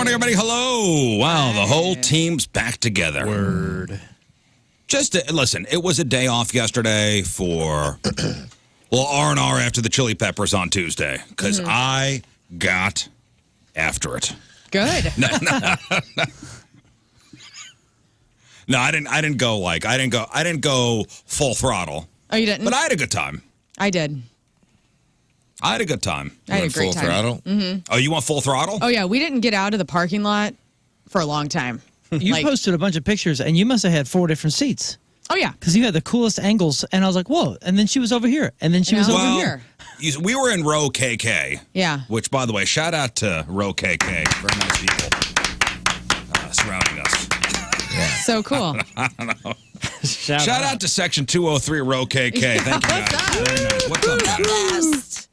morning, everybody. Hello. Wow, the whole team's back together. Word. Listen, it was a day off yesterday for, R&R after the Chili Peppers on Tuesday, because I got after it. Good. No, I didn't go full throttle. Oh, you didn't? But I had a good time. I did. I had a good time. I had a great full time. throttle? Mm-hmm. Oh, you want full throttle? Oh, yeah. We didn't get out of the parking lot for a long time. You posted a bunch of pictures, and you must have had 4 different seats. Oh, yeah. Because you had the coolest angles, and I was like, whoa. And then she was over here, and then she was over here. We were in row KK. Yeah. Which, by the way, shout out to row KK. Very nice people surrounding us. Yeah. So cool. I don't know. Shout out to section 203 row KK. Thank you, guys. Very nice. What's up, guys?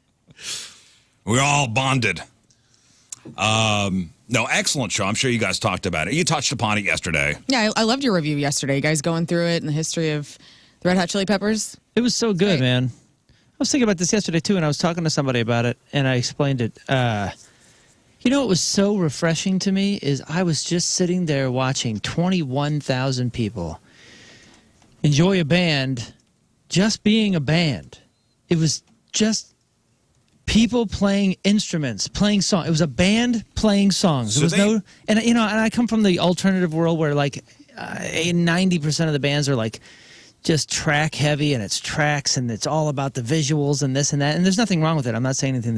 We're all bonded. No, excellent show. I'm sure you guys talked about it. You touched upon it yesterday. Yeah, I loved your review yesterday. You guys going through it and the history of the Red Hot Chili Peppers. It was so good, man. I was thinking about this yesterday, too, and I was talking to somebody about it, and I explained it. You know what was so refreshing to me is I was just sitting there watching 21,000 people enjoy a band just being a band. It was just people playing instruments, playing songs. It was a band playing songs. There was and I come from the alternative world where like 90% of the bands are like just track heavy, and it's tracks, and it's all about the visuals and this and that. And there's nothing wrong with it. I'm not saying anything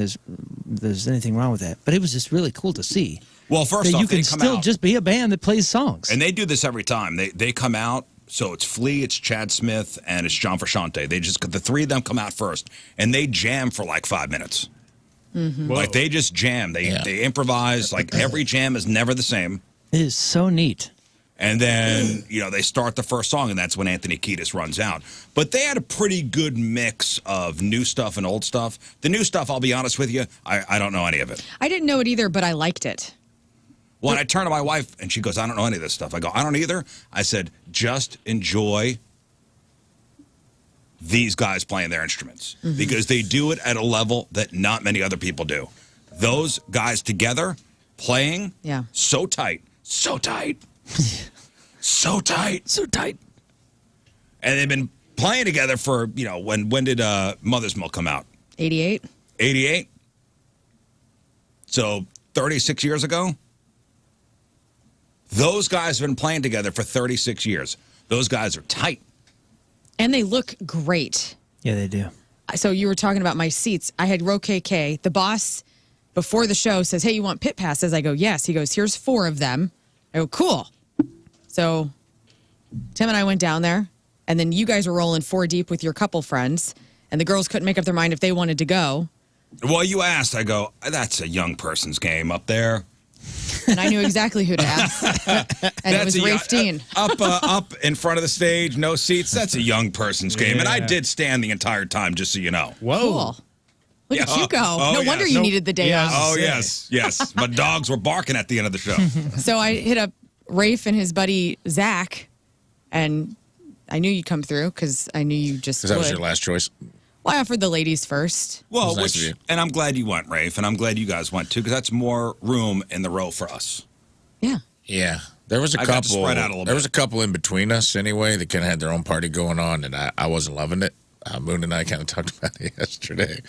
there's anything wrong with that, but it was just really cool to see. Well, first that off, you can still just be a band that plays songs, and they do this every time. They come out. So it's Flea, it's Chad Smith, and it's John Frusciante. The 3 of them come out first, and they jam for like 5 minutes. Mm-hmm. Like they just jam. They improvise. Like every jam is never the same. It is so neat. And then, they start the first song, and that's when Anthony Kiedis runs out. But they had a pretty good mix of new stuff and old stuff. The new stuff, I'll be honest with you, I don't know any of it. I didn't know it either, but I liked it. Well, and I turn to my wife, and she goes, I don't know any of this stuff. I go, I don't either. I said, just enjoy these guys playing their instruments. Mm-hmm. Because they do it at a level that not many other people do. Those guys together, playing, so tight. So tight. So tight. So tight. And they've been playing together for, when did Mother's Milk come out? 88. 88? So 36 years ago? Those guys have been playing together for 36 years. Those guys are tight. And they look great. Yeah, they do. So you were talking about my seats. I had row KK. The boss, before the show, says, hey, you want pit passes? I go, yes. He goes, here's 4 of them. I go, cool. So Tim and I went down there, and then you guys were rolling 4 deep with your couple friends, and the girls couldn't make up their mind if they wanted to go. Well, you asked. I go, that's a young person's game up there. And I knew exactly who to ask. And it was Rafe Dean. Up in front of the stage, no seats. That's a young person's game. And I did stand the entire time, just so you know. Whoa. Cool. Look at you go. No wonder you needed the day off. Oh, yes. My dogs were barking at the end of the show. So I hit up Rafe and his buddy Zach, and I knew you'd come through because I knew you just would. Because that was your last choice? Well, I offered the ladies first. Well, and I'm glad you went, Rafe, and I'm glad you guys went, too, because that's more room in the row for us. Yeah. Yeah. There was a couple. Spread out a little bit. Was a couple in between us anyway that kind of had their own party going on, and I wasn't loving it. Moon and I kind of talked about it yesterday.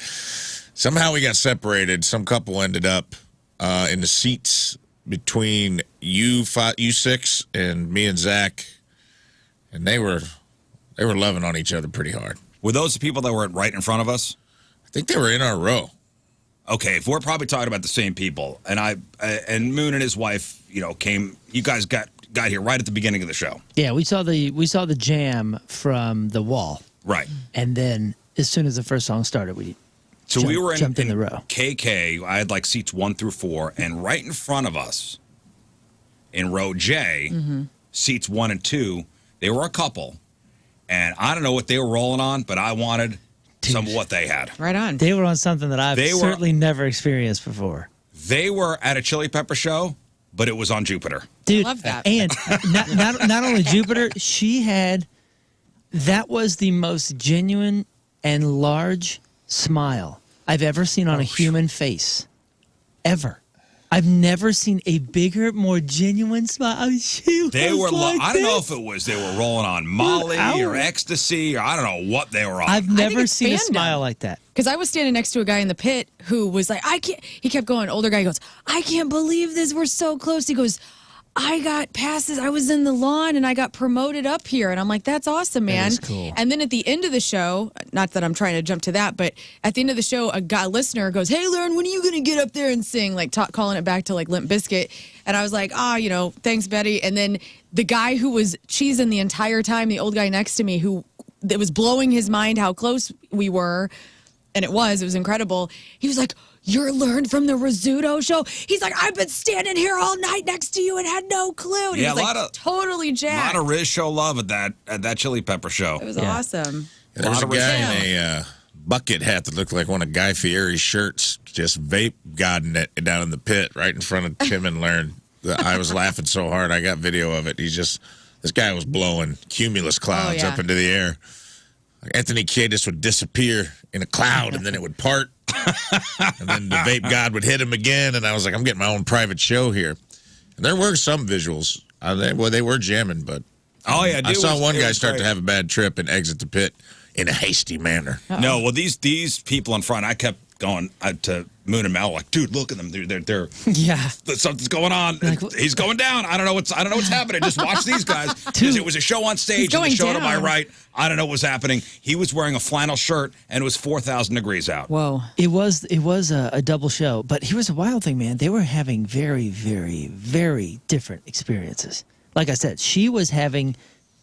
Somehow we got separated. Some couple ended up in the seats between U6 and me and Zach, and they were loving on each other pretty hard. Were those the people that were right in front of us? I think they were in our row. Okay, if we're probably talking about the same people, and and Moon and his wife, came. You guys got here right at the beginning of the show. Yeah, we saw the jam from the wall. Right. And then as soon as the first song started, we jumped in the row. KK, I had like seats 1 through 4, and right in front of us, in row J, seats 1 and 2, they were a couple, and I don't know what they were rolling on, but I wanted some of what they had. Right on. They were on something that I've certainly never experienced before. They were at a Chili Pepper show, but it was on Jupiter. Dude, I love that. And not only Jupiter, that was the most genuine and large smile I've ever seen on a human face. Ever. I've never seen a bigger, more genuine smile. They were. I don't know if it was they were rolling on Molly or ecstasy or I don't know what they were on. I've never seen a smile like that. Because I was standing next to a guy in the pit who was like, I can't. He kept going. Older guy goes, I can't believe this. We're so close. He goes, I got passes. I was in the lawn and I got promoted up here. And I'm like, that's awesome, man. That is cool. And then at the end of the show, not that I'm trying to jump to that, but at the end of the show, a listener goes, hey, Lern, when are you going to get up there and sing? Like calling it back to like Limp Bizkit. And I was like, thanks, Betty. And then the guy who was cheesing the entire time, the old guy next to me, it was blowing his mind how close we were. And it was incredible. He was like, you're Lern from the Rizzuto Show. He's like, I've been standing here all night next to you and had no clue. And yeah, he was like, totally jacked. A lot of RizzShow love at that Chili Pepper show. It was awesome. Yeah, there was a guy in a bucket hat that looked like one of Guy Fieri's shirts, just vape godding it down in the pit right in front of Tim and Lern. I was laughing so hard. I got video of it. This guy was blowing cumulus clouds up into the air. Anthony Kiedis would disappear in a cloud, and then it would part. And then the vape god would hit him again, and I was like, I'm getting my own private show here. And there were some visuals. They were jamming, but I saw one guy start to have a bad trip and exit the pit in a hasty manner. No, well, these people in front, I kept going to Moon and Mel, like, dude, look at them. They're something's going on. Like, he's going down. I don't know what's happening. Just watch these guys. Because it was a show on stage and the show to my right. I don't know what was happening. He was wearing a flannel shirt and it was 4,000 degrees out. Whoa. It was a double show. But here's the wild thing, man. They were having very, very, very different experiences. Like I said, she was having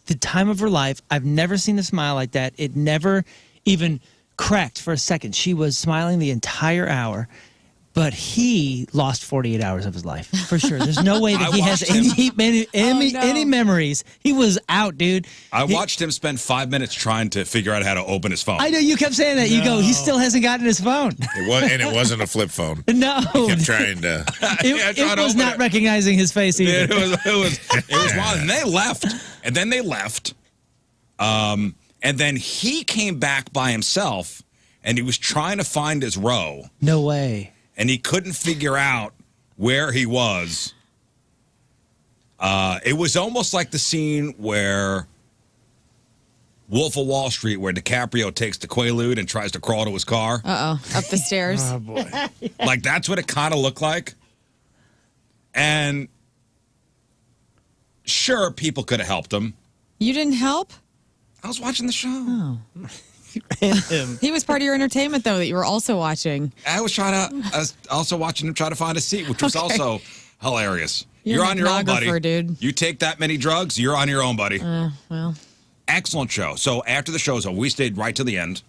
the time of her life. I've never seen a smile like that. It never even cracked for a second. She was smiling the entire hour, but he lost 48 hours of his life for sure. There's no way that he has any memories. He was out, dude. I watched him spend 5 minutes trying to figure out how to open his phone. I know you kept saying that. You go, he still hasn't gotten his phone. It wasn't a flip phone. No, he kept trying to. It was not recognizing his face either. It was wild. And they left. And then he came back by himself, and he was trying to find his row. No way. And he couldn't figure out where he was. It was almost like the scene where Wolf of Wall Street, where DiCaprio takes the Quaalude and tries to crawl to his car. Up the stairs. Oh, boy. Like, that's what it kind of looked like. And sure, people could have helped him. You didn't help? I was watching the show. Oh. He was part of your entertainment, though, that you were also watching. I was also watching him try to find a seat, which was also hilarious. You're on your own, buddy. Dude. You take that many drugs, you're on your own, buddy. Well. Excellent show. So after the show's over, we stayed right to the end.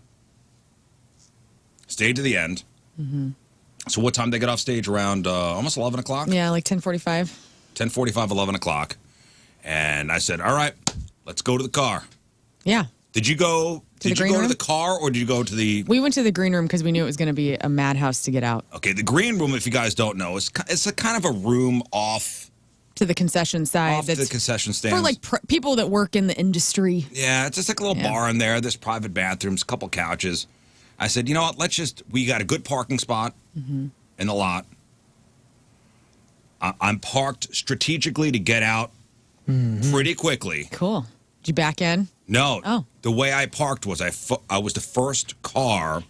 Stayed to the end. Mm-hmm. So what time did they get off stage? Around almost 11 o'clock? Yeah, like 10:45. 10:45, 11 o'clock. And I said, all right, let's go to the car. Yeah. Did you go to the car or did you go to the... We went to the green room because we knew it was going to be a madhouse to get out. Okay, the green room, if you guys don't know, it's a kind of a room off... To the concession side. Off to the concession stands. For like people that work in the industry. Yeah, it's just like a little bar in there. There's private bathrooms, a couple couches. I said, you know what, we got a good parking spot in the lot. I'm parked strategically to get out pretty quickly. Cool. Did you back in? No. Oh. The way I parked was I was the first car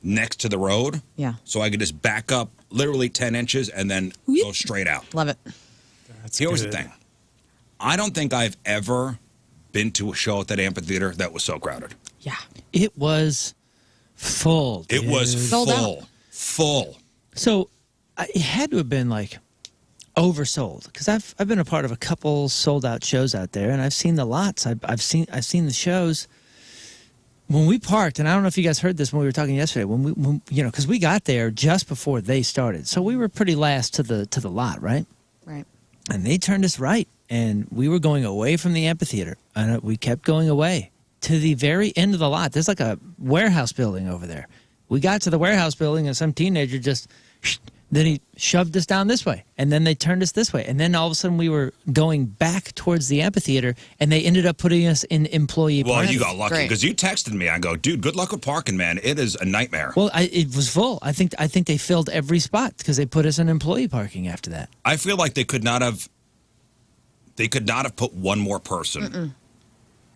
next to the road. Yeah. So I could just back up literally 10 inches and then go straight out. Love it. Here's the thing. I don't think I've ever been to a show at that amphitheater that was so crowded. Yeah. It was full. Dude. It was full. So it had to have been like oversold because I've been a part of a couple sold out shows out there, and I've seen the lots. I've seen the shows. When we parked, and I don't know if you guys heard this when we were talking yesterday. Because we got there just before they started, so we were pretty last to the lot, right? Right. And they turned us right, and we were going away from the amphitheater, and we kept going away to the very end of the lot. There's like a warehouse building over there. We got to the warehouse building, and some teenager just Then he shoved us down this way, and then they turned us this way, and then all of a sudden we were going back towards the amphitheater, and they ended up putting us in employee parking. Well, you got lucky because you texted me. I go, dude, good luck with parking, man. It is a nightmare. Well, it was full. I think they filled every spot because they put us in employee parking after that. I feel like they could not have put one more person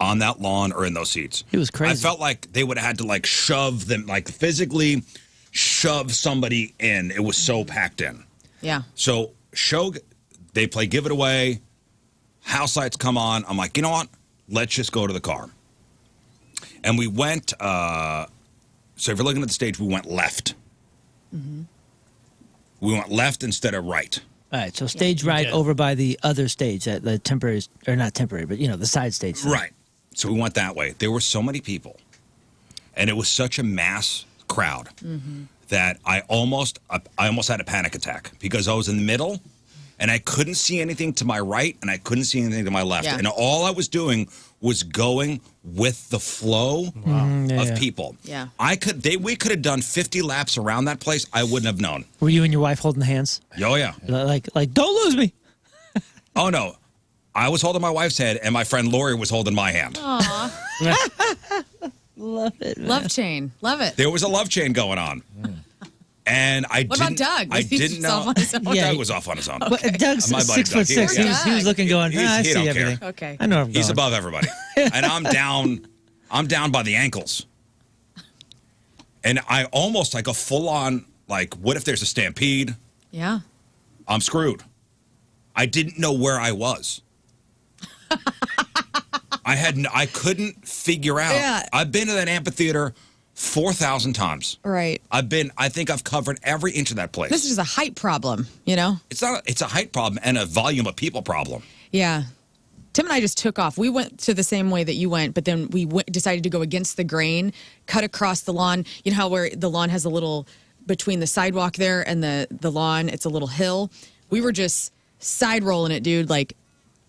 on that lawn or in those seats. It was crazy. I felt like they would have had to like shove them, like physically shove somebody in. It was so packed in. Yeah. So they play Give It Away. House lights come on. I'm like, you know what? Let's just go to the car. And we went, so if you're looking at the stage, we went left. Mm-hmm. We went left instead of right. All right, so stage right over by the other stage, the temporary, or not temporary, but, the side stage. Right. So we went that way. There were so many people, and it was such a mass crowd that I almost had a panic attack because I was in the middle, and I couldn't see anything to my right, and I couldn't see anything to my left. Yeah. And all I was doing was going with the flow of people. Yeah. We could have done 50 laps around that place. I wouldn't have known. Were you and your wife holding hands? Oh, yeah. Like don't lose me. Oh, no. I was holding my wife's head, and my friend Lori was holding my hand. Aw. Love it, man. Love chain. Love it. There was a love chain going on. And What about Doug? I didn't know. Off on his own? Yeah. Doug was off on his own. But Doug's My buddy 6'6". Doug. He was looking, going, I he see don't everything. care. Okay. I know I'm He's going. above everybody. And I'm down by the ankles. And I almost like a full-on, like, what if there's a stampede? Yeah. I'm screwed. I didn't know where I was. I couldn't figure out. Yeah. I've been to that amphitheater 4,000 times. Right. I think I've covered every inch of that place. This is a height problem, It's a height problem and a volume of people problem. Yeah. Tim and I just took off. We went to the same way that you went, but then we decided to go against the grain, cut across the lawn. You know how where the lawn has a little, between the sidewalk there and the lawn, it's a little hill. We were just side rolling it, dude, like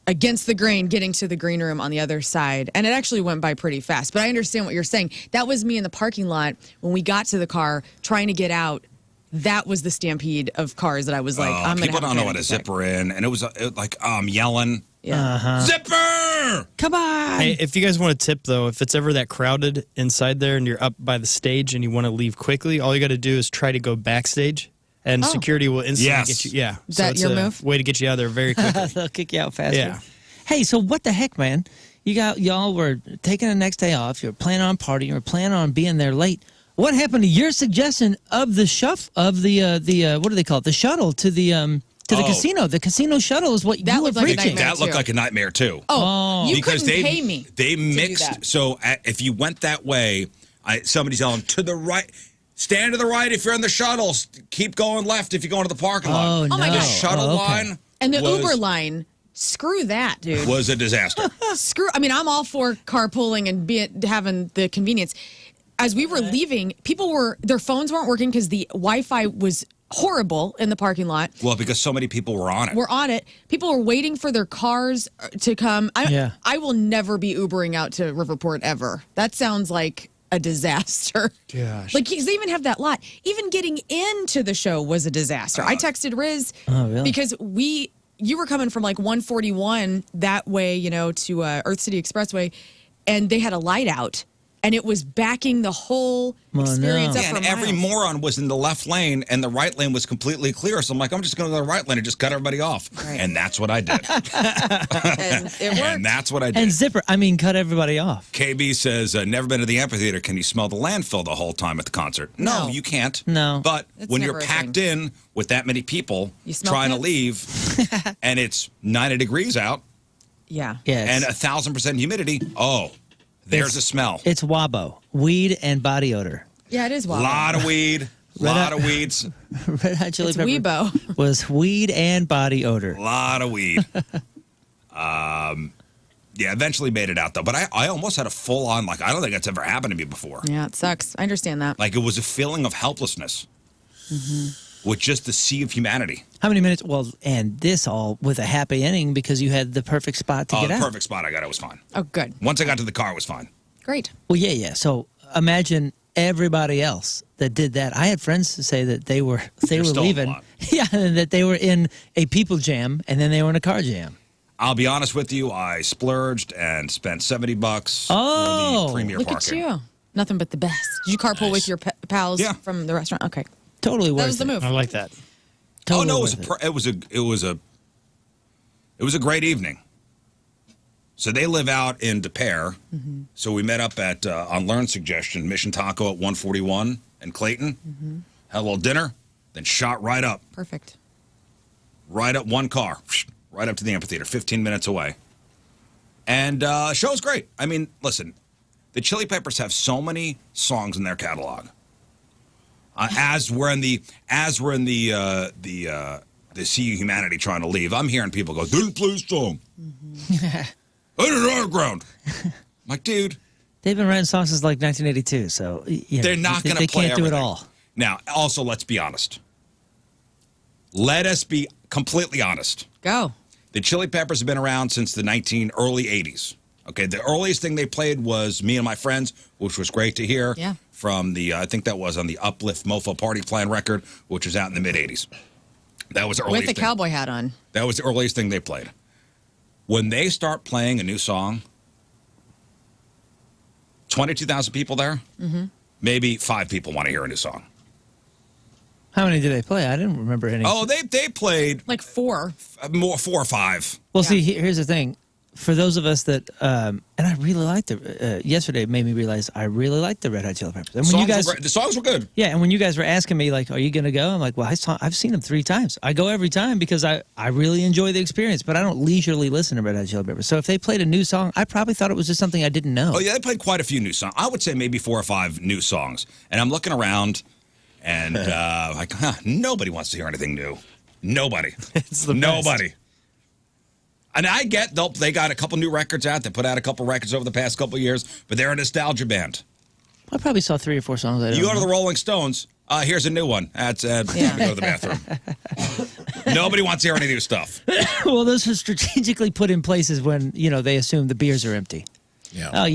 against the grain, getting to the green room on the other side. And it actually went by pretty fast. But I understand what you're saying. That was me in the parking lot when we got to the car trying to get out. That was the stampede of cars that I was like, I'm going to people don't know what a zipper in. And it was like, yelling. Yeah. Zipper! Come on. Hey, if you guys want a tip, though, if it's ever that crowded inside there and you're up by the stage and you want to leave quickly, all you got to do is try to go backstage. And security will instantly get you. Yeah. Is that your move? Way to get you out of there very quickly. They'll kick you out faster. Yeah. Hey, so what the heck, man? Y'all were taking the next day off. You were planning on partying. You were planning on being there late. What happened to your suggestion of the what do they call it? The shuttle to the casino. The casino shuttle is what you were preaching. That looked like a nightmare too. You because couldn't pay me. They mixed. So if you went that way, somebody's yelling to the right. Stand to the right if you're in the shuttle. Keep going left if you go into the parking lot. Oh my The God. shuttle line and the Uber line. Screw that, dude. Was a disaster. I mean, I'm all for carpooling and having the convenience. As we were leaving, their phones weren't working because the Wi-Fi was horrible in the parking lot. Well, because so many people were on it. People were waiting for their cars to come. I will never be Ubering out to Riverport ever. That sounds like a disaster. Gosh. Like, they even have that lot. Even getting into the show was a disaster. I texted Rizz because you were coming from like 141 that way, to Earth City Expressway, and they had a light out. And it was backing the whole experience up for and every moron was in the left lane, and the right lane was completely clear. So I'm like, I'm just going to go to the right lane and just cut everybody off. Right. And that's what I did. And it worked. And that's what I did. And zipper, cut everybody off. KB says, never been to the amphitheater. Can you smell the landfill the whole time at the concert? No, you can't. No. But It's when never you're a packed thing. in with that many people trying to leave, and it's 90 degrees out, Yeah. and 1,000% humidity, there's a smell. It's Wabo, weed and body odor. Yeah, it is A wild. lot of weed, lot of weeds, Red Hot Chili It's Pepper Weebo. was weed and body odor. a lot of weed. Eventually made it out, though. But I almost had a full-on, I don't think that's ever happened to me before. Yeah, it sucks. I understand that. It was a feeling of helplessness with just the sea of humanity. How many minutes? Well, and this all with a happy ending because you had the perfect spot to get out. The perfect spot I got, it was fine. Oh, good. Once I got to the car, it was fine. Great. Well, yeah. So imagine everybody else that did that. I had friends say that they were leaving. Yeah, and that they were in a people jam and then they were in a car jam. I'll be honest with you. I splurged and spent $70 for the premier look parking. Look at you. Nothing but the best. Did you carpool with your pals from the restaurant? Okay. Totally worth it. That was the move. I like that. Totally it was a great evening. So they live out in Des Peres. Mm-hmm. So we met up at on Lern's suggestion, Mission Taco at 141 in Clayton. Mm-hmm. Had a little dinner, then shot right up. Perfect. Right up, one car, right up to the amphitheater, 15 minutes away. And show's great. I mean, listen, the Chili Peppers have so many songs in their catalog. As we're in the See You Humanity trying to leave, I'm hearing people go, "Didn't play a song." Mm-hmm. Underground. I'm like, dude, they've been writing songs since like 1982, so they're not going to play. They can't do it all. Now, also, let's be honest. Let us be completely honest. Go. The Chili Peppers have been around since the early 80s. Okay, the earliest thing they played was Me and My Friends, which was great to hear. Yeah. From the, I think that was on the Uplift Mofo Party Plan record, which was out in the mid-80s. That was the earliest With the cowboy hat on. That was the earliest thing they played. When they start playing a new song, 22,000 people there, maybe 5 people want to hear a new song. How many did they play? I didn't remember any. Oh, they played like 4. 4 or 5. Well, see, here's the thing. For those of us that, and I really liked it. Yesterday it made me realize I really liked the Red Hot Chili Peppers. And when the songs were good. Yeah, and when you guys were asking me, like, are you going to go? I'm like, well, I've seen them 3 times. I go every time because I really enjoy the experience, but I don't leisurely listen to Red Hot Chili Peppers. So if they played a new song, I probably thought it was just something I didn't know. Oh, yeah, they played quite a few new songs. I would say maybe 4 or 5 new songs. And I'm looking around, and nobody wants to hear anything new. Nobody. It's the nobody. Best. And I get they got a couple new records out. They put out a couple records over the past couple of years, but they're a nostalgia band. I probably saw 3 or 4 songs. You go to the Rolling Stones. Here's a new one. That's go to the bathroom. Nobody wants to hear any new stuff. Well, those are strategically put in places when they assume the beers are empty. Yeah. Oh,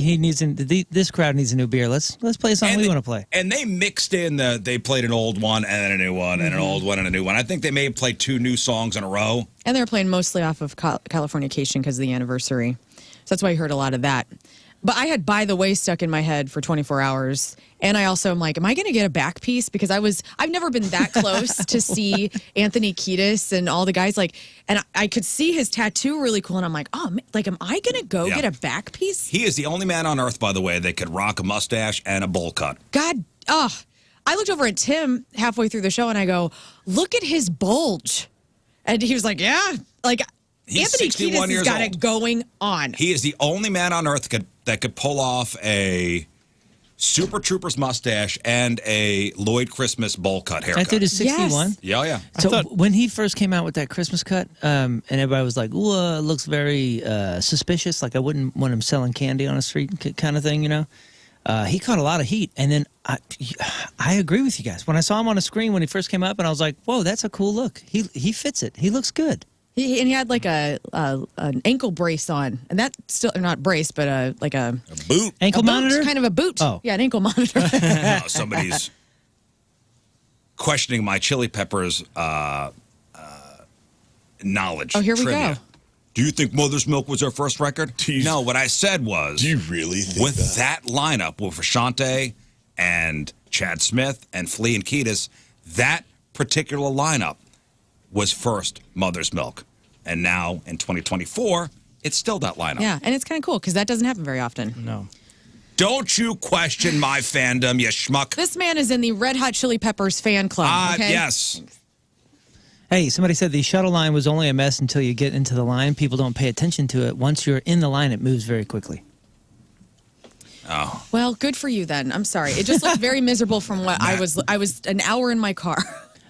this crowd needs a new beer. Let's play a song we want to play. And they mixed in they played an old one and then a new one and an old one and a new one. I think they may have played 2 new songs in a row. And they're playing mostly off of Californication because of the anniversary. So that's why I heard a lot of that. But I had By the Way stuck in my head for 24 hours. And I also am like, am I going to get a back piece? Because I've never been that close to see Anthony Kiedis and all the guys. And I could see his tattoo really cool. And I'm like, am I going to go get a back piece? He is the only man on earth, by the way, that could rock a mustache and a bowl cut. God, I looked over at Tim halfway through the show and I go, look at his bulge. And he was like, yeah. Anthony Kiedis has got it going on. He is the only man on earth that could pull off a Super Troopers mustache and a Lloyd Christmas bowl cut haircut. That dude is 61? Yes. Yeah. So when he first came out with that Christmas cut, and everybody was like, ooh, it looks very suspicious, like I wouldn't want him selling candy on the street kind of thing, he caught a lot of heat. And then I agree with you guys. When I saw him on the screen when he first came up, and I was like, whoa, that's a cool look. He fits it. He looks good. He had like an ankle brace on, and that's still not brace, but a boot, ankle monitor, kind of a boot. Oh, yeah, an ankle monitor. Somebody's questioning my Chili Peppers knowledge. Oh, here we trivia. go. Do you think Mother's Milk was their first record? No, what I said was, do you really think with that lineup with Frusciante and Chad Smith and Flea and Kiedis, that particular lineup was first Mother's Milk. And now, in 2024, it's still that lineup. Yeah, and it's kind of cool because that doesn't happen very often. No. Don't you question my fandom, you schmuck. This man is in the Red Hot Chili Peppers fan club, okay? Yes. Hey, somebody said the shuttle line was only a mess until you get into the line. People don't pay attention to it. Once you're in the line, it moves very quickly. Oh. Well, good for you then. I'm sorry. It just looked very miserable from what I was an hour in my car.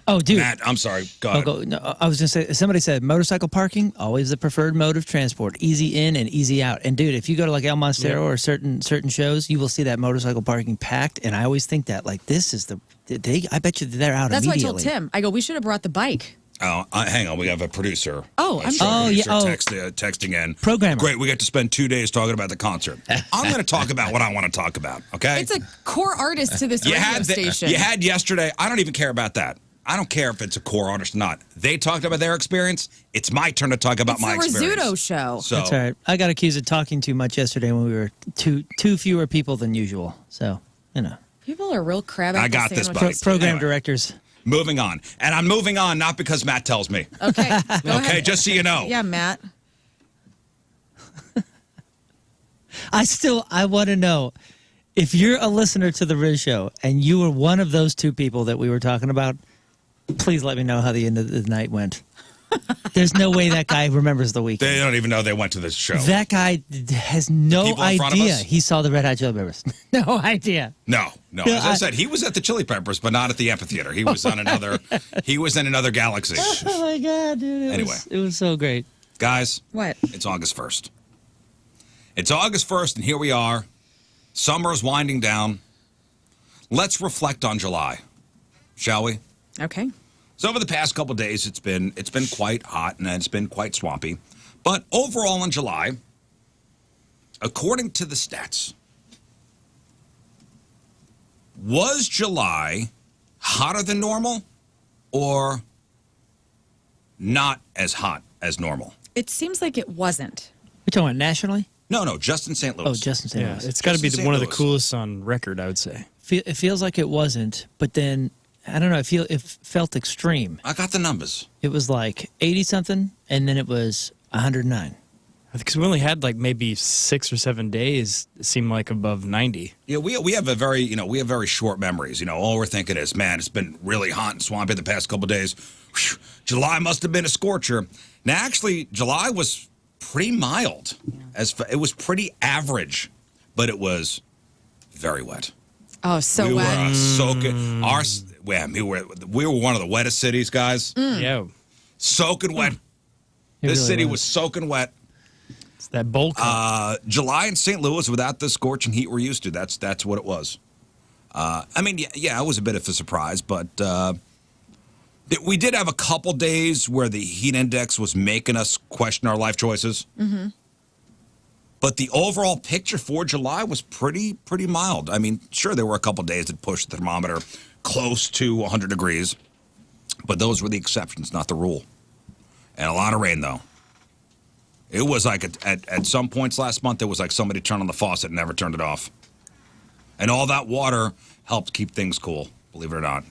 Oh, dude. Matt, I'm sorry. Go ahead. No, I was going to say, somebody said motorcycle parking, always the preferred mode of transport. Easy in and easy out. And, dude, if you go to, like, El Monstero or certain shows, you will see that motorcycle parking packed. And I always think that, like, this is I bet you they're out That's immediately. why I told Tim. I go, we should have brought the bike. Oh, hang on. We have a producer. Oh, I'm texting in. Programmer. Great. We get to spend 2 days talking about the concert. I'm going to talk about what I want to talk about, okay? It's a core artist to this radio station. You had yesterday. I don't even care about that. I don't care if it's a core artist or not. They talked about their experience. It's my turn to talk about my experience. It's the Rizzuto Show. So, that's all right. I got accused of talking too much yesterday when we were two fewer people than usual. So, People are real crab. I got this, buddy. Program directors. Moving on. And I'm moving on not because Matt tells me. Okay. Okay, just so you know. Yeah, Matt. I want to know, if you're a listener to the Rizz Show and you were one of those two people that we were talking about, please let me know how the end of the night went. There's no way that guy remembers the weekend. They don't even know they went to this show. That guy has no idea he saw the Red Hot Chili Peppers. No idea. No. As I said, he was at the Chili Peppers, but not at the amphitheater. He was on another. He was in another galaxy. Oh my God, dude! It was so great, guys. What? It's August 1st. It's August 1st, and here we are. Summer's winding down. Let's reflect on July, shall we? Okay. So over the past couple of days, it's been quite hot and it's been quite swampy. But overall in July, according to the stats, was July hotter than normal or not as hot as normal? It seems like it wasn't. You're talking about nationally? No, just in St. Louis. Oh, just in St. Louis. It's got to be one of the coolest on record, I would say. It feels like it wasn't, but then I don't know. It felt extreme. I got the numbers. It was like 80-something, and then it was 109. Because we only had like maybe 6 or 7 days. It seemed like above 90. Yeah, we have very short memories. All we're thinking is, man, it's been really hot and swampy the past couple of days. Whew, July must have been a scorcher. Now, actually, July was pretty mild. It was pretty average, but it was very wet. Oh, so we wet. We were soaking. We were one of the wettest cities, guys. Yeah. Soaking wet. This city was soaking wet. It's that bowl cut. July in St. Louis without the scorching heat we're used to. That's what it was. It was a bit of a surprise, but we did have a couple days where the heat index was making us question our life choices. Mm-hmm. But the overall picture for July was pretty mild. I mean, sure, there were a couple days that pushed the thermometer close to 100 degrees, but those were the exceptions, not the rule. And a lot of rain, though. It was like at some points last month, it was like somebody turned on the faucet and never turned it off. And all that water helped keep things cool, believe it or not.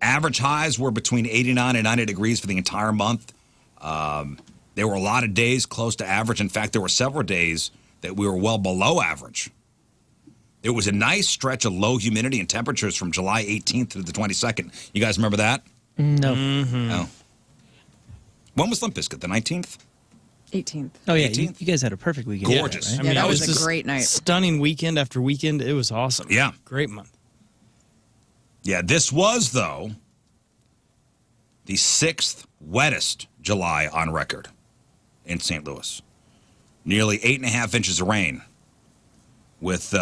Average highs were between 89 and 90 degrees for the entire month. There were a lot of days close to average. In fact, there were several days that we were well below average. It was a nice stretch of low humidity and temperatures from July 18th to the 22nd. You guys remember that? No. Mm-hmm. No. When was Limp Bizkit? The 19th? 18th. Oh, yeah. 18th? You guys had a perfect weekend. Gorgeous. Right? I mean, that it was just a great night. Stunning weekend after weekend. It was awesome. Yeah. Great month. Yeah, this was, though, the 6th wettest July on record in St. Louis. Nearly 8.5 inches of rain. With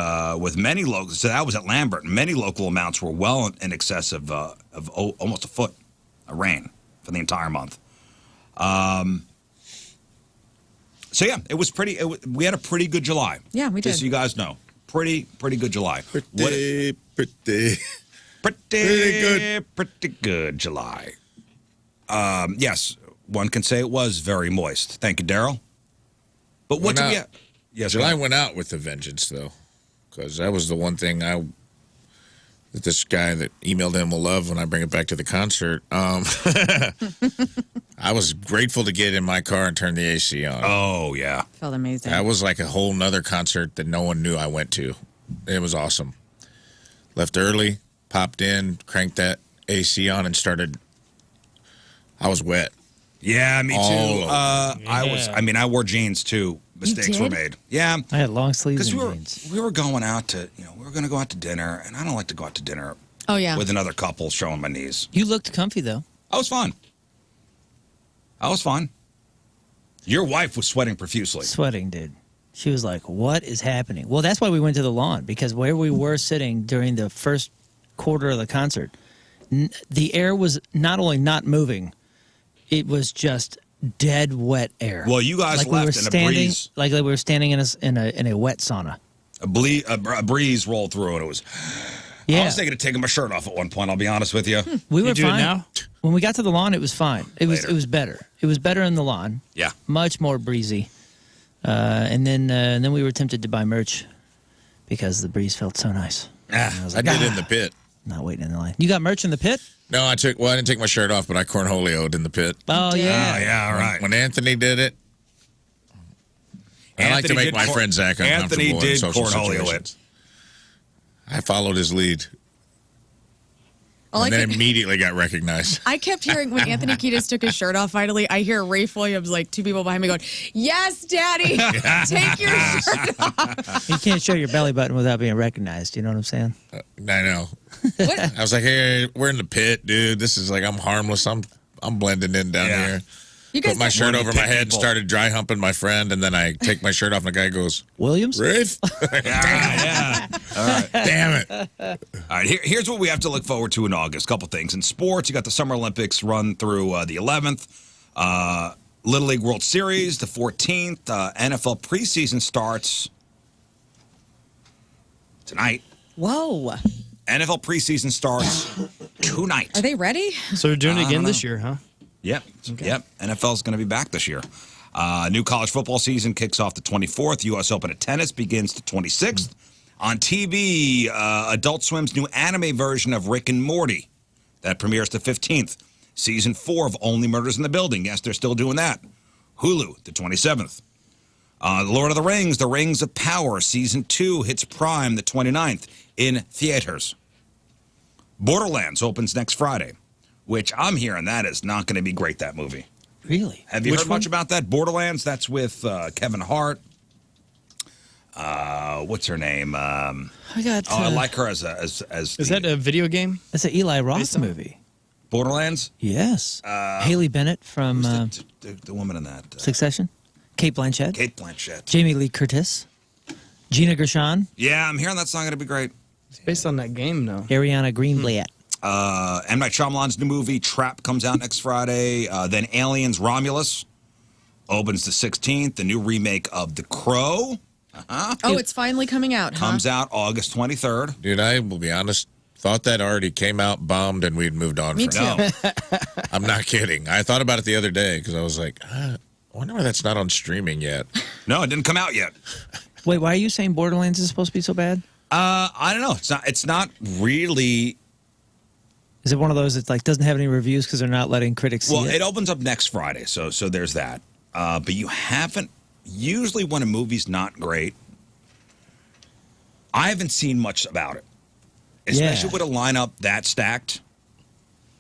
many locals, so that was at Lambert. Many local amounts were well in excess of almost a foot of rain for the entire month. So yeah, it was pretty. We had a pretty good July. Yeah, we did. Just so you guys know, pretty good July. Pretty good July. Yes, one can say it was very moist. Thank you, Daryl. But what do we have? Yes, July went out with a vengeance, though, because that was the one thing that this guy that emailed in will love when I bring it back to the concert. I was grateful to get in my car and turn the AC on. Oh, yeah. Felt amazing. That was like a whole nother concert that no one knew I went to. It was awesome. Left early, popped in, cranked that AC on, and started. I was wet. Yeah, me too. Yeah. I wore jeans too. Mistakes were made. Yeah. I had long sleeves and jeans. We were going out to, we were going to go out to dinner, and I don't like to go out to dinner. Oh, yeah. With another couple showing my knees. You looked comfy, though. I was fine. Your wife was sweating profusely. Sweating, dude. She was like, what is happening? Well, that's why we went to the lawn, because where we were sitting during the first quarter of the concert, the air was not only not moving, it was just dead wet air. Well, you guys like left in a breeze. Like we were standing in a wet sauna. A breeze rolled through, and it was... Yeah. I was thinking of taking my shirt off at one point, I'll be honest with you. We were do fine. it now? When we got to the lawn, it was fine. It was better. It was better in the lawn. Yeah. Much more breezy. And then we were tempted to buy merch because the breeze felt so nice. I did in the pit. Not waiting in the line. You got merch in the pit? No, I didn't take my shirt off, but I cornholioed in the pit. Oh, yeah. Oh, yeah, all right. When Anthony did it, I like to make my friend Zach uncomfortable Anthony did in social cornholio situations. I followed his lead. And then immediately got recognized. I kept hearing when Anthony Kiedis took his shirt off finally, I hear Rafe Williams, like 2 people behind me going, "Yes, Daddy, take your shirt off." You can't show your belly button without being recognized. You know what I'm saying? I know. What? I was like, hey, we're in the pit, dude. This is like, I'm harmless. I'm blending in down here. You guys Put my shirt over my head, people. started dry humping my friend, and then I take my shirt off, and the guy goes, Williams? Rafe? Yeah. All right. Damn it. All right, here's what we have to look forward to in August. A couple things. In sports, you got the Summer Olympics run through the 11th. Little League World Series, the 14th. NFL preseason starts tonight. Whoa. NFL preseason starts tonight. Are they ready? So they're doing it again this year, huh? Yep. Yep. NFL's going to be back this year. New college football season kicks off the 24th. U.S. Open of tennis begins the 26th. On TV, Adult Swim's new anime version of Rick and Morty. That premieres the 15th. Season 4 of Only Murders in the Building. Yes, they're still doing that. Hulu, the 27th. Lord of the Rings of Power, Season 2 hits Prime the 29th in theaters. Borderlands opens next Friday, which I'm hearing that is not going to be great, that movie. Really? Have you heard much about that? Borderlands, that's with Kevin Hart. What's her name? I like her as Is that a video game? That's an Eli Roth movie. Borderlands? Yes. Haley Bennett from the woman in that. Succession. Kate Blanchett. Kate Blanchett. Jamie Lee Curtis. Gina Gershon. Yeah, I'm hearing that song going to be great. It's based on that game, though. Ariana Greenblatt. M. Night Shyamalan's new movie, Trap, comes out next Friday. Then Aliens Romulus opens the 16th. The new remake of The Crow. Oh, it's finally coming out, huh? Comes out August 23rd. Dude, I will be honest, thought that already came out, bombed, and we'd moved on Me from too. it. I'm not kidding. I thought about it the other day because I was like, I wonder why that's not on streaming yet. No, it didn't come out yet. Wait, why are you saying Borderlands is supposed to be so bad? I don't know. It's not really. Is it one of those that like doesn't have any reviews because they're not letting critics see Well, it? it opens up next Friday, so there's that. But you haven't. Usually, when a movie's not great, I haven't seen much about it, especially with a lineup that stacked.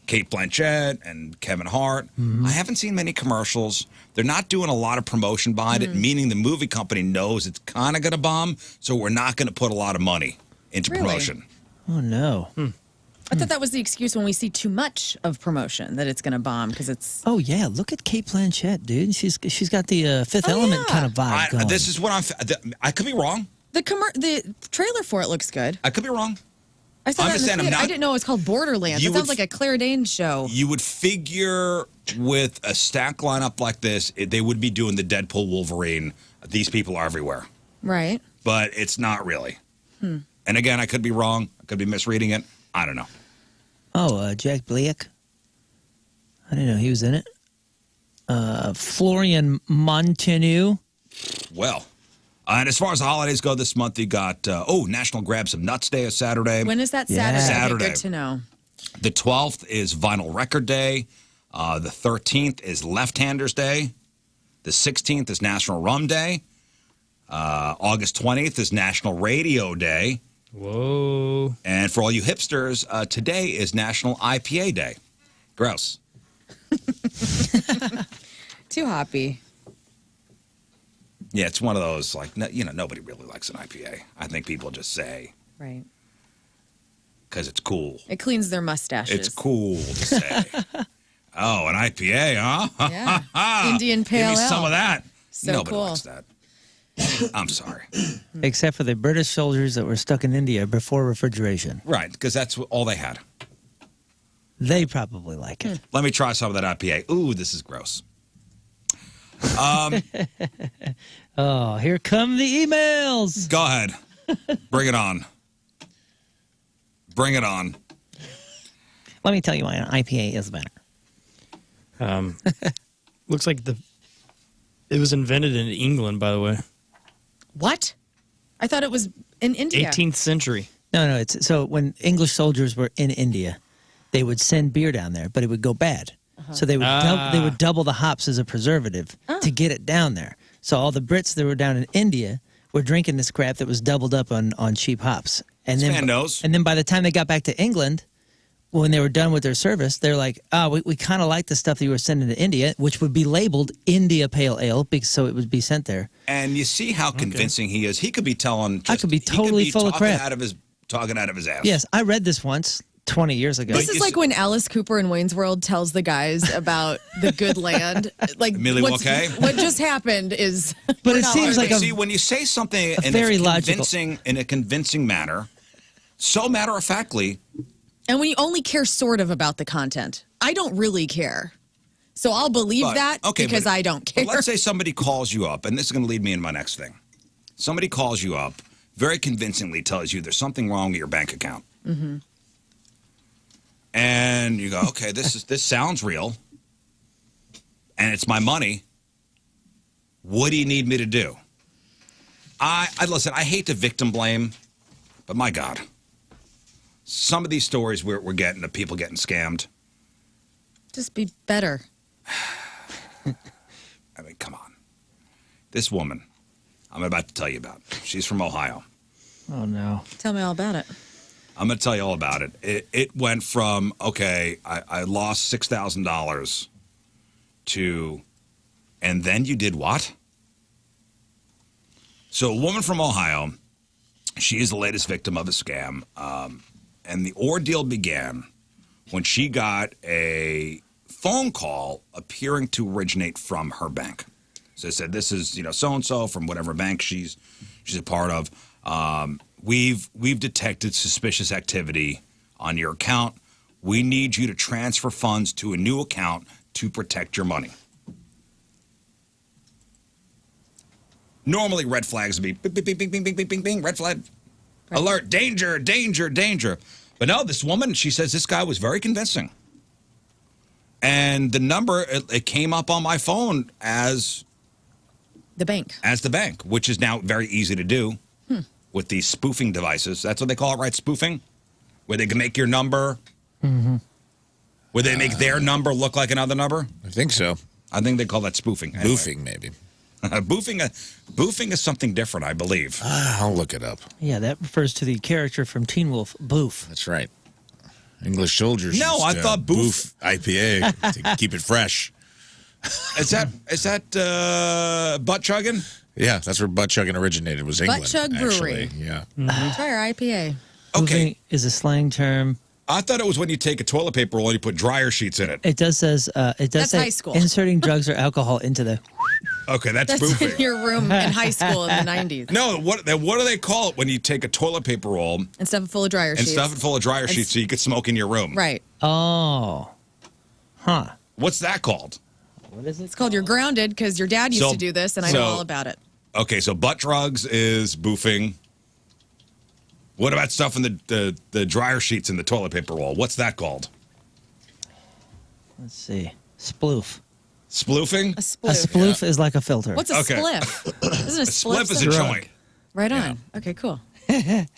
Kate Blanchett and Kevin Hart. I haven't seen many commercials. They're not doing a lot of promotion behind it, meaning the movie company knows it's kind of going to bomb, so we're not going to put a lot of money into promotion. Oh, no. I thought that was the excuse when we see too much of promotion, that it's going to bomb because it's... Oh, yeah. Look at Kate Blanchett, dude. She's got the Fifth Element kind of vibe going. This is what I could be wrong. The trailer for it looks good. I could be wrong. I saw that in the theater. I didn't know it was called Borderlands. It sounds like a Claire Danes show. You would figure with a stack lineup like this, they would be doing the Deadpool Wolverine. These people are everywhere. Right. But it's not really. And again, I could be wrong. I could be misreading it. I don't know. Oh, Jack Black. I didn't know he was in it. Florian Montagu. Well, and as far as the holidays go this month, you got, National Grab Some Nuts Day is Saturday. When is that Yeah. Saturday? Saturday. Good to know. The 12th is Vinyl Record Day. The 13th is Left-Handers Day. The 16th is National Rum Day. August 20th is National Radio Day. Whoa. And for all you hipsters, today is National IPA Day. Gross. Too hoppy. Yeah, it's one of those, like, nobody really likes an IPA. I think people just say. Right. Because it's cool. It cleans their mustaches. It's cool to say. Oh, an IPA, huh? Yeah. Indian Pale Give me Ale. some of that. So Nobody cool. likes that. I'm sorry. Except for the British soldiers that were stuck in India before refrigeration. Right, because that's all they had. They probably like it. Let me try some of that IPA. Ooh, this is gross. Oh, here come the emails. Go ahead. Bring it on. Bring it on. Let me tell you why an IPA is better. Looks like it was invented in England, by the way. What? I thought it was in India. 18th century. No. So when English soldiers were in India, they would send beer down there, but it would go bad. So they would double the hops as a preservative to get it down there. So all the Brits that were down in India were drinking this crap that was doubled up on cheap hops. And then by the time they got back to England, when they were done with their service, they're like, we kind of like the stuff that you were sending to India, which would be labeled India Pale Ale, so it would be sent there. And you see how convincing he is. He could be telling. I could be totally full of crap. Talking out of his ass. Yes, I read this once 20 years ago. This is like when Alice Cooper in Wayne's World tells the guys about the good land. Like what just happened is. But it seems like see when you say something in a convincing manner, so matter of factly. And when you only care sort of about the content, I don't really care. So I'll believe that because I don't care. But let's say somebody calls you up, and this is going to lead me into my next thing. Somebody calls you up, very convincingly tells you there's something wrong with your bank account. Mm-hmm. And you go, okay, this sounds real, and it's my money. What do you need me to do? I listen, I hate to victim blame, but my God. Some of these stories we're getting of people getting scammed. Just be better. I mean, come on. This woman I'm about to tell you about. She's from Ohio. Oh, no. Tell me all about it. I'm going to tell you all about it. It went from, I lost $6,000 to, and then you did what? So a woman from Ohio, she is the latest victim of a scam. And the ordeal began when she got a phone call appearing to originate from her bank. So they said, this is, so-and-so from whatever bank she's a part of. We've detected suspicious activity on your account. We need you to transfer funds to a new account to protect your money. Normally, red flags would be bing, bing, bing, bing, bing, bing, bing, bing, red flag, right. Alert, danger, danger, danger. But no, this woman, she says this guy was very convincing. And the number, it came up on my phone as the bank. As the bank, which is now very easy to do with these spoofing devices. That's what they call it, right? Spoofing? Where they can make your number. Mm-hmm. Where they make their number look like another number? I think so. I think they call that spoofing. Anyway. Boofing, maybe. Boofing is something different, I believe. I'll look it up. Yeah, that refers to the character from Teen Wolf, Boof. That's right. English soldiers. No, I thought Boof IPA to keep it fresh. Is that butt chugging? Yeah, that's where butt chugging originated. Was England? Butt chug brewery. Yeah. Mm-hmm. Try our IPA. Okay, Boofing is a slang term. I thought it was when you take a toilet paper roll and you put dryer sheets in it. It does say high school. Inserting drugs or alcohol into the. Okay, that's boofing. In your room in high school in the 90s. No, what do they call it when you take a toilet paper roll and stuff it full of dryer sheets? And stuff it full of dryer sheets so you could smoke in your room. Right. Oh. Huh. What's that called? What is it? It's called You're Grounded because your dad used to do this and I know all about it. Okay, so butt drugs is boofing. What about stuff in the dryer sheets in the toilet paper roll? What's that called? Let's see. Sploof. Sploofing? A sploof. A sploof is like a filter. What's a spliff? Isn't a spliff is a joint. Right on. Yeah. Okay, cool.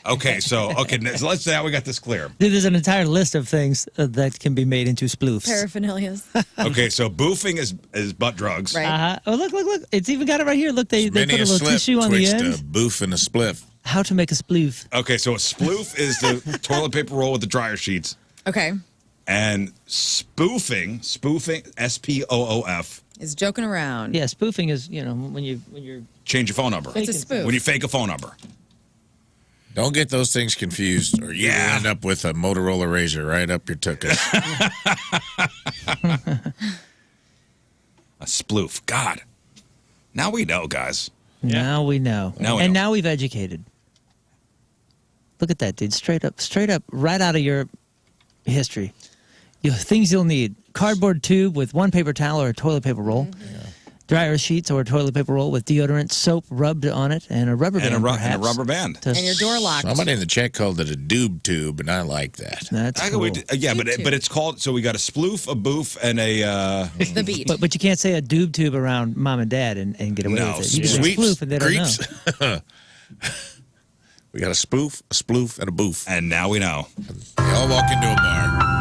Okay, so let's say how we got this clear. There's an entire list of things that can be made into sploofs. Paraphernalias. Okay, so boofing is butt drugs. Right. Oh, look. It's even got it right here. Look, they put a little tissue on the end. A boof and a spliff. How to make a sploof. Okay, so a sploof is the toilet paper roll with the dryer sheets. Okay. And spoofing, S-P-O-O-F. Is joking around. Yeah, spoofing is, when you're... Change your phone number. It's a spoof. When you fake a phone number. Don't get those things confused, or you end up with a Motorola Razor right up your tuchus. A sploof. God. Now we know, guys. Yeah. Now we know. Now we've educated. Look at that, dude. Straight up, right out of your history. Things you'll need: cardboard tube with 1 paper towel or a toilet paper roll. Dryer sheets or a toilet paper roll with deodorant, soap rubbed on it, and a rubber band. And a rubber band. And your door locked. Somebody in the chat called it a doob tube, and I like that. That's cool. But it's called. So we got a sploof, a boof, and a the beat. But you can't say a doob tube around mom and dad and get away with it. You can say sploof and they don't know. We got a spoof, a sploof, and a boof. And now we know. They all walk into a bar.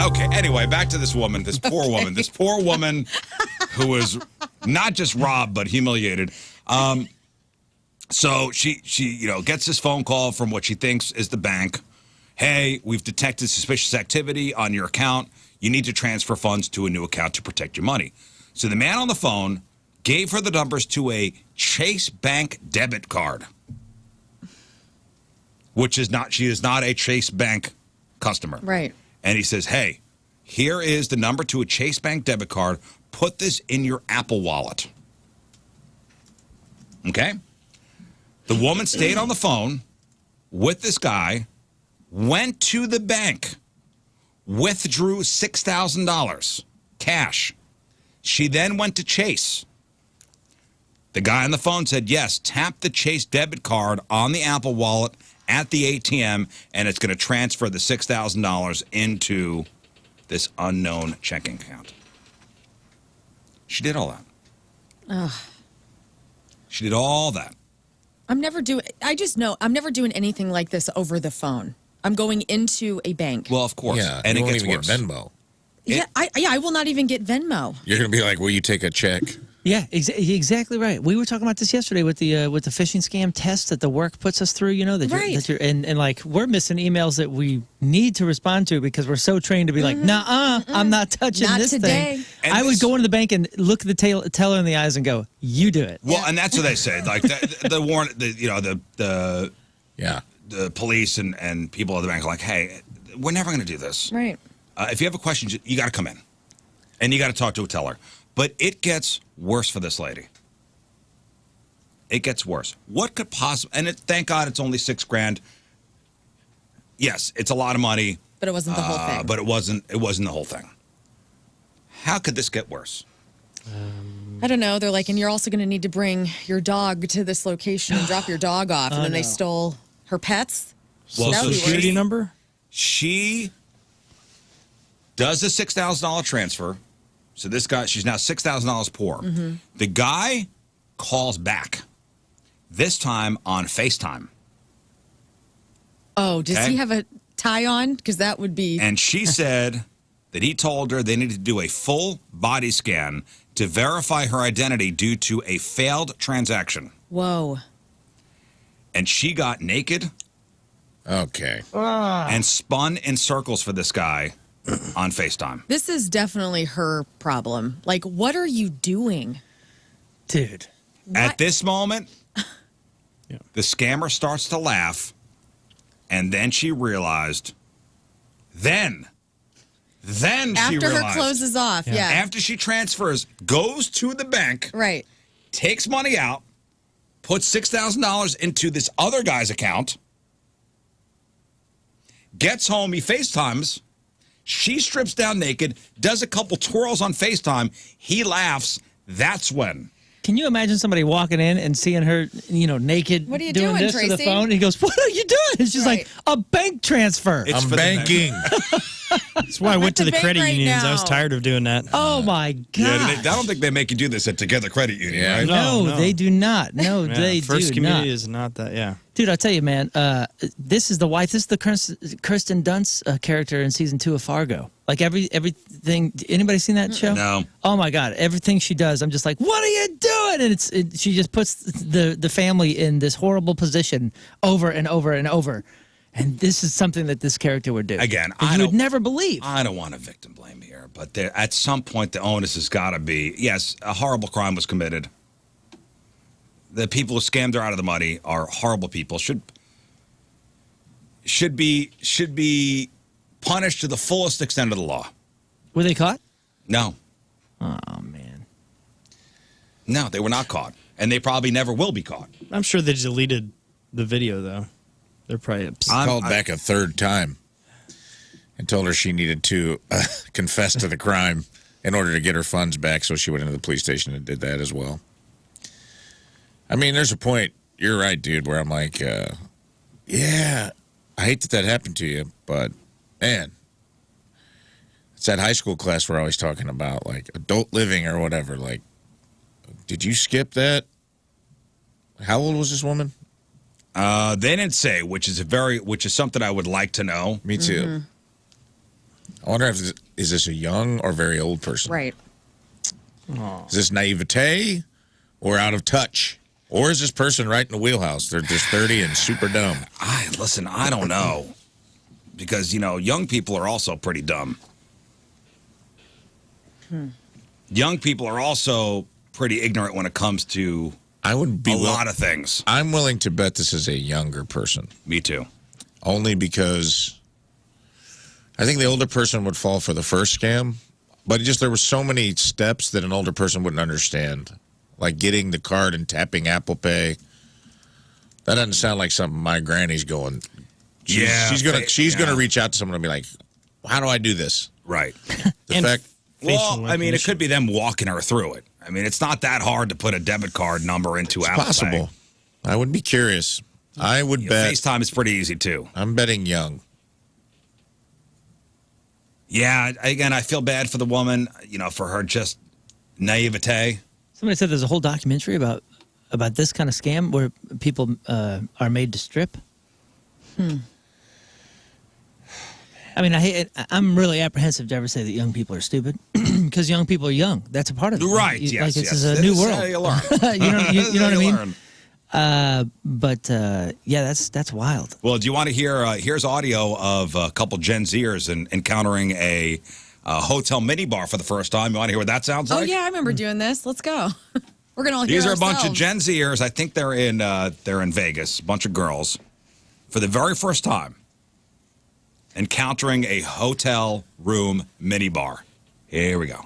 Okay, anyway, back to this woman, this poor woman who was not just robbed but humiliated. So she gets this phone call from what she thinks is the bank. Hey, we've detected suspicious activity on your account. You need to transfer funds to a new account to protect your money. So the man on the phone gave her the numbers to a Chase Bank debit card, she is not a Chase Bank customer. Right. And he says, hey, here is the number to a Chase Bank debit card. Put this in your Apple Wallet. Okay? The woman stayed on the phone with this guy, went to the bank, withdrew $6,000 cash. She then went to Chase. The guy on the phone said, yes, tap the Chase debit card on the Apple Wallet at the ATM, and it's going to transfer the $6,000 into this unknown checking account. She did all that. Ugh. She did all that. I just know I'm never doing anything like this over the phone. I'm going into a bank. Well, of course. Yeah, and you it won't gets even worse. get Venmo. I will not even get Venmo. You're going to be like, will you take a check? Yeah, exactly right. We were talking about this yesterday with the phishing scam test that the work puts us through. And like we're missing emails that we need to respond to because we're so trained to be like, nah, I'm not touching Not this today. thing. And I would go into the bank and look the teller in the eyes and go, "You do it." Well, and that's what they say. Like the warrant, the police and people at the bank are like, hey, we're never going to do this. Right. If you have a question, you got to come in, and you got to talk to a teller. But it gets worse for this lady. It gets worse. What could possibly? And thank God it's only $6,000. Yes, it's a lot of money. But it wasn't the whole thing. But it wasn't the whole thing. How could this get worse? I don't know. They're like, and you're also going to need to bring your dog to this location and drop your dog off. And then they stole her pets. Well, Social security number? She does a $6,000 transfer. So this guy, she's now $6,000 poor. Mm-hmm. The guy calls back, this time on FaceTime. Oh, does he have a tie on? Because that would be... And she said that he told her they needed to do a full body scan to verify her identity due to a failed transaction. Whoa. And she got naked. Okay. And spun in circles for this guy on FaceTime. This is definitely her problem. Like, what are you doing? Dude. At this moment, the scammer starts to laugh, and then she realized, then she realized. After her closes off, yeah. After she transfers, goes to the bank, right, takes money out, puts $6,000 into this other guy's account, gets home, he FaceTimes, she strips down naked, does a couple twirls on FaceTime, he laughs, that's when. Can you imagine somebody walking in and seeing her, naked, what are you doing this Tracy? to the phone? And he goes, "What are you doing?" And she's like, "A bank transfer." It's I'm banking. That's why I went to the credit unions. I was tired of doing that. Oh my God! Yeah, I don't think they make you do this at Together Credit Union, right? No, they do not. No, they do not. First Community is not that. Yeah, dude, I'll tell you, man. This is the wife. This is the Kirsten Dunst character in season 2 of Fargo. Like everything. Anybody seen that show? No. Oh my God! Everything she does, I'm just like, what are you doing? And she just puts the family in this horrible position over and over and over. And this is something that this character would do. Again, you would never believe. I don't want to victim blame here, but at some point the onus has got to be, yes, a horrible crime was committed. The people who scammed her out of the money are horrible people. Should be punished to the fullest extent of the law. Were they caught? No. Oh man. No, they were not caught, and they probably never will be caught. I'm sure they deleted the video though. They're probably upset. Called back a third time. and told her she needed to confess to the crime in order to get her funds back, so she went into the police station and did that as well. I mean, there's a point, you're right, dude, where I'm like, yeah, I hate that happened to you, but, man, it's that high school class we're always talking about, like, adult living or whatever. Like, did you skip that? How old was this woman? They didn't say, which is something I would like to know. Me too. Mm-hmm. I wonder if is this a young or very old person? Right. Is this naivete or out of touch? Or is this person right in the wheelhouse? They're just 30 and super dumb. Listen, I don't know. Because, young people are also pretty dumb. Young people are also pretty ignorant when it comes to a lot of things. I'm willing to bet this is a younger person. Me too. Only because I think the older person would fall for the first scam. But there were so many steps that an older person wouldn't understand. Like getting the card and tapping Apple Pay. That doesn't sound like something my granny's going. She's gonna reach out to someone and be like, "How do I do this?" Right. It it could be them walking her through it. I mean, it's not that hard to put a debit card number into Apple Pay. It's possible. I would be curious. I would bet. FaceTime is pretty easy too. I'm betting young. Yeah. Again, I feel bad for the woman. For her just naivete. Somebody said there's a whole documentary about this kind of scam where people are made to strip. I mean, I'm really apprehensive to ever say that young people are stupid because young people are young. That's a part of it. Right. Yes. This is a new world. You learn. you know what I mean? Yeah, that's wild. Well, do you want to hear? Here's audio of a couple Gen Zers encountering a hotel minibar for the first time. You want to hear what that sounds like? Oh yeah, I remember doing this. Let's go. We're gonna all hear These are ourselves. a bunch of Gen Zers. I think they're in Vegas. A bunch of girls for the very first time encountering a hotel room minibar. Here we go.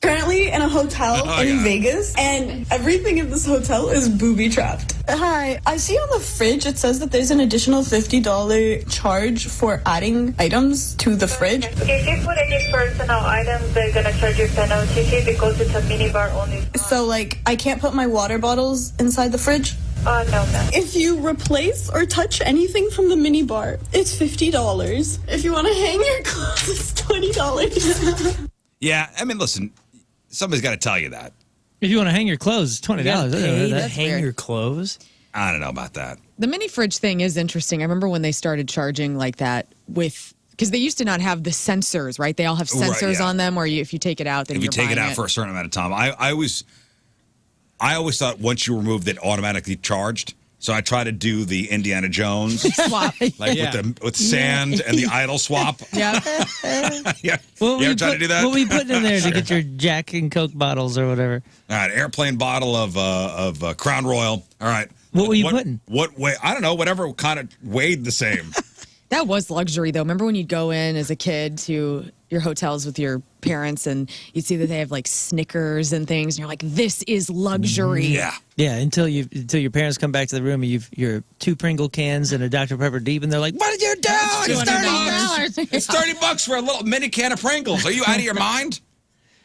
Currently in a hotel in Vegas, and everything in this hotel is booby-trapped. Hi, I see on the fridge it says that there's an additional $50 charge for adding items to the fridge. If you put any personal items, they're gonna charge you penalty fee because it's a minibar only. So, I can't put my water bottles inside the fridge? No, no. If you replace or touch anything from the minibar, it's $50. If you want to hang your clothes, it's $20. Yeah, I mean, listen, somebody's got to tell you that. If you want to hang your clothes, it's $20. That's hang weird. your clothes? I don't know about that. The mini fridge thing is interesting. I remember when they started charging like that because they used to not have the sensors, right? They all have sensors on them, where if you take it out, then if you take it out for a certain amount of time. I always thought once you removed it, automatically charged. So I try to do the Indiana Jones swap, with sand and the idol swap. Yeah. Yeah. You ever try to do that? What were you putting in there to get your Jack and Coke bottles or whatever? All right, airplane bottle of Crown Royal. All right. What were you putting? What way? I don't know. Whatever kind of weighed the same. That was luxury, though. Remember when you'd go in as a kid to your hotels with your parents and you'd see that they have like Snickers and things, and you're like, this is luxury. Yeah. Yeah, until your parents come back to the room and you're 2 Pringle cans and a Dr. Pepper deep, and they're like, what did you do? It's $30. It's $30 for a little mini can of Pringles. Are you out of your mind?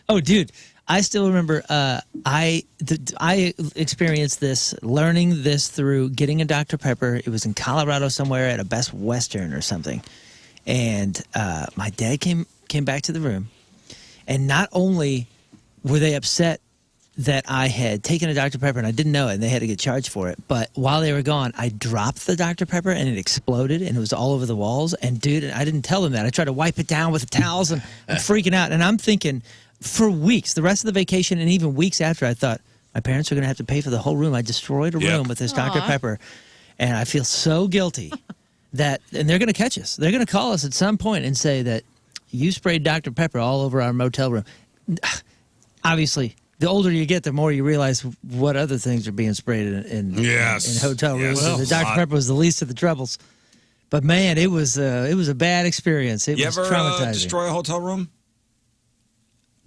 Oh, dude. I still remember I experienced this, learning this through getting a Dr. Pepper. It was in Colorado somewhere at a Best Western or something. And my dad came back to the room. And not only were they upset that I had taken a Dr. Pepper and I didn't know it and they had to get charged for it, but while they were gone, I dropped the Dr. Pepper and it exploded and it was all over the walls. And, dude, I didn't tell them that. I tried to wipe it down with the towels and I'm freaking out. And I'm thinking, for weeks, the rest of the vacation and even weeks after, I thought, my parents are going to have to pay for the whole room. I destroyed a room with this Dr. Pepper. And I feel so guilty and they're going to catch us. They're going to call us at some point and say that you sprayed Dr. Pepper all over our motel room. Obviously, the older you get, the more you realize what other things are being sprayed in hotel rooms. Well, the Dr. Pepper was the least of the troubles. But, man, it was a bad experience. It was traumatizing. You ever destroy a hotel room?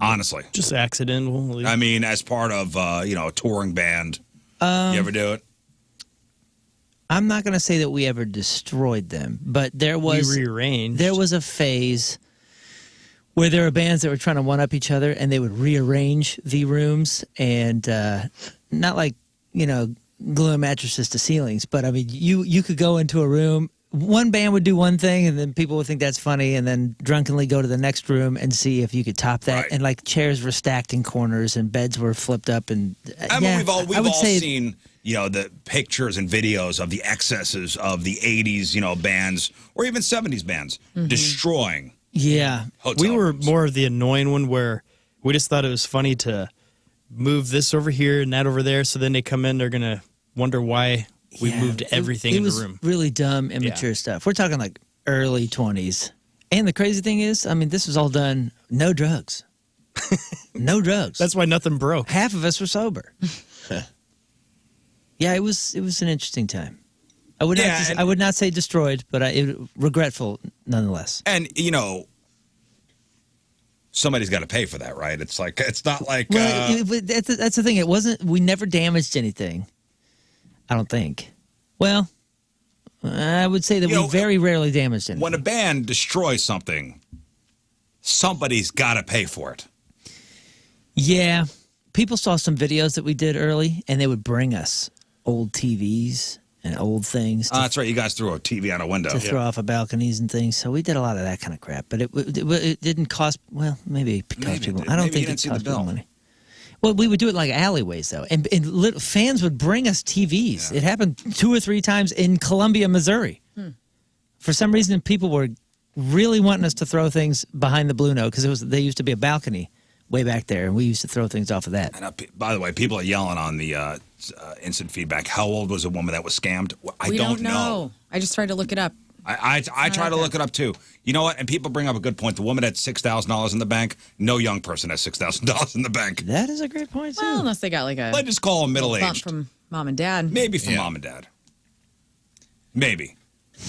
Honestly. Just accidental. I mean, as part of, a touring band. You ever do it? I'm not going to say that we ever destroyed them, but there was we rearranged. There was a phase where there were bands that were trying to one-up each other, and they would rearrange the rooms, and not like, gluing mattresses to ceilings, but I mean, you could go into a room, one band would do one thing, and then people would think that's funny, and then drunkenly go to the next room and see if you could top that. Right. And like chairs were stacked in corners, and beds were flipped up, and I mean, we've all seen, the pictures and videos of the excesses of the 80s, bands, or even 70s bands destroying. Yeah. We were rooms. more of the annoying one where we just thought it was funny to move this over here and that over there. So then they come in, they're going to wonder why we moved everything in the room. It was really dumb, immature stuff. We're talking like early 20s. And the crazy thing is, I mean, this was all done, no drugs. No drugs. That's why nothing broke. Half of us were sober. Yeah, it was an interesting time. I would not say destroyed, but regretful nonetheless. And, somebody's got to pay for that, right? It's not like... Well, that's the thing. We never damaged anything. I don't think. Well, I would say that we very rarely damaged anything. When a band destroys something, somebody's got to pay for it. Yeah. People saw some videos that we did early, and they would bring us old TVs and old things. That's right. You guys threw a TV out a window. To throw off of balconies and things. So we did a lot of that kind of crap. But it didn't cost, well, maybe it cost people. I don't think it cost people money. Well, we would do it like alleyways, though. And fans would bring us TVs. Yeah. It happened 2 or 3 times in Columbia, Missouri. For some reason, people were really wanting us to throw things behind the Blue Note because they used to be a balcony way back there, and we used to throw things off of that. And by the way, people are yelling on the instant feedback. How old was a woman that was scammed? I don't know. I just tried to look it up. I try to look it up too. You know what? And people bring up a good point. The woman had $6,000 in the bank. No young person has $6,000 in the bank. That is a great point too. Well, unless they got like let's just call them middle-aged from mom and dad. Maybe from mom and dad. Maybe.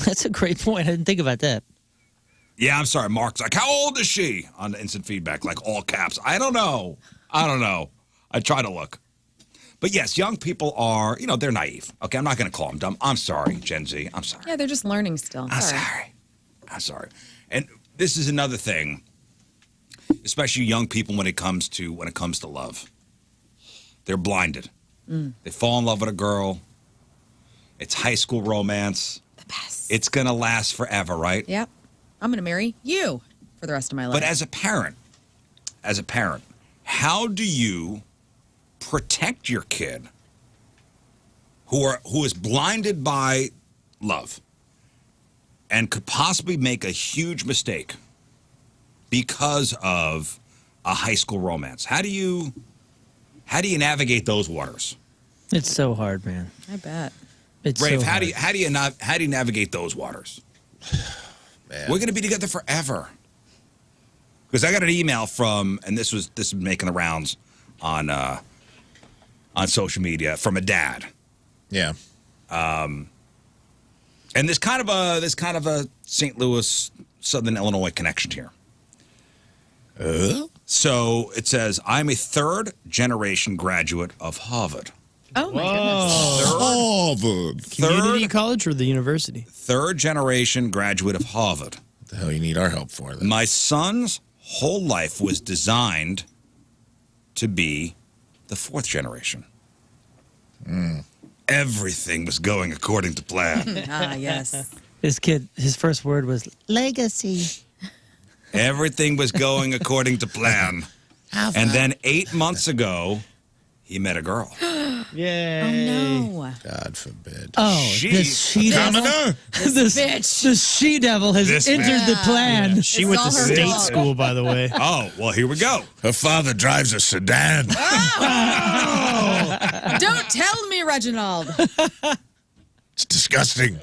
That's a great point. I didn't think about that. Yeah, I'm sorry. Mark's like, how old is she? On the instant feedback, like all caps. I don't know. I try to look. But yes, young people are, they're naive. Okay, I'm not going to call them dumb. I'm sorry, Gen Z. I'm sorry. Yeah, they're just learning still. I'm sorry. And this is another thing, especially young people when it comes to love. They're blinded. They fall in love with a girl. It's high school romance. The best. It's going to last forever, right? Yep. I'm going to marry you for the rest of my life. But as a parent, how do you protect your kid who is blinded by love and could possibly make a huge mistake because of a high school romance? How do you navigate those waters? It's so hard, man. I bet. It's Rafe, so how hard. do you navigate those waters? Man. We're going to be together forever. Because I got an email from, and this is making the rounds on social media from a dad. Yeah. And there's kind of a St. Louis, Southern Illinois connection here. So it says, I'm a 3rd generation graduate of Harvard. Oh my goodness. Harvard. Community college or the university? 3rd generation graduate of Harvard. What the hell you need our help for then? My son's whole life was designed to be the 4th generation. Everything was going according to plan. Yes. This kid, his first word was legacy. Everything was going according to plan. And then 8 months ago, he met a girl. Yay. Oh no. God forbid. Oh, the she-devil. The she-devil has entered the plan. Yeah. She went to state school, by the way. Oh, well, here we go. Her father drives a sedan. Oh. Don't tell me, Reginald. It's disgusting.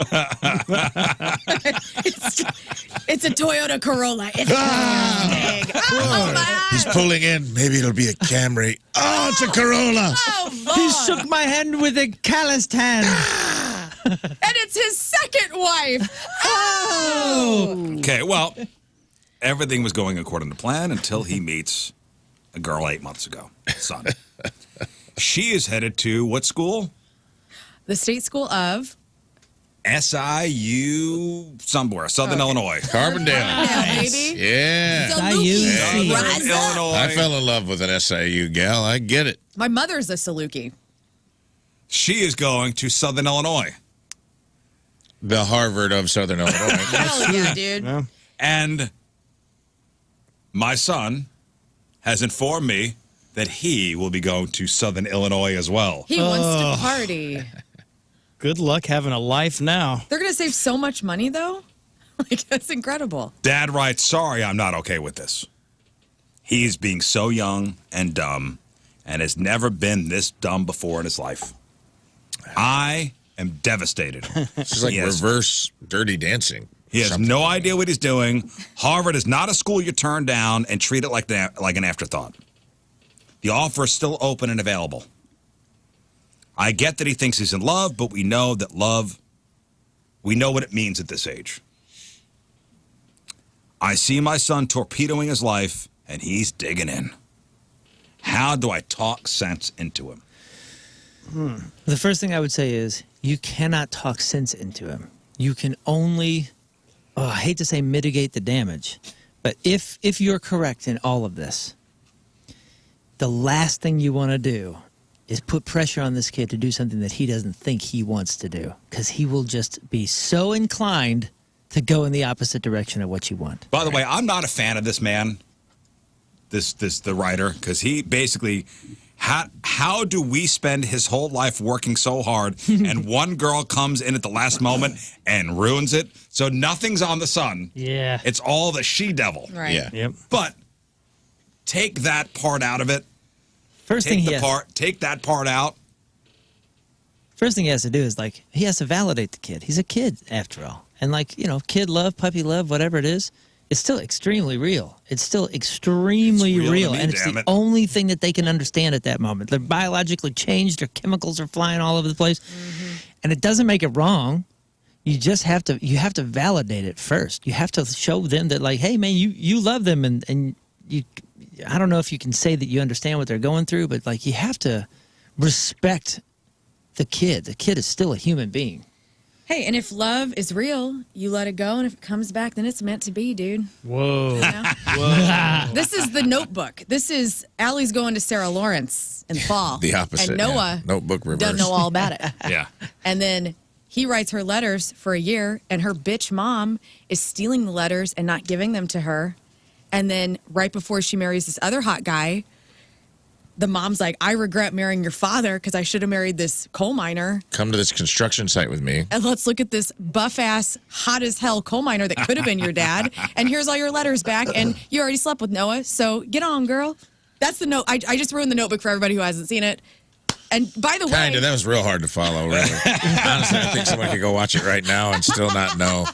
It's a Toyota Corolla. It's big. Oh, my. He's pulling in. Maybe it'll be a Camry. Oh, it's a Corolla. Oh, He shook my hand with a calloused hand. And it's his second wife. Oh. Okay, well, everything was going according to plan until he meets a girl 8 months ago, son. She is headed to what school? The State School of SIU somewhere, Southern Illinois. Carbondale. Yeah, baby. Yeah. Saluki. Southern Illinois. I fell in love with an SIU gal. I get it. My mother's a Saluki. She is going to Southern Illinois. The Harvard of Southern Illinois. Hell yeah, dude. Yeah. And my son has informed me that he will be going to Southern Illinois as well. He wants to party. Good luck having a life now. They're going to save so much money, though. Like, that's incredible. Dad writes, sorry, I'm not okay with this. He's being so young and dumb and has never been this dumb before in his life. I am devastated. It's like reverse Dirty Dancing. He has no idea what he's doing. Harvard is not a school you turn down and treat it like an afterthought. The offer is still open and available. I get that he thinks he's in love, but we know that we know what it means at this age. I see my son torpedoing his life, and he's digging in. How do I talk sense into him? The first thing I would say is you cannot talk sense into him. You can only, I hate to say mitigate the damage, but if you're correct in all of this, the last thing you want to do is put pressure on this kid to do something that he doesn't think he wants to do, because he will just be so inclined to go in the opposite direction of what you want. By the way, I'm not a fan of this man, the writer, because he basically, how do we spend his whole life working so hard and one girl comes in at the last moment and ruins it? So nothing's on the son. Yeah. It's all the she-devil. Right. Yeah. Yep. But take that part out of it. Take that part out. First thing he has to do is, like, he has to validate the kid. He's a kid, after all. And, like, you know, kid love, puppy love, whatever it is, it's still extremely real. It's still extremely real. And it's the only thing that they can understand at that moment. They're biologically changed. Their chemicals are flying all over the place. Mm-hmm. And it doesn't make it wrong. You just have to validate it first. You have to show them that, like, hey, man, you love them, and you, I don't know if you can say that you understand what they're going through, but, like, you have to respect the kid. The kid is still a human being. Hey, and if love is real, you let it go, and if it comes back, then it's meant to be, dude. Whoa. You know? Whoa. This is The Notebook. This is Allie's going to Sarah Lawrence in the fall. The opposite. And Noah Notebook reverse. doesn't know all about it. Yeah. And then he writes her letters for a year, and her bitch mom is stealing the letters and not giving them to her. And then right before she marries this other hot guy, the mom's like, I regret marrying your father because I should have married this coal miner. Come to this construction site with me. And let's look at this buff-ass, hot-as-hell coal miner that could have been your dad. And here's all your letters back. And you already slept with Noah, so get on, girl. That's the note. I just ruined the Notebook for everybody who hasn't seen it. And by the way... Kinda. That was real hard to follow, really. Honestly, I think someone could go watch it right now and still not know.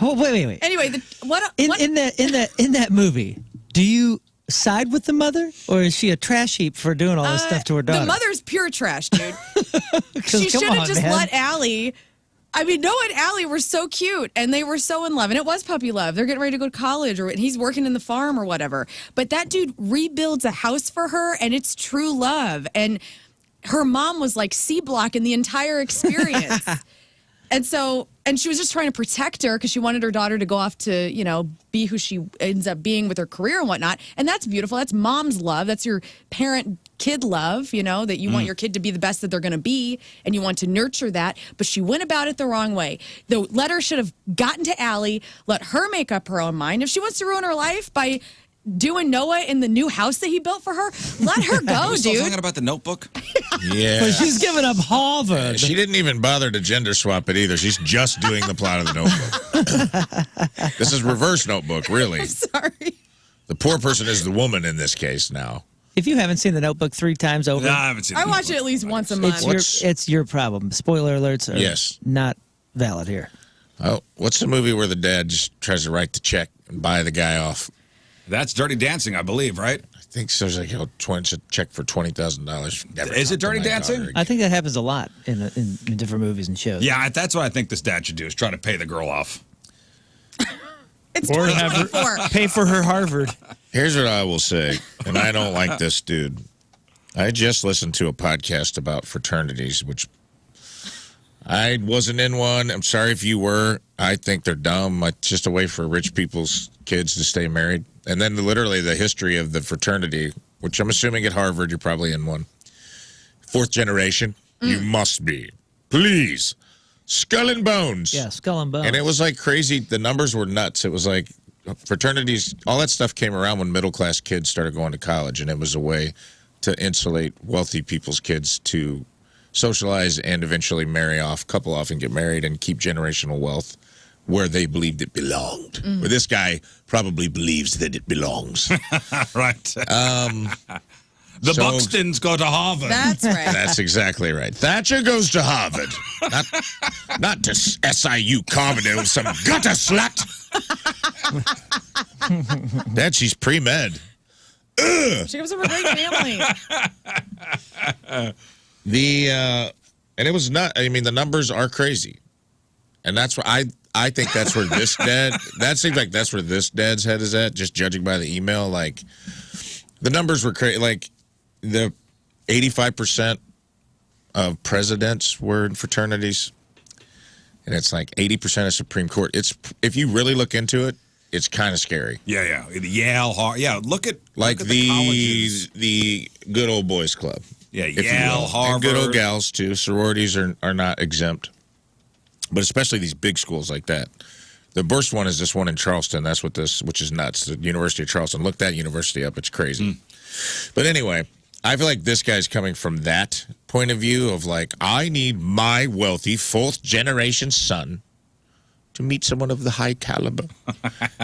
Oh, wait. Anyway, in that movie, do you side with the mother, or is she a trash heap for doing all this stuff to her daughter? The mother's pure trash, dude. She should have just let Allie. I mean, Noah and Allie were so cute, and they were so in love, and it was puppy love. They're getting ready to go to college, and he's working in the farm or whatever. But that dude rebuilds a house for her, and it's true love. And her mom was like C-block in the entire experience. And she was just trying to protect her because she wanted her daughter to go off to, you know, be who she ends up being with her career and whatnot. And that's beautiful. That's mom's love. That's your parent-kid love, you know, that you want your kid to be the best that they're going to be, and you want to nurture that. But she went about it the wrong way. The letter should have gotten to Allie, let her make up her own mind. If she wants to ruin her life by doing Noah in the new house that he built for her, let her go, We're dude. still talking about The Notebook? Yeah. But she's giving up Harvard. She didn't even bother to gender swap it either. She's just doing the plot of The Notebook. This is reverse Notebook, really. I'm sorry. The poor person is the woman in this case now. If you haven't seen The Notebook 3 times over, No, I haven't seen I watch it at least once a month. it's your problem. Spoiler alerts are not valid here. Oh, what's the movie where the dad just tries to write the check and buy the guy off? That's Dirty Dancing, I believe, right? I think so. It's like he'll check for $20,000. Is it Dirty Dancing? I think that happens a lot in different movies and shows. Yeah, that's what I think this dad should do, is try to pay the girl off. It's Or have 2024. her pay for her Harvard. Here's what I will say, and I don't like this dude. I just listened to a podcast about fraternities, which I wasn't in one. I'm sorry if you were. I think they're dumb. It's just a way for rich people's kids to stay married. And then literally the history of the fraternity, which I'm assuming at Harvard, you're probably in one. Fourth generation, you must be. Please. Skull and Bones. Yeah, Skull and Bones. And it was like crazy. The numbers were nuts. It was like fraternities, all that stuff came around when middle-class kids started going to college, and it was a way to insulate wealthy people's kids to socialize and eventually couple off and get married and keep generational wealth where they believed it belonged. Where this guy probably believes that it belongs. Right. The Buxtons go to Harvard. That's right. That's exactly right. Thatcher goes to Harvard. Not to SIU Carbondale, some gutter slut. Dad, she's pre-med. She comes from a great family. And it was not, I mean, the numbers are crazy. And that's where I think that's where this that seems like that's where this dad's head is at, just judging by the email. Like, the numbers were crazy. Like, the 85% of presidents were in fraternities, and it's like 80% of Supreme Court. If you really look into it, it's kind of scary. Yeah. Yale, Harvard. Yeah, look at the colleges. The good old boys club. Yeah, Yale, Harvard. And good old gals, too. Sororities are not exempt. But especially these big schools like that. The worst one is this one in Charleston. That's what which is nuts. The University of Charleston. Look that university up. It's crazy. But anyway, I feel like this guy's coming from that point of view of like, I need my wealthy fourth generation son to meet someone of the high caliber.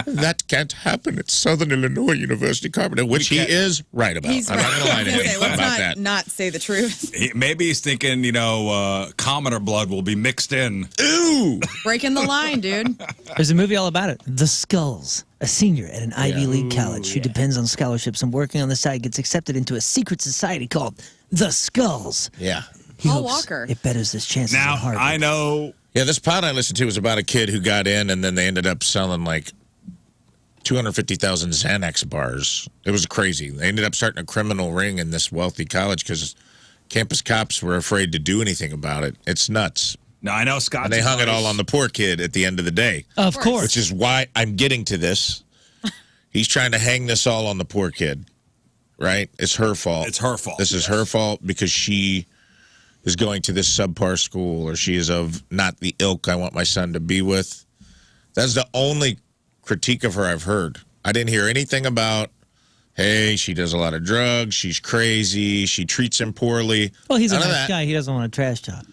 That can't happen at Southern Illinois University, Carbondale, which he is right about. He's I'm right. not going to lie to him Let's about that. not say the truth. Maybe he's thinking, commoner blood will be mixed in. Ooh! Breaking the line, dude. There's a movie all about it. The Skulls. A senior at an Ivy League college who depends on scholarships and working on the side gets accepted into a secret society called The Skulls. Yeah. He Paul hopes Walker. It betters his chances Now, at Harvard. I know. Yeah, this pod I listened to was about a kid who got in and then they ended up selling like 250,000 Xanax bars. It was crazy. They ended up starting a criminal ring in this wealthy college because campus cops were afraid to do anything about it. It's nuts. Now, I know Scott. And they hung it all on the poor kid at the end of the day. Of course. Which is why I'm getting to this. He's trying to hang this all on the poor kid, right? It's her fault. It's her fault. This is her fault because she is going to this subpar school or she is of not the ilk I want my son to be with. That's the only critique of her I've heard. I didn't hear anything about, hey, she does a lot of drugs, she's crazy, she treats him poorly. Well, he's a None of nice that. guy. He doesn't want a trash job.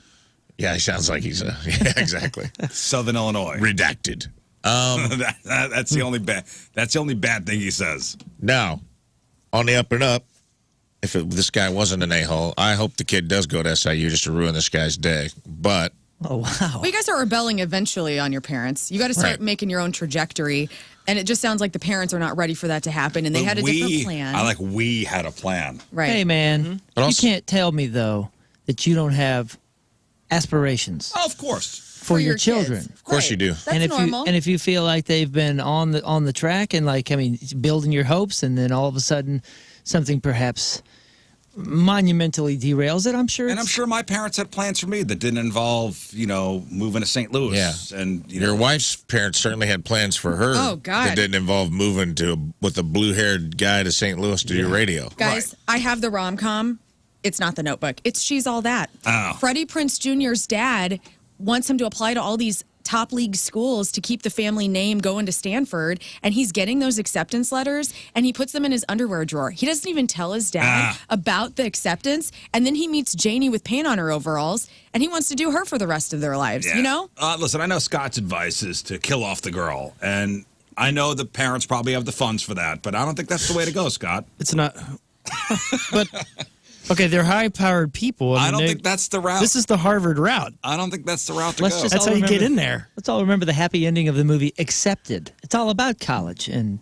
Yeah, he sounds like he's yeah, exactly. Southern Illinois. Redacted. That's the only bad. That's the only bad thing he says. Now, on the up and up, if this guy wasn't an a-hole, I hope the kid does go to SIU just to ruin this guy's day. But Oh, wow. Well, you guys are rebelling eventually on your parents. You got to start making your own trajectory. And it just sounds like the parents are not ready for that to happen. And they had a different plan. We had a plan. Right. Hey, man, you can't tell me, though, that you don't have aspirations Oh, of course. for your children. kids. Of course you do. That's and if normal. you if you feel like they've been on the track and building your hopes, and then all of a sudden something perhaps monumentally derails it, I'm sure. And I'm sure my parents had plans for me that didn't involve, moving to St. Louis. Yeah. And your wife's parents certainly had plans for her. Oh, God. That didn't involve moving with a blue-haired guy to St. Louis to do radio. Guys, I have the rom-com. It's not The Notebook. It's She's All That. Oh. Freddie Prinze Jr.'s dad wants him to apply to all these top league schools to keep the family name going to Stanford, and he's getting those acceptance letters, and he puts them in his underwear drawer. He doesn't even tell his dad about the acceptance, and then he meets Janie with paint on her overalls, and he wants to do her for the rest of their lives, Listen, I know Scott's advice is to kill off the girl, and I know the parents probably have the funds for that, but I don't think that's the way to go, Scott. It's not. But, okay, they're high-powered people. I don't think that's the route. This is the Harvard route. I don't think that's the route to Let's go. just That's how you get in there. Let's all remember the happy ending of the movie Accepted. It's all about college and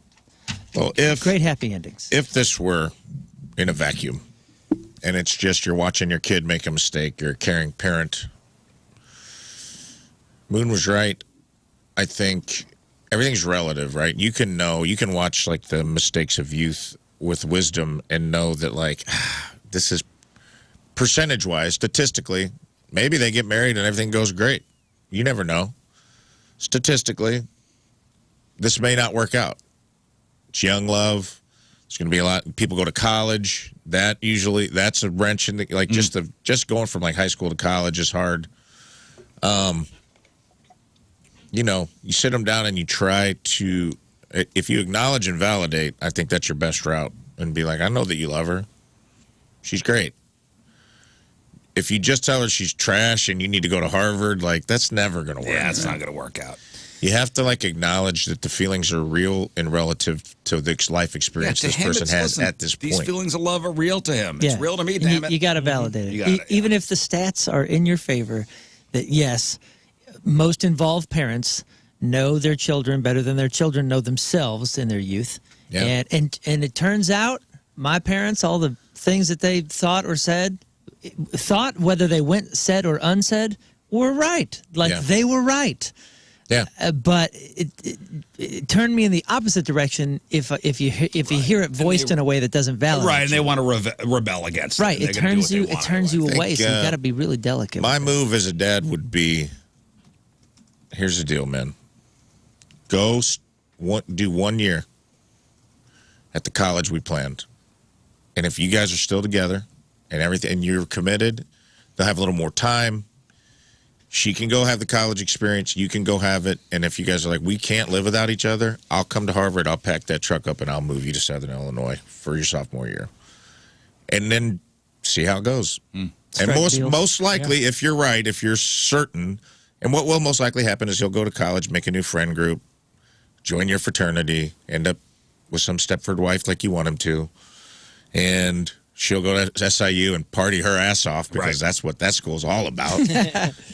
Well, great happy endings. if this were in a vacuum, and it's just you're watching your kid make a mistake, you're a caring parent, Moon was right. I think everything's relative, right? You can watch like the mistakes of youth with wisdom and know that this is percentage-wise, statistically, maybe they get married and everything goes great. You never know. Statistically, this may not work out. It's young love. There's going to be a lot. People go to college. That's a wrench in the, like just going from like high school to college is hard. You know, you sit them down and you try to, if you acknowledge and validate, I think that's your best route, and be like, I know that you love her. She's great. If you just tell her she's trash and you need to go to Harvard, like, that's never going to work. Yeah, it's not going to work out. You have to, like, acknowledge that the feelings are real and relative to the life experience this person has at this point. These feelings of love are real to him. It's real to me, damn it. You got to validate it. Even if the stats are in your favor, that, yes, most involved parents know their children better than their children know themselves in their youth. Yeah. And it turns out my parents, all the things that they thought or said, whether they said or unsaid, were right. Like, they were right. Yeah. But it turned me in the opposite direction if you hear it voiced in a way that doesn't validate. Right, and they want to rebel against it. Right, it turns you away, so you got to be really delicate. My move as a dad would be, here's the deal, man. Go do 1 year at the college we planned. And if you guys are still together and everything, and you're committed, they'll have a little more time. She can go have the college experience. You can go have it. And if you guys are like, we can't live without each other, I'll come to Harvard. I'll pack that truck up and I'll move you to Southern Illinois for your sophomore year. And then see how it goes. And most likely, if you're right, if you're certain, and what will most likely happen is he'll go to college, make a new friend group, join your fraternity, end up with some Stepford wife like you want him to, and she'll go to SIU and party her ass off because that's what that school's all about.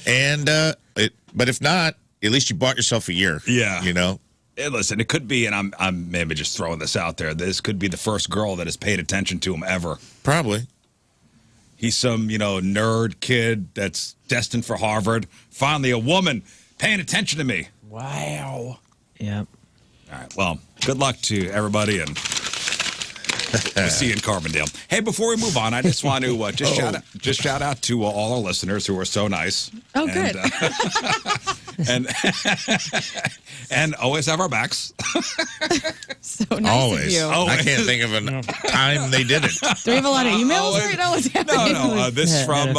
And but if not, at least you bought yourself a year. Yeah, you know. Hey, listen, it could be, and I'm maybe just throwing this out there. This could be the first girl that has paid attention to him ever. Probably. He's some, nerd kid that's destined for Harvard. Finally, a woman paying attention to me. Wow. Yeah. All right. Well, good luck to everybody, and we'll see you in Carbondale. Hey, before we move on, I just want to shout out to all our listeners who are so nice. Oh, good. And always have our backs. So nice of you. I can't think of a time they did it. Do we have a lot of emails right now? What's happening? No. This is from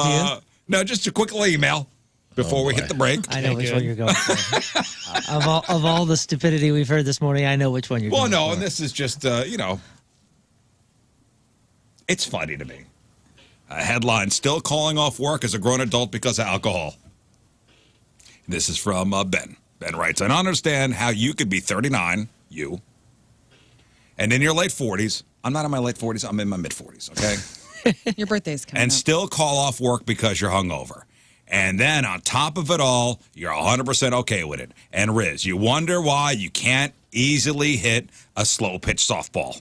just a quick little email before we hit the break. I know which one you're going for. Of all the stupidity we've heard this morning, I know which one you're going for. Well, no, and this is just it's funny to me. A headline: still calling off work as a grown adult because of alcohol. This is from Ben. Ben writes, I don't understand how you could be 39, and in your late 40s. I'm not in my late 40s. I'm in my mid-40s, okay? Your birthday's coming and up. still call off work because you're hungover. And then on top of it all, you're 100% okay with it. And Rizz, you wonder why you can't easily hit a slow-pitch softball.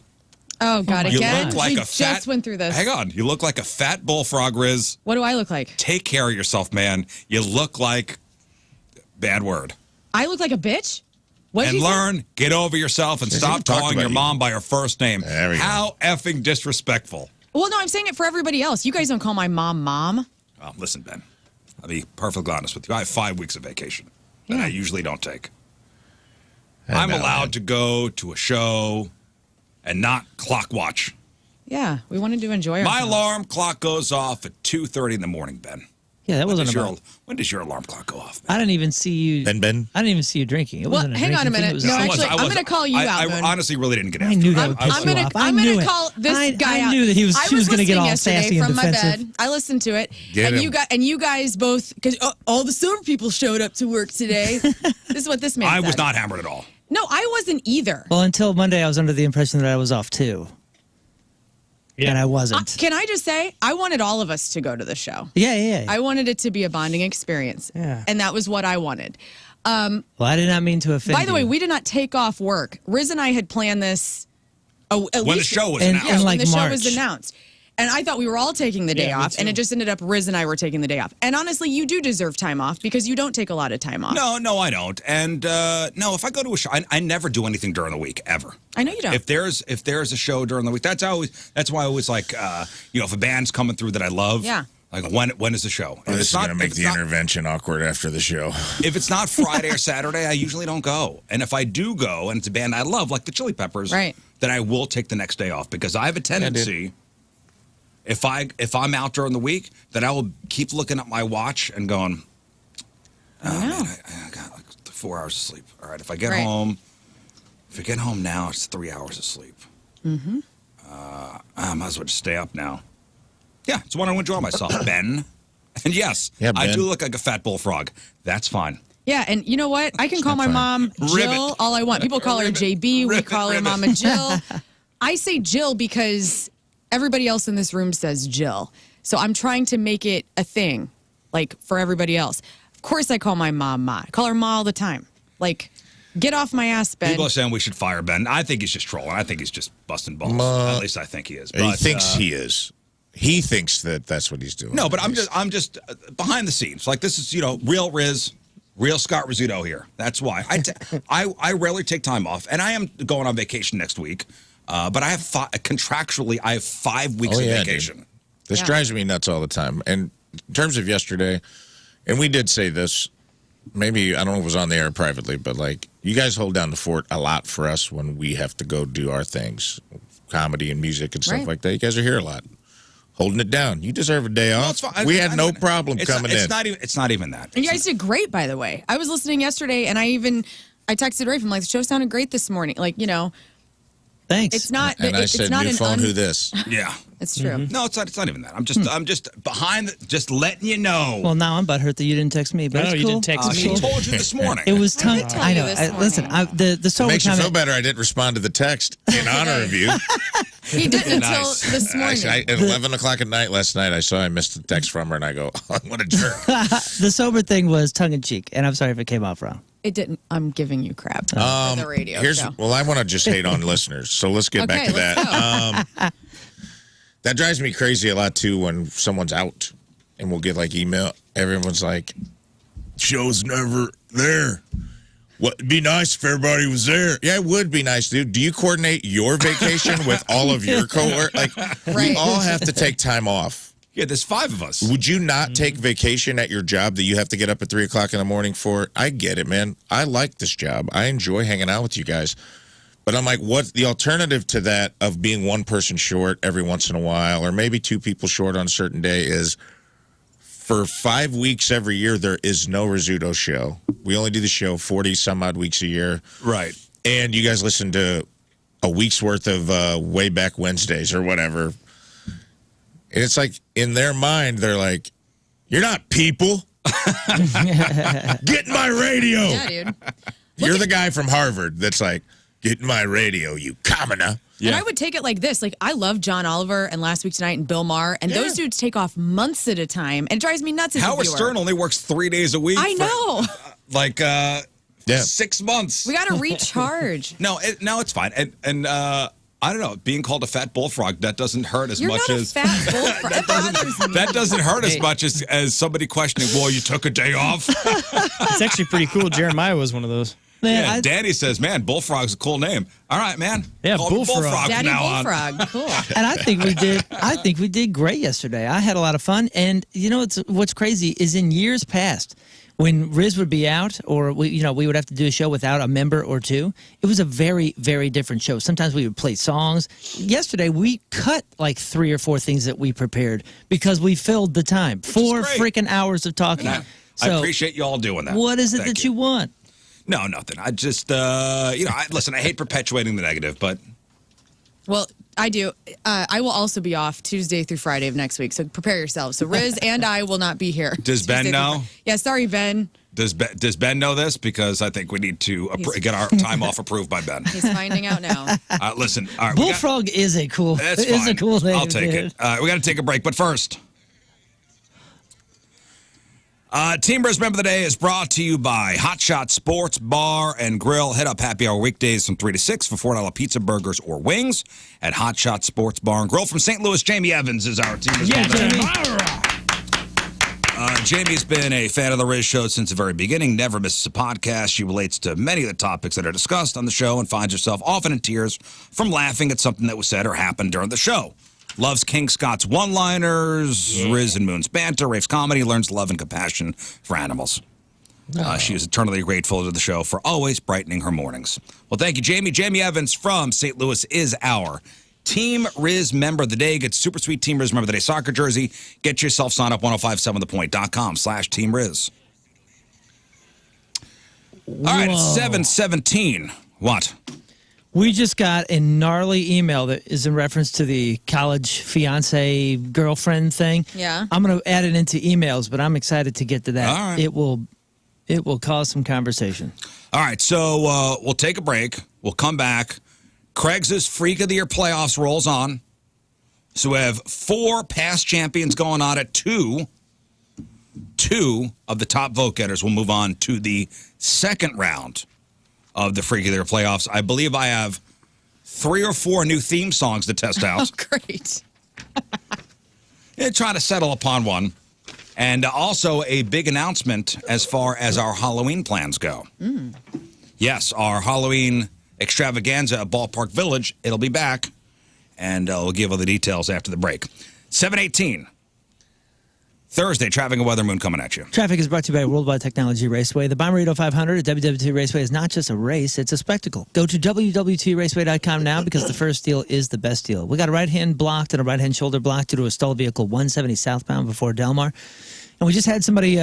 Oh, God, again? You look like we a fat, just went through this. Hang on. You look like a fat bullfrog, Rizz. What do I look like? Take care of yourself, man. You look like... Bad word. I look like a bitch? And Lern, get over yourself and stop calling your mom by her first name. How effing disrespectful. Well, no, I'm saying it for everybody else. You guys don't call my mom, Mom. Well, listen, Ben. I'll be perfectly honest with you. I have 5 weeks of vacation that I usually don't take. I'm allowed to go to a show and not clock watch. Yeah, we wanted to enjoy ourselves. My alarm clock goes off at 2:30 in the morning, Ben. Yeah, that wasn't about... When does your alarm clock go off, man? I didn't even see you... Ben? I didn't even see you drinking. It wasn't hang on a minute. No, actually, I'm going to call you out, I honestly really didn't get after I knew that would piss you off. I'm going to call this guy out. I knew that she was going to get all sassy and defensive. From my bed. I listened to it. You guys both... Because all the sober people showed up to work today. This is what this man said. I was not hammered at all. No, I wasn't either. Well, until Monday, I was under the impression that I was off, too. Yeah. And I wasn't. Can I just say, I wanted all of us to go to the show. Yeah. I wanted it to be a bonding experience. Yeah. And that was what I wanted. Well, I did not mean to offend you. By the way, we did not take off work. Rizz and I had planned this when the show was announced. Yeah, when the show was announced. And I thought we were all taking the day off, and it just ended up Rizz and I were taking the day off. And honestly, you do deserve time off because you don't take a lot of time off. No, I don't. And no, if I go to a show, I never do anything during the week ever. I know you don't. If there's a show during the week, that's why I always like if a band's coming through that I love. Yeah. Like, when is the show? Well, this is going to make the intervention awkward after the show. If it's not Friday or Saturday, I usually don't go. And if I do go, and it's a band I love, like the Chili Peppers, then I will take the next day off because I have a tendency, if I'm out during the week, then I will keep looking at my watch and going, man, I got like 4 hours of sleep. All right, if I get home now, it's 3 hours of sleep. Mm-hmm. I might as well just stay up now. Yeah, it's when I enjoy myself, Ben. And yes, I do look like a fat bullfrog. That's fine. Yeah, and you know what? I can call my mom Jill all I want. People call her JB. We call her Mama Jill. I say Jill because everybody else in this room says Jill. So I'm trying to make it a thing, like, for everybody else. Of course I call my mom Ma. I call her Ma all the time. Like, get off my ass, Ben. People are saying we should fire Ben. I think he's just trolling. I think he's just busting balls. At least I think he is. But, he thinks he is. He thinks that's what he's doing. No, but I'm just behind the scenes. Like, this is, real Rizz, real Scott Rizzuto here. That's why. I rarely take time off, and I am going on vacation next week. But I have contractually, I have 5 weeks of vacation. Dude. This drives me nuts all the time. And in terms of yesterday, and we did say this, maybe, I don't know if it was on the air privately, but like, you guys hold down the fort a lot for us when we have to go do our things, comedy and music and stuff like that. You guys are here a lot. Holding it down. You deserve a day off. We had no problem coming in. It's not even that. And you guys did great, by the way. I was listening yesterday, and I texted Rafe. I'm like, the show sounded great this morning. Like, Thanks. It's not. And I said, new phone, who this? Yeah. It's true. Mm-hmm. No, it's not even that. I'm just behind, just letting you know. Well, now I'm butthurt that you didn't text me, but no, you didn't text me. She told you this morning. It was tongue. I know. Listen, the sober makes you feel better. I didn't respond to the text in honor of you. He didn't until this morning. At 11 o'clock at night last night, I saw I missed a text from her, and I go, oh, what a jerk. The sober thing was tongue in cheek, and I'm sorry if it came off wrong. It didn't. I'm giving you crap for the radio show. Well, I want to just hate on listeners, so let's get back to that. That drives me crazy a lot, too, when someone's out and we'll get, like, email. Everyone's like, show's never there. What, it'd be nice if everybody was there. Yeah, it would be nice, dude. Do you coordinate your vacation with all of your coworkers? Like, we all have to take time off. Yeah, there's 5 of us. Would you not take vacation at your job that you have to get up at 3 o'clock in the morning for? I get it, man. I like this job. I enjoy hanging out with you guys. But I'm like, what's the alternative to that of being one person short every once in a while, or maybe 2 people short on a certain day is for 5 weeks every year, there is no Rizzuto show. We only do the show 40 some odd weeks a year. Right. And you guys listen to a week's worth of Way Back Wednesdays or whatever. And it's like, in their mind, they're like, you're not people. Get in my radio. Yeah, dude. You're the guy from Harvard that's like, get in my radio, you commoner. Yeah. And I would take it like this. Like, I love John Oliver and Last Week Tonight and Bill Maher, and those dudes take off months at a time, and it drives me nuts as a Howard viewer. Stern only works 3 days a week. I know. 6 months. We got to recharge. No, it's fine. And I don't know, being called a fat bullfrog, that doesn't hurt as much as fat bullfrog. that doesn't hurt as much as somebody questioning, well, you took a day off. It's actually pretty cool. Jeremiah was one of those. Man, Danny says, man, Bullfrog's a cool name. All right, man. Yeah, Bullfrog. Daddy Bullfrog. Cool. And I think we did great yesterday. I had a lot of fun. And you know what's crazy is in years past, when Rizz would be out or we would have to do a show without a member or 2, it was a very, very different show. Sometimes we would play songs. Yesterday, we cut like 3 or 4 things that we prepared because we filled the time. 4 freaking hours of talking. I appreciate you all doing that. What is it that you want? No, nothing. I just, listen, I hate perpetuating the negative, but. Well, I do. I will also be off Tuesday through Friday of next week, so prepare yourselves. So Rizz and I will not be here. Does Ben know? Yeah, sorry, Ben. Does Ben know this? Because I think we need to get our time off approved by Ben. He's finding out now. Listen, all right. Bullfrog is a cool. That's fine. Is a cool name. I'll take it. We got to take a break, but first. Team Rizz Member of the Day is brought to you by Hot Shot Sports Bar and Grill. Head up happy hour weekdays from 3 to 6 for $4 pizza, burgers, or wings at Hot Shot Sports Bar and Grill. From St. Louis, Jamie Evans is our Team Rizz Member of the Day. Jamie's been a fan of the Rizz Show since the very beginning, never misses a podcast. She relates to many of the topics that are discussed on the show and finds herself often in tears from laughing at something that was said or happened during the show. Loves King Scott's one-liners, Rizz and Moon's banter, Rafe's comedy, learns love and compassion for animals. She is eternally grateful to the show for always brightening her mornings. Well, thank you, Jamie. Jamie Evans from St. Louis is our Team Rizz member of the day. Get super sweet Team Rizz member of the day soccer jersey. Get yourself signed up 1057thepoint.com/Team Rizz. All right, it's 7:17. What? We just got a gnarly email that is in reference to the college fiance girlfriend thing. Yeah. I'm going to add it into emails, but I'm excited to get to that. All right. It will cause some conversation. All right, so we'll take a break. We'll come back. Craig's Freak of the Year playoffs rolls on. So we have 4 past champions going on at 2. 2 of the top vote getters will move on to the second round of the Freak of the Year playoffs. I believe I have 3 or 4 new theme songs to test out. Oh, great. Trying to settle upon one. And also a big announcement as far as our Halloween plans go. Yes, our Halloween extravaganza at Ballpark Village. It'll be back. And we'll give all the details after the break. 7:18. Thursday, traffic and weather, Moon coming at you. Traffic is brought to you by Worldwide Technology Raceway. The Bommarito 500 at WWT Raceway is not just a race, it's a spectacle. Go to WWTRaceway.com now because the first deal is the best deal. We got a right-hand blocked and a right-hand shoulder blocked due to a stalled vehicle 170 southbound before Delmar. And we just had somebody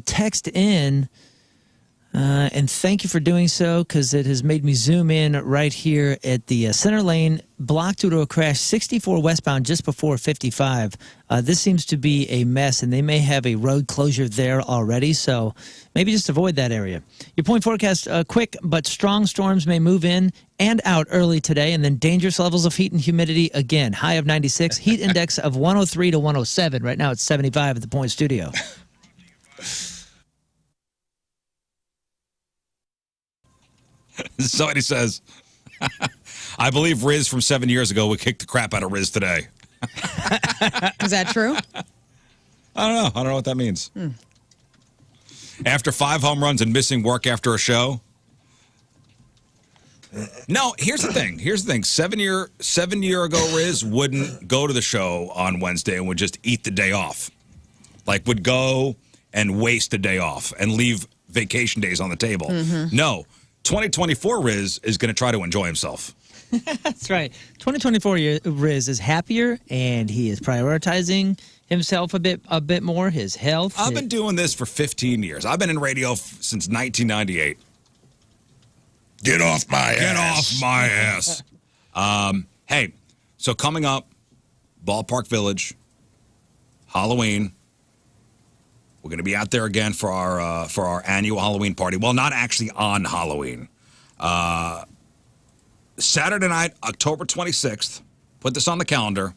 text in, and thank you for doing so because it has made me zoom in right here at the center lane, blocked due to a crash 64 westbound just before 55. This seems to be a mess, and they may have a road closure there already, so maybe just avoid that area. Your point forecast, quick but strong storms may move in and out early today, and then dangerous levels of heat and humidity again. High of 96, heat index of 103 to 107. Right now it's 75 at the Point Studio. Somebody says, I believe Rizz from 7 years ago would kick the crap out of Rizz today. Is that true? I don't know. I don't know what that means. After 5 home runs and missing work after a show. No, here's the thing. 7 year ago, Rizz wouldn't go to the show on Wednesday and would just eat the day off. Like would go and waste the day off and leave vacation days on the table. No. 2024 Rizz is going to try to enjoy himself. That's right. 2024 Rizz is happier, and he is prioritizing himself a bit more, his health. I've been doing this for 15 years. I've been in radio since 1998. Get off my ass. Get off my ass. Hey, so coming up, Ballpark Village, Halloween. We're going to be out there again for our annual Halloween party. Well, not actually on Halloween. Saturday night, October 26th. Put this on the calendar.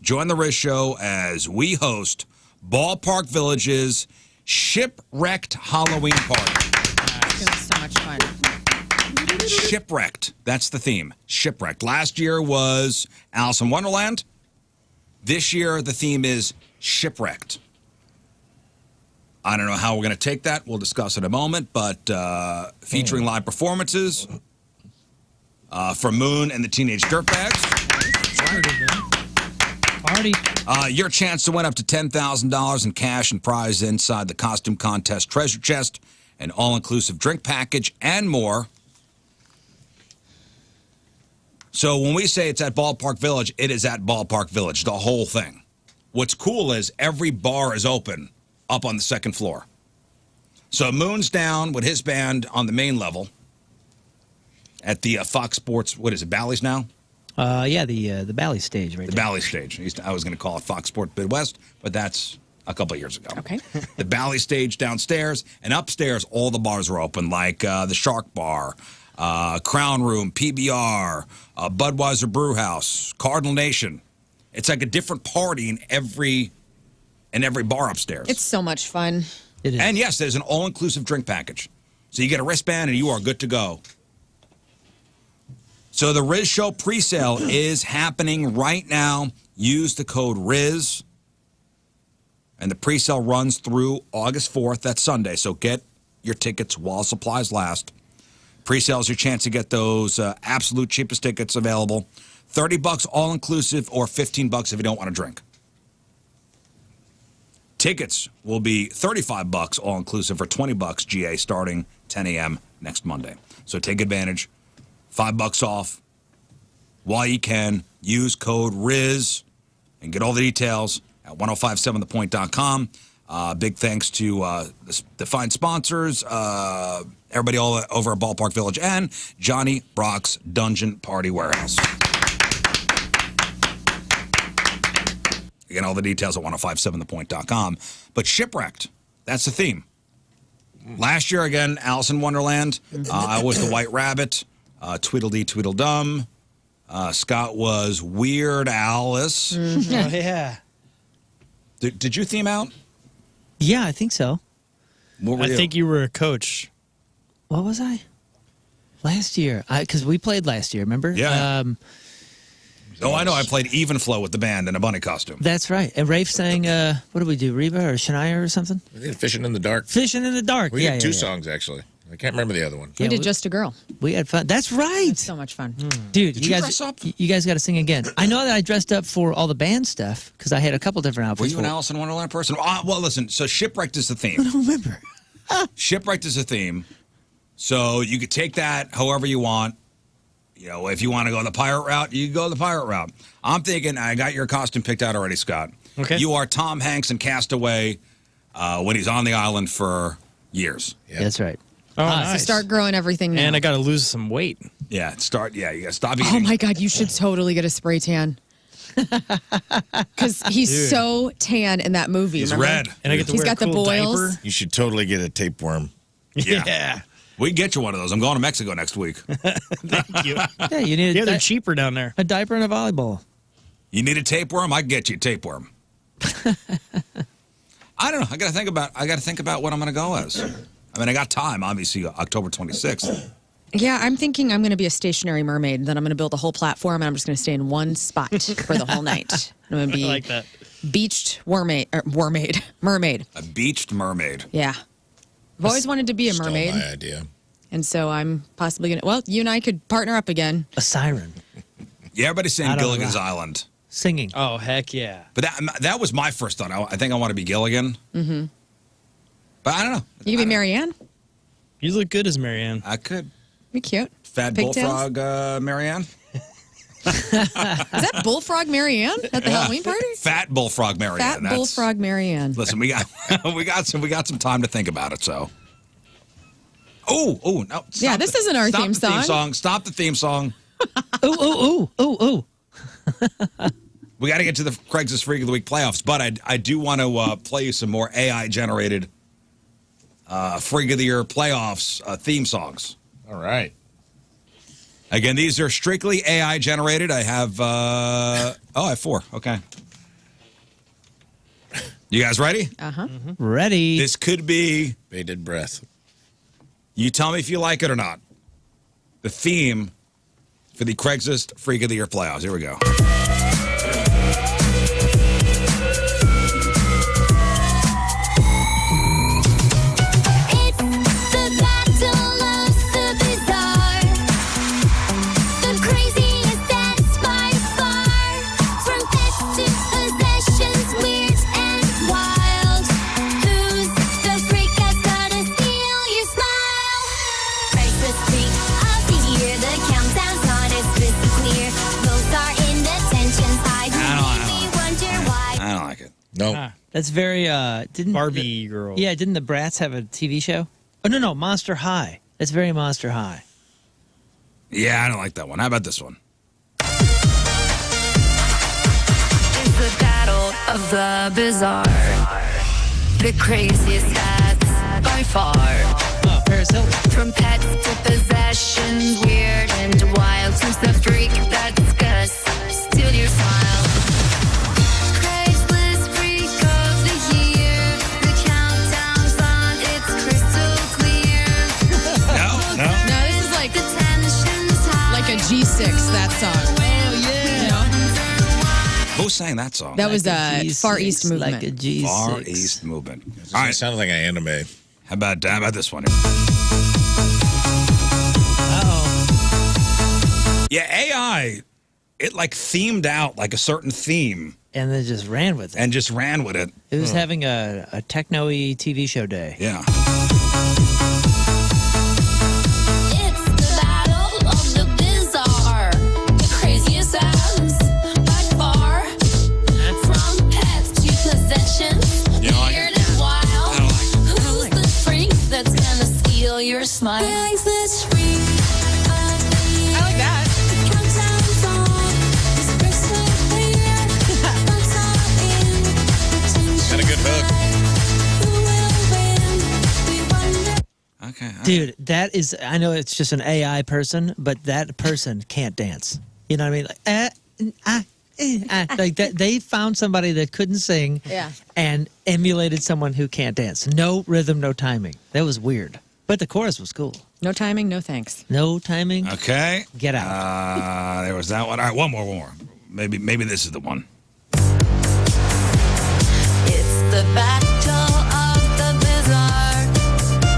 Join the Rizz Show as we host Ballpark Village's Shipwrecked Halloween party. It's going to be so much fun. Shipwrecked. That's the theme. Shipwrecked. Last year was Alice in Wonderland. This year, the theme is Shipwrecked. I don't know how we're going to take that. We'll discuss in a moment, but featuring live performances from Moon and the Teenage Dirtbags. Party. Your chance to win up to $10,000 in cash and prize inside the costume contest treasure chest, an all-inclusive drink package, and more. So when we say it's at Ballpark Village, it is at Ballpark Village, the whole thing. What's cool is every bar is open up on the second floor. So Moon's down with his band on the main level at the Fox Sports, what is it, Bally's now? Yeah, the Bally stage right The there. Bally stage. I was going to call it Fox Sports Midwest, but that's a couple of years ago. Okay. The Bally stage downstairs, and upstairs all the bars are open, like the Shark Bar, Crown Room, PBR, Budweiser Brew House, Cardinal Nation. It's like a different party in every bar upstairs. It's so much fun. It is. And yes, there's an all-inclusive drink package. So you get a wristband and you are good to go. So the Rizz Show presale is happening right now. Use the code Rizz. And the presale runs through August 4th. That's Sunday. So get your tickets while supplies last. Presale is your chance to get those absolute cheapest tickets available. $30 all-inclusive or $15 if you don't want to drink. Tickets will be $35 all-inclusive or $20 GA starting 10 a.m. next Monday. So take advantage. $5 off. While you can, use code Rizz and get all the details at 1057thepoint.com. Big thanks to the fine sponsors, everybody all over at Ballpark Village, and Johnny Brock's Dungeon Party Warehouse. Again, all the details at 1057thepoint.com. But Shipwrecked, that's the theme. Last year, again, Alice in Wonderland. I was the White Rabbit, Tweedledee Tweedledum. Scott was Weird Alice. Mm-hmm. Oh, yeah. Did you theme out? Yeah, I think so. What were you? I think you were a coach. What was I? Last year. Because we played last year, remember? Yeah. Oh, I know. I played Even Flow with the band in a bunny costume. That's right. And Rafe sang, what did we do, Reba or Shania or something? We did Fishing in the Dark. Fishing in the Dark. We did two songs, actually. I can't remember the other one. We did Just a Girl. We had fun. That's right. That's so much fun. Dude, Did you dress up? You guys got to sing again. I know that I dressed up for all the band stuff because I had a couple different outfits. Were you an Alice in Wonderland person? Well, listen, so Shipwrecked is the theme. I don't remember. Shipwrecked is the theme. So you could take that however you want. You know, if you want to go the pirate route, you can go the pirate route. I'm thinking, I got your costume picked out already, Scott. Okay. You are Tom Hanks in Castaway when he's on the island for years. Yeah. That's right. Oh, So nice. start growing everything now. And I got to lose some weight. Yeah, you got to stop Oh eating. my God, you should totally get a spray tan. Because he's so tan in that movie. He's remember? red. And I get to He's wear got a the cool boils. diaper. You should totally get a tapeworm. Yeah. We can get you one of those. I'm going to Mexico next week. Thank you. Yeah, you need Yeah, they're cheaper down there. a diaper and a volleyball. You need a tapeworm? I can get you a tapeworm. I don't know. I got to think about what I'm going to go as. I mean, I got time, obviously, October 26th. Yeah, I'm thinking I'm going to be a stationary mermaid. Then I'm going to build a whole platform, and I'm just going to stay in one spot for the whole night. I'm going to be I like that. beached mermaid. A beached mermaid. Yeah. I've always wanted to be a Stole mermaid. my idea. And so I'm possibly going to, well, you and I could partner up again. A siren. Yeah, everybody's saying Out of Gilligan's luck. Island. Singing. Oh, heck yeah. But that was my first thought. I think I want to be Gilligan. Mm-hmm. But I don't know. You could be Marianne. You look good as Marianne. I could. Be cute. Fat Pigtails? Bullfrog Marianne. Is that Bullfrog Marianne at the Halloween party? Fat Bullfrog Marianne. Fat That's- Bullfrog Marianne. Listen, we got some time to think about it. So. Oh no! Yeah, this isn't our theme song. Stop the theme song. Ooh. We got to get to the Craigslist Freak of the Week playoffs, but I do want to play you some more AI generated Freak of the Year playoffs theme songs. All right. Again, these are strictly AI generated. I have I have 4. Okay. You guys ready? Uh-huh. Ready. This could be. Bated breath. You tell me if you like it or not. The theme for the Craigslist Freak of the Year playoffs. Here we go. No. That's very, didn't Barbie girl. Yeah, didn't the Bratz have a TV show? Oh, no, Monster High. That's very Monster High. Yeah, I don't like that one. How about this one? It's the battle of the bizarre. The craziest acts by far. Oh, Paris Hilton. From pets to possessions, weird and wild. Who's the freak that disgusts? Steal your smile. Craigslist freak of the year. The countdown's on, it's crystal clear. No. No, this is like The tension's high. a G6, that song. Oh, yeah. Who sang that song? That was G6, Far East Movement. Like a G6. Far East Movement. All All right. right. Sounds like an anime. How about this one? Uh-oh. Yeah, AI it like themed out like a certain theme. And then just ran with it. It was having a techno-y TV show day. Yeah. It's the battle of the bizarre. The craziest sounds by far. From pets to possessions. Weird and wild. Who's the freak that's gonna steal your smile? This freak. I like that. Had a good hook. Okay. Dude, that is, I know it's just an AI person, but that person can't dance. You know what I mean? Like, like that, they found somebody that couldn't sing and emulated someone who can't dance. No rhythm, no timing. That was weird. But the chorus was cool. No timing, no thanks. No timing. Okay. Get out. There was that one. All right, one more. Maybe this is the one. It's the battle of the bizarre.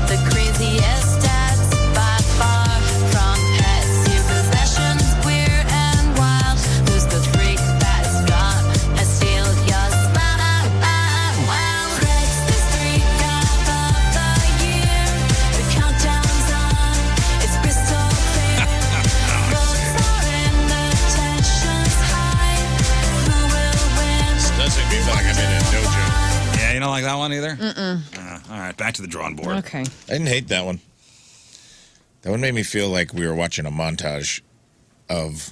The craziest stats by far. From pets to possessions, weird and wild. Who's the freak that's gonna steal your smile? Craig's the streak of the year. The countdown's on. It's crystal clear. Votes are in, the tension's high. Who will win? Doesn't mean like I'm in a dojo. Yeah, you don't like that one either? All right, back to the drawing board. Okay. I didn't hate that one. That one made me feel like we were watching a montage of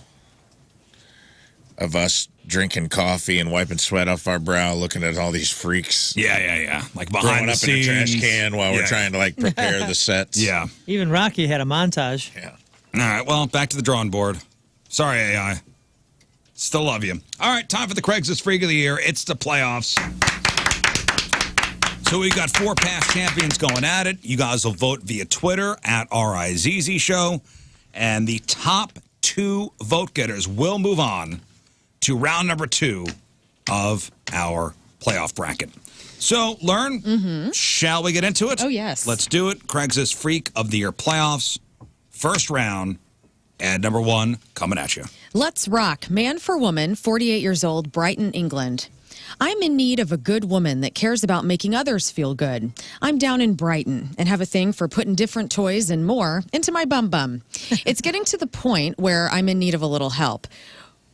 us drinking coffee and wiping sweat off our brow, looking at all these freaks. Yeah. Like Throwing behind the up in a scenes. trash can while we're trying to like prepare the sets. Yeah. Even Rocky had a montage. Yeah. All right, well, back to the drawing board. Sorry, AI. Still love you. All right, time for the Craigslist Freak of the Year. It's the playoffs. So we've got 4 past champions going at it. You guys will vote via Twitter at RizzShow Show. And the top 2 vote getters will move on to round number 2 of our playoff bracket. So, Lern, shall we get into it? Oh, yes. Let's do it. Craigslist Freak of the Year playoffs. First round. Ad number 1 coming at you. Let's rock. Man for woman, 48 years old, Brighton, England. I'm in need of a good woman that cares about making others feel good. I'm down in Brighton and have a thing for putting different toys and more into my bum. It's getting to the point where I'm in need of a little help.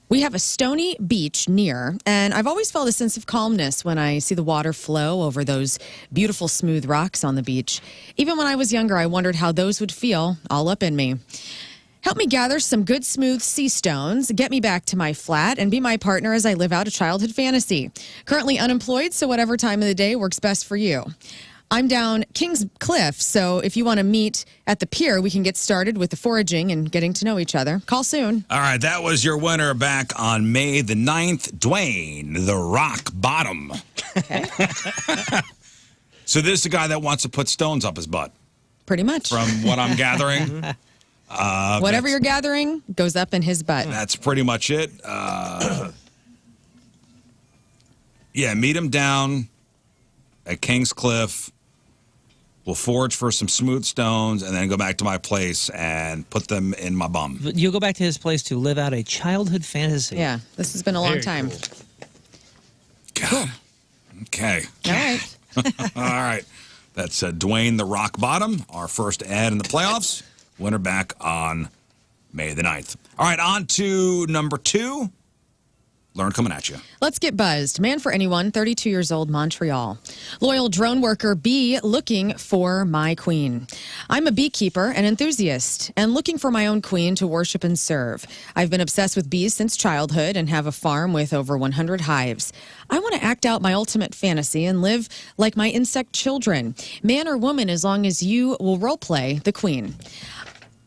We have a stony beach near, and I've always felt a sense of calmness when I see the water flow over those beautiful smooth rocks on the beach. Even when I was younger, I wondered how those would feel all up in me. Help me gather some good, smooth sea stones, get me back to my flat, and be my partner as I live out a childhood fantasy. Currently unemployed, so whatever time of the day works best for you. I'm down Kings Cliff, so if you want to meet at the pier, we can get started with the foraging and getting to know each other. Call soon. All right, that was your winner back on May the 9th, Dwayne, the Rock Bottom. Okay. So this is the guy that wants to put stones up his butt, Pretty much. from what I'm gathering. Whatever you're gathering goes up in his butt. That's pretty much it. Yeah, meet him down at Kings Cliff. We'll forage for some smooth stones and then go back to my place and put them in my bum. You'll go back to his place to live out a childhood fantasy. Yeah, this has been a long Very time. God. Cool. Okay. All right. All right. That's Dwayne the Rock Bottom, our first ad in the playoffs. Winner back on May the 9th. All right, on to number 2. Lern coming at you. Let's get buzzed. Man for anyone, 32 years old, Montreal. Loyal drone worker B, looking for my queen. I'm a beekeeper and enthusiast and looking for my own queen to worship and serve. I've been obsessed with bees since childhood and have a farm with over 100 hives. I want to act out my ultimate fantasy and live like my insect children. Man or woman, as long as you will role play the queen.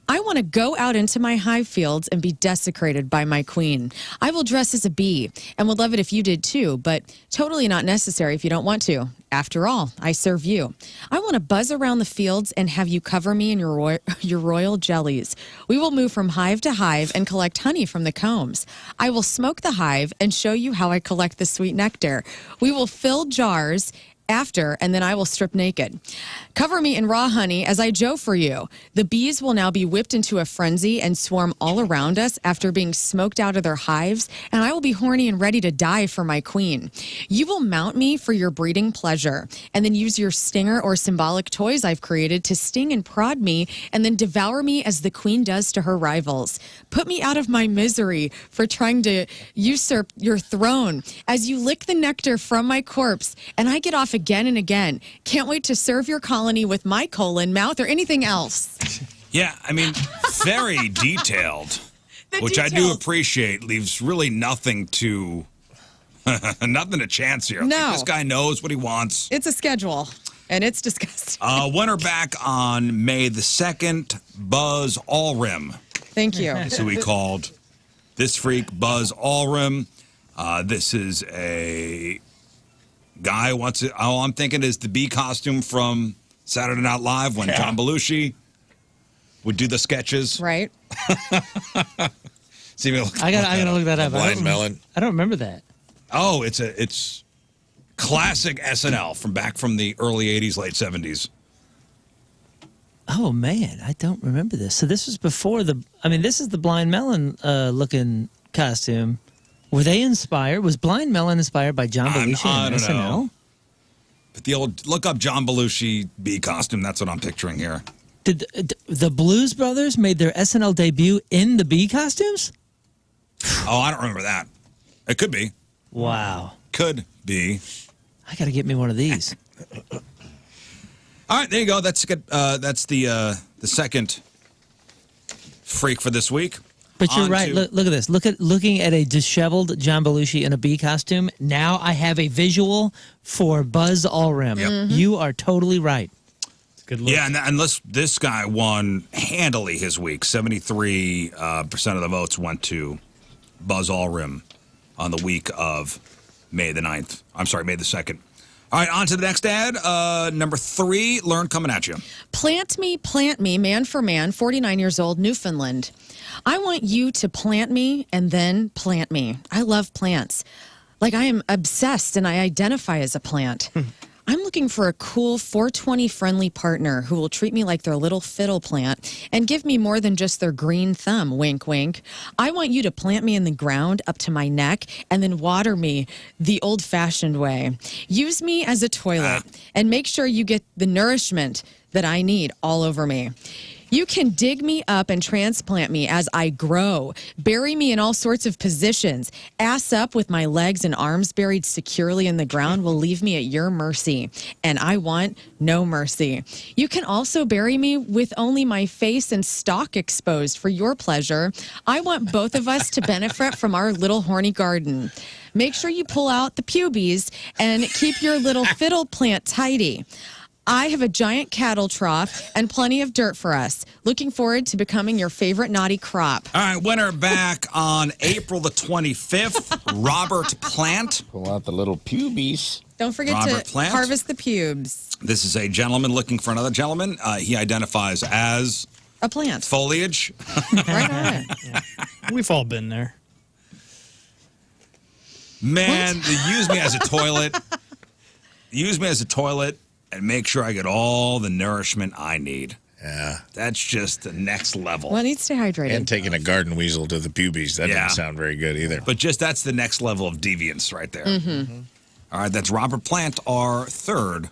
I want to go out into my hive fields and be desecrated by my queen. I will dress as a bee and would love it if you did too, but totally not necessary if you don't want to. After all, I serve you. I want to buzz around the fields and have you cover me in your royal jellies. We will move from hive to hive and collect honey from the combs. I will smoke the hive and show you how I collect the sweet nectar. We will fill jars after, and then I will strip naked. Cover me in raw honey as I joe for you. The bees will now be whipped into a frenzy and swarm all around us after being smoked out of their hives, and I will be horny and ready to die for my queen. You will mount me for your breeding pleasure, and then use your stinger or symbolic toys I've created to sting and prod me, and then devour me as the queen does to her rivals. Put me out of my misery for trying to usurp your throne as you lick the nectar from my corpse, and I get off again and again. Can't wait to serve your colony with my colon, mouth, or anything else. Yeah, I mean, very detailed, which I do appreciate. Leaves really nothing to chance here. No. Like, this guy knows what he wants. It's a schedule, and it's disgusting. Winner back on May the 2nd, Buzz Allrim. Thank you. This is who we called this freak, Buzz Allrim. This is a guy who wants it. All I'm thinking is the bee costume from Saturday Night Live when John Belushi would do the sketches. Right. See me. I gotta look that up. Blind Melon. I don't remember that. Oh, it's classic SNL from the early 80s, late 70s. Oh man, I don't remember this. So this was before this is the Blind Melon looking costume. Were they inspired? Was Blind Melon inspired by John Belushi and SNL? Know. But the old look up John Belushi bee costume. That's what I'm picturing here. Did the Blues Brothers made their SNL debut in the bee costumes? Oh, I don't remember that. It could be. Wow. Could be. I got to get me one of these. All right, there you go. That's good. That's the second freak for this week. But you're right. Look at this. Looking at a disheveled John Belushi in a bee costume. Now I have a visual for Buzz Allrim. Yep. Mm-hmm. You are totally right. It's a good look. Yeah, and this guy won handily his week. 73% of the votes went to Buzz Allrim on the week of May the 9th. I'm sorry, May the 2nd. All right, on to the next ad. Number 3, Lern coming at you. Plant me, man for man, 49 years old, Newfoundland. I want you to plant me and then plant me. I love plants. Like, I am obsessed and I identify as a plant. I'm looking for a cool 420 friendly partner who will treat me like their little fiddle plant and give me more than just their green thumb, wink, wink. I want you to plant me in the ground up to my neck and then water me the old-fashioned way. Use me as a toilet and make sure you get the nourishment that I need all over me. You can dig me up and transplant me as I grow. Bury me in all sorts of positions. Ass up with my legs and arms buried securely in the ground will leave me at your mercy. And I want no mercy. You can also bury me with only my face and stalk exposed for your pleasure. I want both of us to benefit from our little horny garden. Make sure you pull out the pubies and keep your little fiddle plant tidy. I have a giant cattle trough and plenty of dirt for us. Looking forward to becoming your favorite naughty crop. All right, winner back on April the 25th, Robert Plant. Pull out the little pubies. Don't forget Robert to Plant. harvest the pubes. This is a gentleman looking for another gentleman. He identifies as... a plant. Foliage. Right on. Yeah. We've all been there. Man, use me as a toilet. Use me as a toilet. And make sure I get all the nourishment I need. Yeah. That's just the next level. Well, I need to stay hydrated. And taking a garden weasel to the pubies. That didn't sound very good either. But just that's the next level of deviance right there. Mm-hmm. All right, that's Robert Plant, our third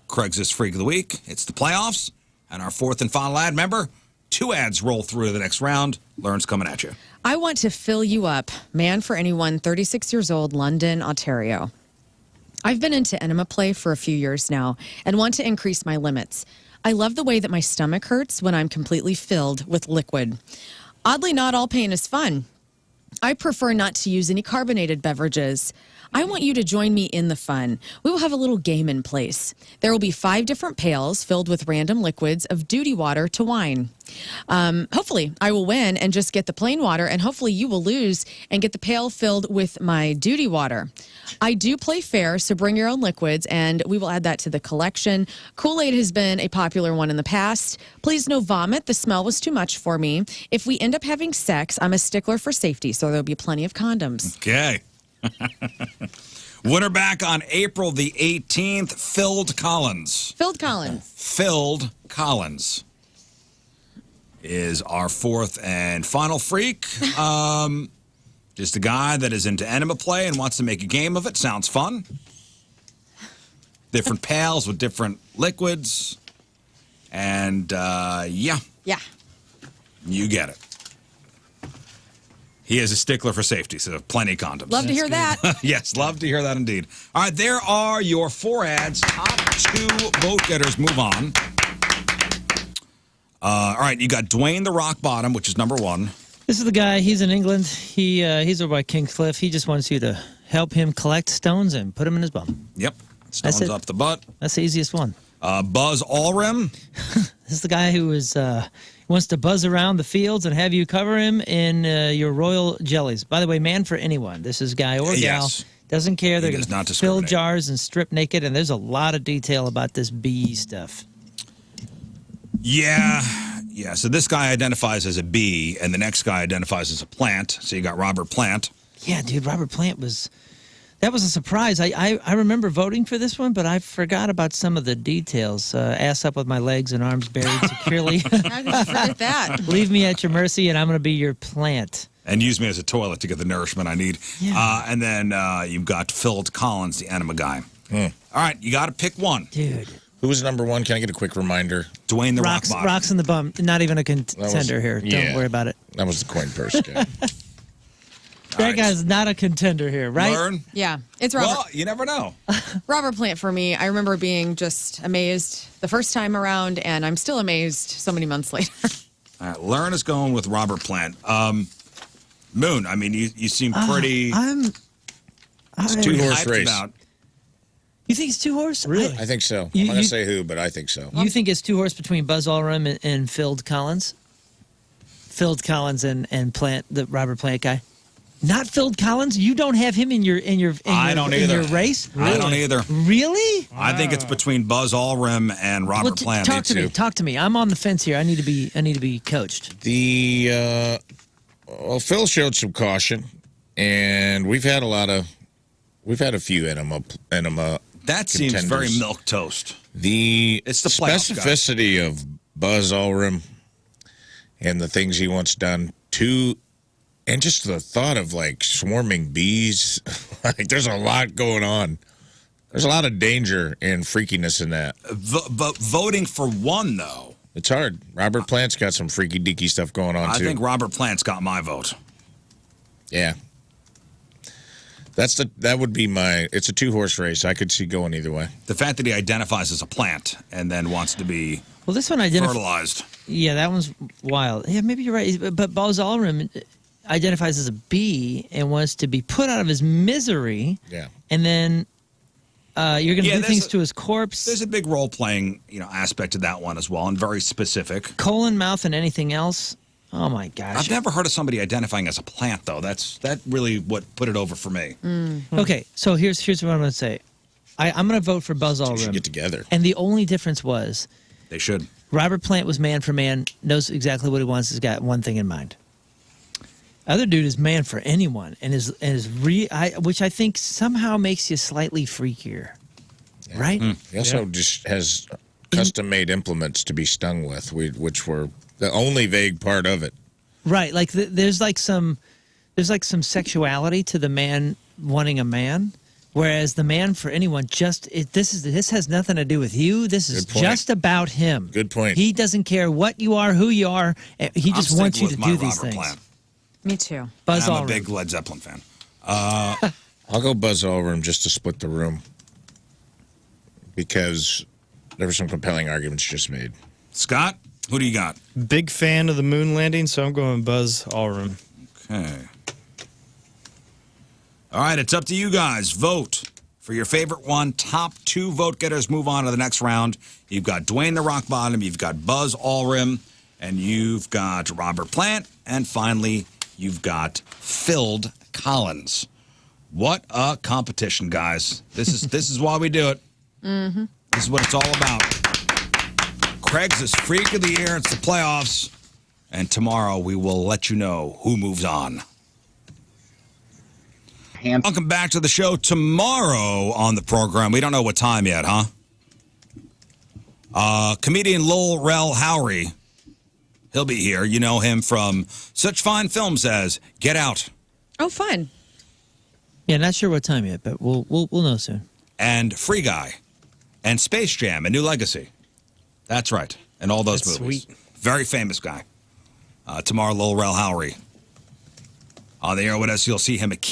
Craigslist Freak of the Week. It's the playoffs. And our fourth and final ad. Remember, 2 ads roll through the next round. Lern's coming at you. I want to fill you up. Man for anyone, 36 years old, London, Ontario. I've been into enema play for a few years now and want to increase my limits. I love the way that my stomach hurts when I'm completely filled with liquid. Oddly, not all pain is fun. I prefer not to use any carbonated beverages. I want you to join me in the fun. We will have a little game in place. There will be 5 different pails filled with random liquids of duty water to wine. Hopefully, I will win and just get the plain water, and hopefully you will lose and get the pail filled with my duty water. I do play fair, so bring your own liquids, and we will add that to the collection. Kool-Aid has been a popular one in the past. Please no vomit. The smell was too much for me. If we end up having sex, I'm a stickler for safety, so there'll be plenty of condoms. Okay. Winner back on April the 18th, Filled Collins. Filled Collins. Filled Collins is our fourth and final freak. Just a guy that is into enema play and wants to make a game of it. Sounds fun. Different pails with different liquids. And, yeah. Yeah. You get it. He is a stickler for safety, so plenty of condoms. Love to hear that. Yes, love to hear that indeed. All right, there are your 4 ads. Top 2 vote getters. Move on. All right, you got Dwayne the Rock Bottom, which is number 1. This is the guy. He's in England. He's over by Kingscliff. He just wants you to help him collect stones and put them in his bum. Yep. Stones up the butt. That's the easiest one. Buzz Allrim. This is the guy who wants to buzz around the fields and have you cover him in your royal jellies. By the way, man for anyone. This is guy or gal. Yes. Doesn't care. They're going to fill discriminate. jars and strip naked, and there's a lot of detail about this bee stuff. Yeah. Yeah, so this guy identifies as a bee, and the next guy identifies as a plant. So you got Robert Plant. Yeah, dude, Robert Plant was... That was a surprise. I remember voting for this one, but I forgot about some of the details. Ass up with my legs and arms buried securely. How did you forget that? Leave me at your mercy, and I'm going to be your plant. And use me as a toilet to get the nourishment I need. Yeah. And then you've got Filled Collins, the enema guy. All right, you got to pick one. Dude. Who was number 1? Can I get a quick reminder? Dwayne the Rock Bottom. Rocks in the bum. Not even a contender here. Don't worry about it. That was the coin purse guy. That guy's not a contender here, right? Lern? Yeah, it's Robert. Well, you never know. Robert Plant for me. I remember being just amazed the first time around, and I'm still amazed so many months later. All right, Lern is going with Robert Plant. Moon, I mean, you seem pretty... It's a 2-horse race. You think it's 2-horse? Really? I think so. I'm not going to say who, but I think so. You think it's 2-horse between Buzz Allrim and Filled Collins? Filled Collins and Plant, the Robert Plant guy? Not Filled Collins? You don't have him in your race? I don't either. Really? I think it's between Buzz Allrim and Robert Plant. Talk to me. I'm on the fence here. I need to be coached. The Phil showed some caution, and we've had a few enema. That seems contenders. very milquetoast. It's the specificity of Buzz Allrim and the things he wants done and just the thought of like swarming bees. Like there's a lot going on. There's a lot of danger and freakiness in that. But voting for one, though. It's hard. Robert Plant's got some freaky deaky stuff going on, too. I think Robert Plant's got my vote. Yeah. That would be it's a 2-horse race. I could see going either way. The fact that he identifies as a plant and then wants to be this one fertilized. Yeah, that one's wild. Yeah, maybe you're right. But Buzz Allrim identifies as a bee and wants to be put out of his misery. Yeah. And then you're going to do things to his corpse. There's a big role-playing aspect to that one as well, and very specific. Colon, mouth, and anything else. Oh, my gosh. I've never heard of somebody identifying as a plant, though. That really what put it over for me. Okay, so here's what I'm going to say. I'm going to vote for Buzz Allrim. We should get together. And the only difference was... They should. Robert Plant was man for man, knows exactly what he wants, has got one thing in mind. Other dude is man for anyone, and which I think somehow makes you slightly freakier, right? He also just has custom-made implements to be stung with, which were the only vague part of it. Right, like there's some sexuality to the man wanting a man, whereas the man for anyone this has nothing to do with you. This is just about him. Good point. He doesn't care what you are, who you are. He just wants you to do these things. Plant. Me too. Buzz Allrim. I'm a big Led Zeppelin fan. I'll go Buzz Allrim just to split the room because there were some compelling arguments just made. Scott, who do you got? Big fan of the moon landing, so I'm going Buzz Allrim. Okay. All right, it's up to you guys. Vote for your favorite one. Top 2 vote getters move on to the next round. You've got Dwayne the Rock Bottom, you've got Buzz Allrim, and you've got Robert Plant, and finally, you've got Filled Collins. What a competition, guys. This is why we do it. Mm-hmm. This is what it's all about. Craig's is Freak of the Year. It's the playoffs. And tomorrow we will let you know who moves on. Welcome back to the show. Tomorrow on the program, we don't know what time yet, huh? Comedian Lowell Rel Howery. He'll be here. You know him from such fine films as Get Out. Oh, fun. Yeah, not sure what time yet, but we'll know soon. And Free Guy. And Space Jam, A New Legacy. That's right. And all those movies. Sweet. Very famous guy. Tomorrow, Lowell Rel Howery. On the air with us, you'll see him at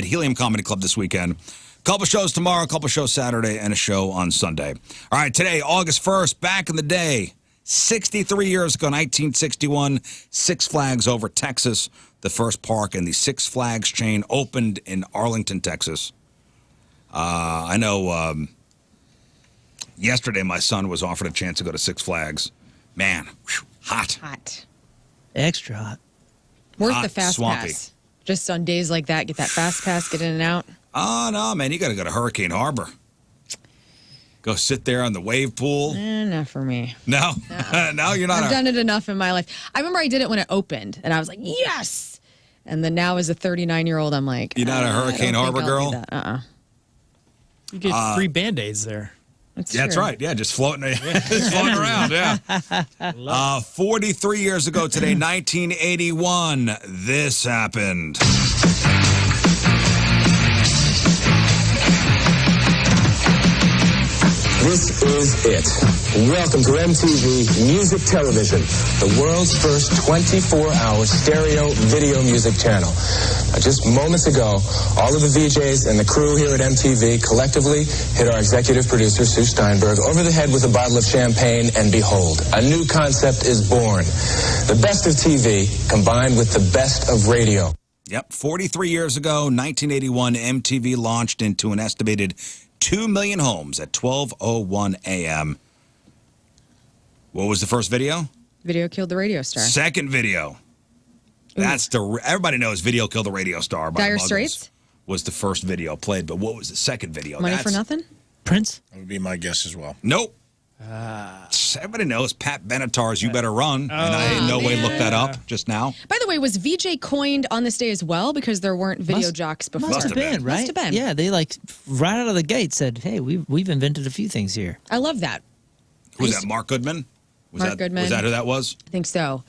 Helium Comedy Club this weekend. Couple shows tomorrow, couple shows Saturday, and a show on Sunday. All right, today, August 1st, back in the day, 63 years ago, 1961, Six Flags over Texas. The first park in the Six Flags chain opened in Arlington, Texas. I know yesterday my son was offered a chance to go to Six Flags. Man, whew, hot. Hot. Extra hot. Worth Hot, the fast swampy. pass. Just on days like that, get that fast pass, get in and out. Oh, no, man, you got to go to Hurricane Harbor. Go sit there on the wave pool. Not for me. No, no, you're not. I've done it enough in my life. I remember I did it when it opened, and I was like, yes! And then now as a 39-year-old, I'm like, You're not a Hurricane Harbor girl? You get free Band-Aids there. That's right. Yeah, just floating, just floating around. Yeah. 43 years ago today, 1981, this happened. This is it. Welcome to MTV Music Television, the world's first 24-hour stereo video music channel. Just moments ago, all of the VJs and the crew here at MTV collectively hit our executive producer, Sue Steinberg, over the head with a bottle of champagne, and behold, a new concept is born. The best of TV combined with the best of radio. Yep, 43 years ago, 1981, MTV launched into an estimated 2 million homes at 12:01 a.m. What was the first video? Video killed the radio star. Second video. That's everybody knows Video Killed the Radio Star by Dire Muggles Straits? was the first video played, but what was the second video? Money for Nothing? Prince? That would be my guess as well. Nope. Everybody knows Pat Benatar's You Better Run, and I in no way looked that up just now. By the way, was VJ coined on this day as well because there weren't video jocks before? Must have been, right? Must have been. Yeah, they like right out of the gate said, hey, we've invented a few things here. I love that. Who was that, Mark Goodman? Mark Goodman. Was that who that was? I think so.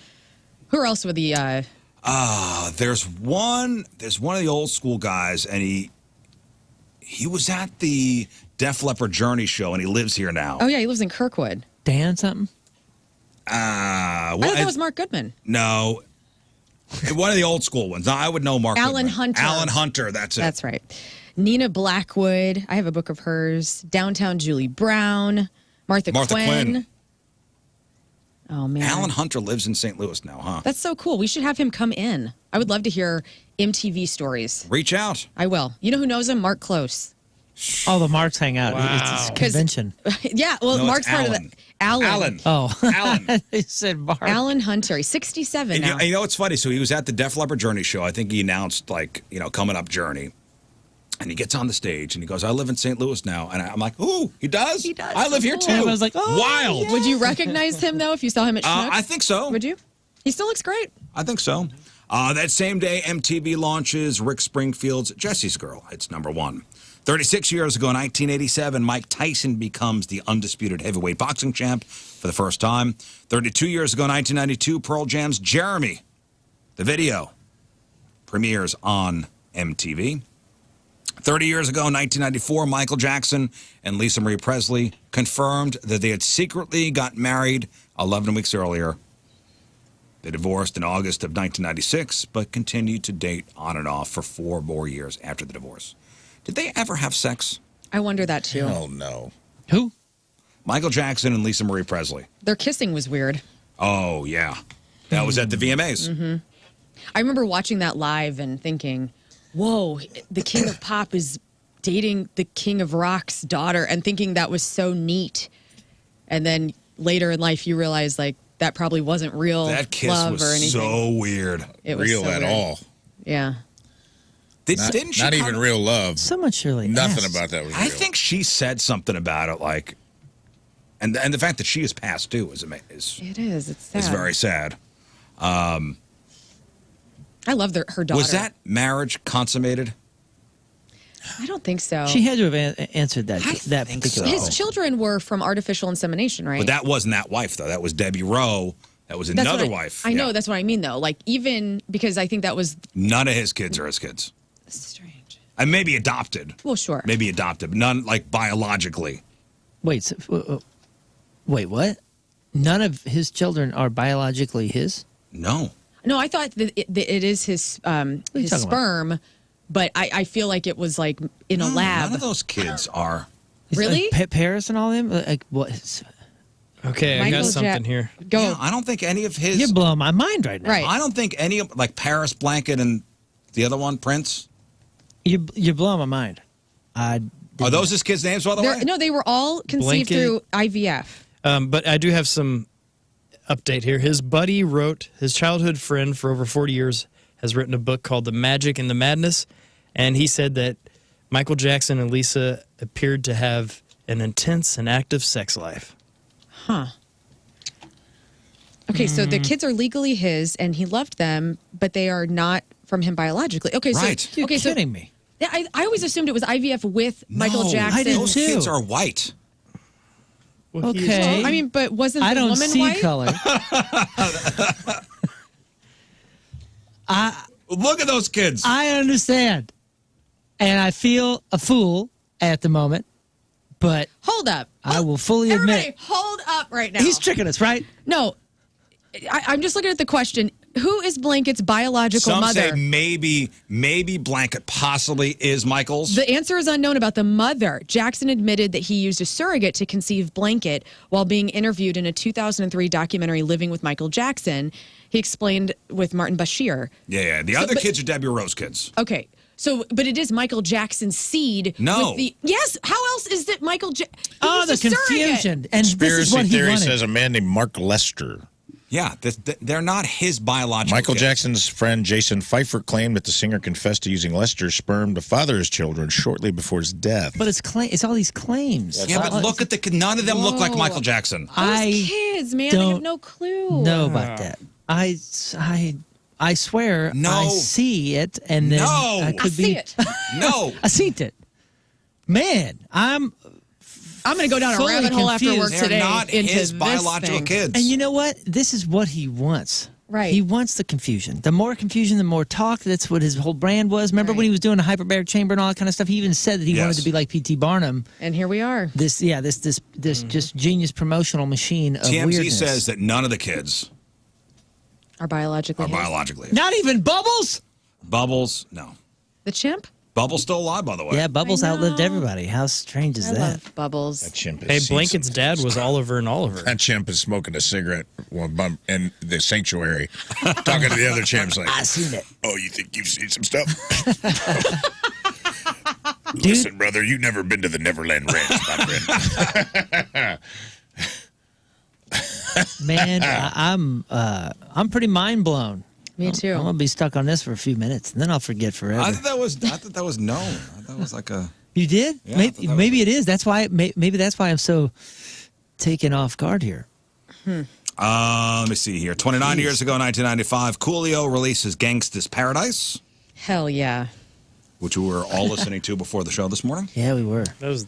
Who else were the... There's one of the old school guys, and he was at the Def Leppard Journey show, and he lives here now. Oh, yeah, he lives in Kirkwood. Dan something? I thought that was Mark Goodman. No. One of the old school ones. No, I would know Mark Alan Goodman. Hunter. Alan Hunter, that's it. That's right. Nina Blackwood. I have a book of hers. Downtown Julie Brown. Martha Quinn. Oh, man. Alan Hunter lives in St. Louis now, huh? That's so cool. We should have him come in. I would love to hear MTV stories. Reach out. I will. You know who knows him? Mark Close. Oh, the Marks hang out. Wow. It's a convention. Yeah, well, No, Mark's it's part of Alan. the... Alan. Oh. Alan. He said Mark. Alan Hunter. He's 67 And now. you know what's funny? So he was at the Def Leppard Journey show. I think he announced, coming up Journey. And he gets on the stage and he goes, I live in St. Louis now. And I'm like, ooh, he does? He does. I live here too. And I was like, oh, wild. Would you recognize him, though, if you saw him at Schnucks? I think so. Would you? He still looks great. I think so. That same day, MTV launches Rick Springfield's Jesse's Girl. It's number one. 36 years ago, 1987, Mike Tyson becomes the undisputed heavyweight boxing champ for the first time. 32 years ago, 1992, Pearl Jam's Jeremy, the video, premieres on MTV. 30 years ago, 1994, Michael Jackson and Lisa Marie Presley confirmed that they had secretly got married 11 weeks earlier. They divorced in August of 1996, but continued to date on and off for 4 more years after the divorce. Did they ever have sex? I wonder that, too. Oh, no. Who? Michael Jackson and Lisa Marie Presley. Their kissing was weird. Oh, yeah. That was at the VMAs. Mm-hmm. I remember watching that live and thinking, whoa, the king of pop is dating the king of rock's daughter, and thinking that was so neat. And then later in life, you realize, that probably wasn't real That kiss love was or anything. so weird. It was Real so at weird. all. Yeah. Didn't she Not come- even real love. Someone surely Nothing asked. about that was real. I think she said something about it, and the fact that she is passed too is It is. It's sad. very sad. I love her daughter. Was that marriage consummated? I don't think so. She had to have answered that think particular. so. His children were from artificial insemination, right? But that wasn't that wife, though. That was Debbie Rowe. That was That's another what wife. I know. That's what I mean, though. Like, even because I think that was None of his kids are his kids. strange. And maybe adopted. Well, sure. Maybe adopted. But none, like, biologically. Wait, wait, what? None of his children are biologically his? No. No, I thought that it is his sperm, but I feel like it was like in a lab. None of those kids are. Really? Paris and all them? Like what? Okay, I got something here. Go. Yeah, I don't think any of his. You're blowing my mind right now. Right. I don't think any of, like, Paris Blanket and the other one, Prince. You're blowing my mind. Are those his kids' names, by the way? No, they were all conceived Blanket. through IVF. But I do have some update here. His buddy wrote, his childhood friend for over 40 years has written a book called The Magic and the Madness. And he said that Michael Jackson and Lisa appeared to have an intense and active sex life. Huh. Okay, so the kids are legally his, and he loved them, but they are not from him biologically. Okay, Right. so You're okay, kidding me. Yeah, I always assumed it was IVF with Michael No, Jackson. I did Those too. kids are white. Well, he is- Okay. I mean, but wasn't I the don't woman see white? color. Look at those kids. I understand. And I feel a fool at the moment, but Hold up. I will fully Everybody, admit hold up right now. he's tricking us, right? No, I'm just looking at the question. Who is Blanket's biological Some mother? say maybe Blanket possibly is Michael's. The answer is unknown about the mother. Jackson admitted that he used a surrogate to conceive Blanket while being interviewed in a 2003 documentary, Living with Michael Jackson. He explained with Martin Bashir. Yeah. The other kids are Debbie Rowe's kids. Okay, so, but it is Michael Jackson's seed. No. Yes, how else is it Michael Jackson? Oh, the confusion. And this is Conspiracy what he theory wanted. says a man named Mark Lester. Yeah, they're not his biological Michael kids. Jackson's friend Jason Pfeiffer claimed that the singer confessed to using Lester's sperm to father his children shortly before his death. But it's all these claims. Yeah, but look at none of them look like Michael Jackson. Those kids, man, they have don't no clue. know about that. I swear No. I see it, and then No. I I could see be. it. No. I seen it. Man, I'm. I'm going to go down a Fully rabbit hole after confused. work They're today not into his this biological thing. kids. And you know what? This is what he wants. Right. He wants the confusion. The more confusion, the more talk. That's what his whole brand was. Remember when he was doing a hyperbaric chamber and all that kind of stuff? He even said that he wanted Yes. to be like P.T. Barnum. And here we are. This just genius promotional machine of TMZ weirdness. says that none of the kids Are biologically are his. biologically his. Not even Bubbles. Bubbles, no. The chimp? Bubbles still alive, by the way. Yeah, Bubbles I know. outlived everybody. How strange is I that? love Bubbles. That chimp has Hey, seen Blanket's some- dad was Oliver and Oliver. That chimp is smoking a cigarette in the sanctuary, talking to the other chimps like, I seen it. "Oh, you think you've seen some stuff? Listen, brother, you've never been to the Neverland Ranch, my friend." Man, I'm pretty mind blown. Me too. I'm gonna be stuck on this for a few minutes, and then I'll forget forever. I thought that was known. I thought that was like a. You did? Yeah, I maybe thought that was- maybe it is. That's why. Maybe that's why I'm so taken off guard here. Let me see here. 29 years ago, 1995, Coolio releases Gangsta's Paradise, Hell yeah. which we were all listening to before the show this morning. Yeah, we were. That was,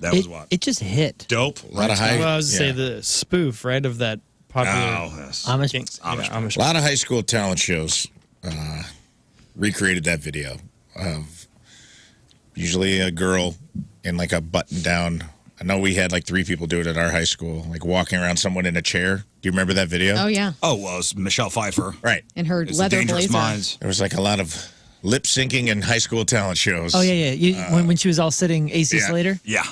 That was what? It just hit. Dope. A lot of high, well, I was to say the spoof, right, of that popular. Oh, yes. Amish. Amish. a lot of high school talent shows recreated that video of usually a girl in like a button-down. I know we had like 3 people do it at our high school, like walking around someone in a chair. Do you remember that video? Oh, yeah. Oh, well, it's Michelle Pfeiffer. Right. And her It's the leather Dangerous blazer. Minds. There was like a lot of lip syncing in high school talent shows. Oh yeah. When she was all sitting AC yeah. Slater. Yeah.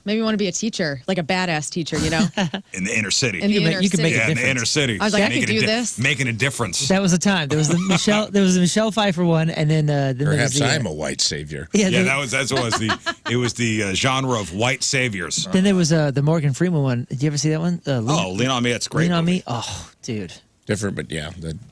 Maybe you want to be a teacher, like a badass teacher, you know? In the inner city. In the You inner can make city. a yeah, in the difference. inner city. I was like, I Making could a do this. Making a difference. That was the time. There was the Michelle. There was the Michelle Pfeiffer one, and then there was Perhaps the, I'm a white savior. yeah. Yeah, the- that's what it was the genre of white saviors. Then there was the Morgan Freeman one. Did you ever see that one? Lean on Me. That's a great. Lean on movie. Me. Oh, dude. Different, but yeah.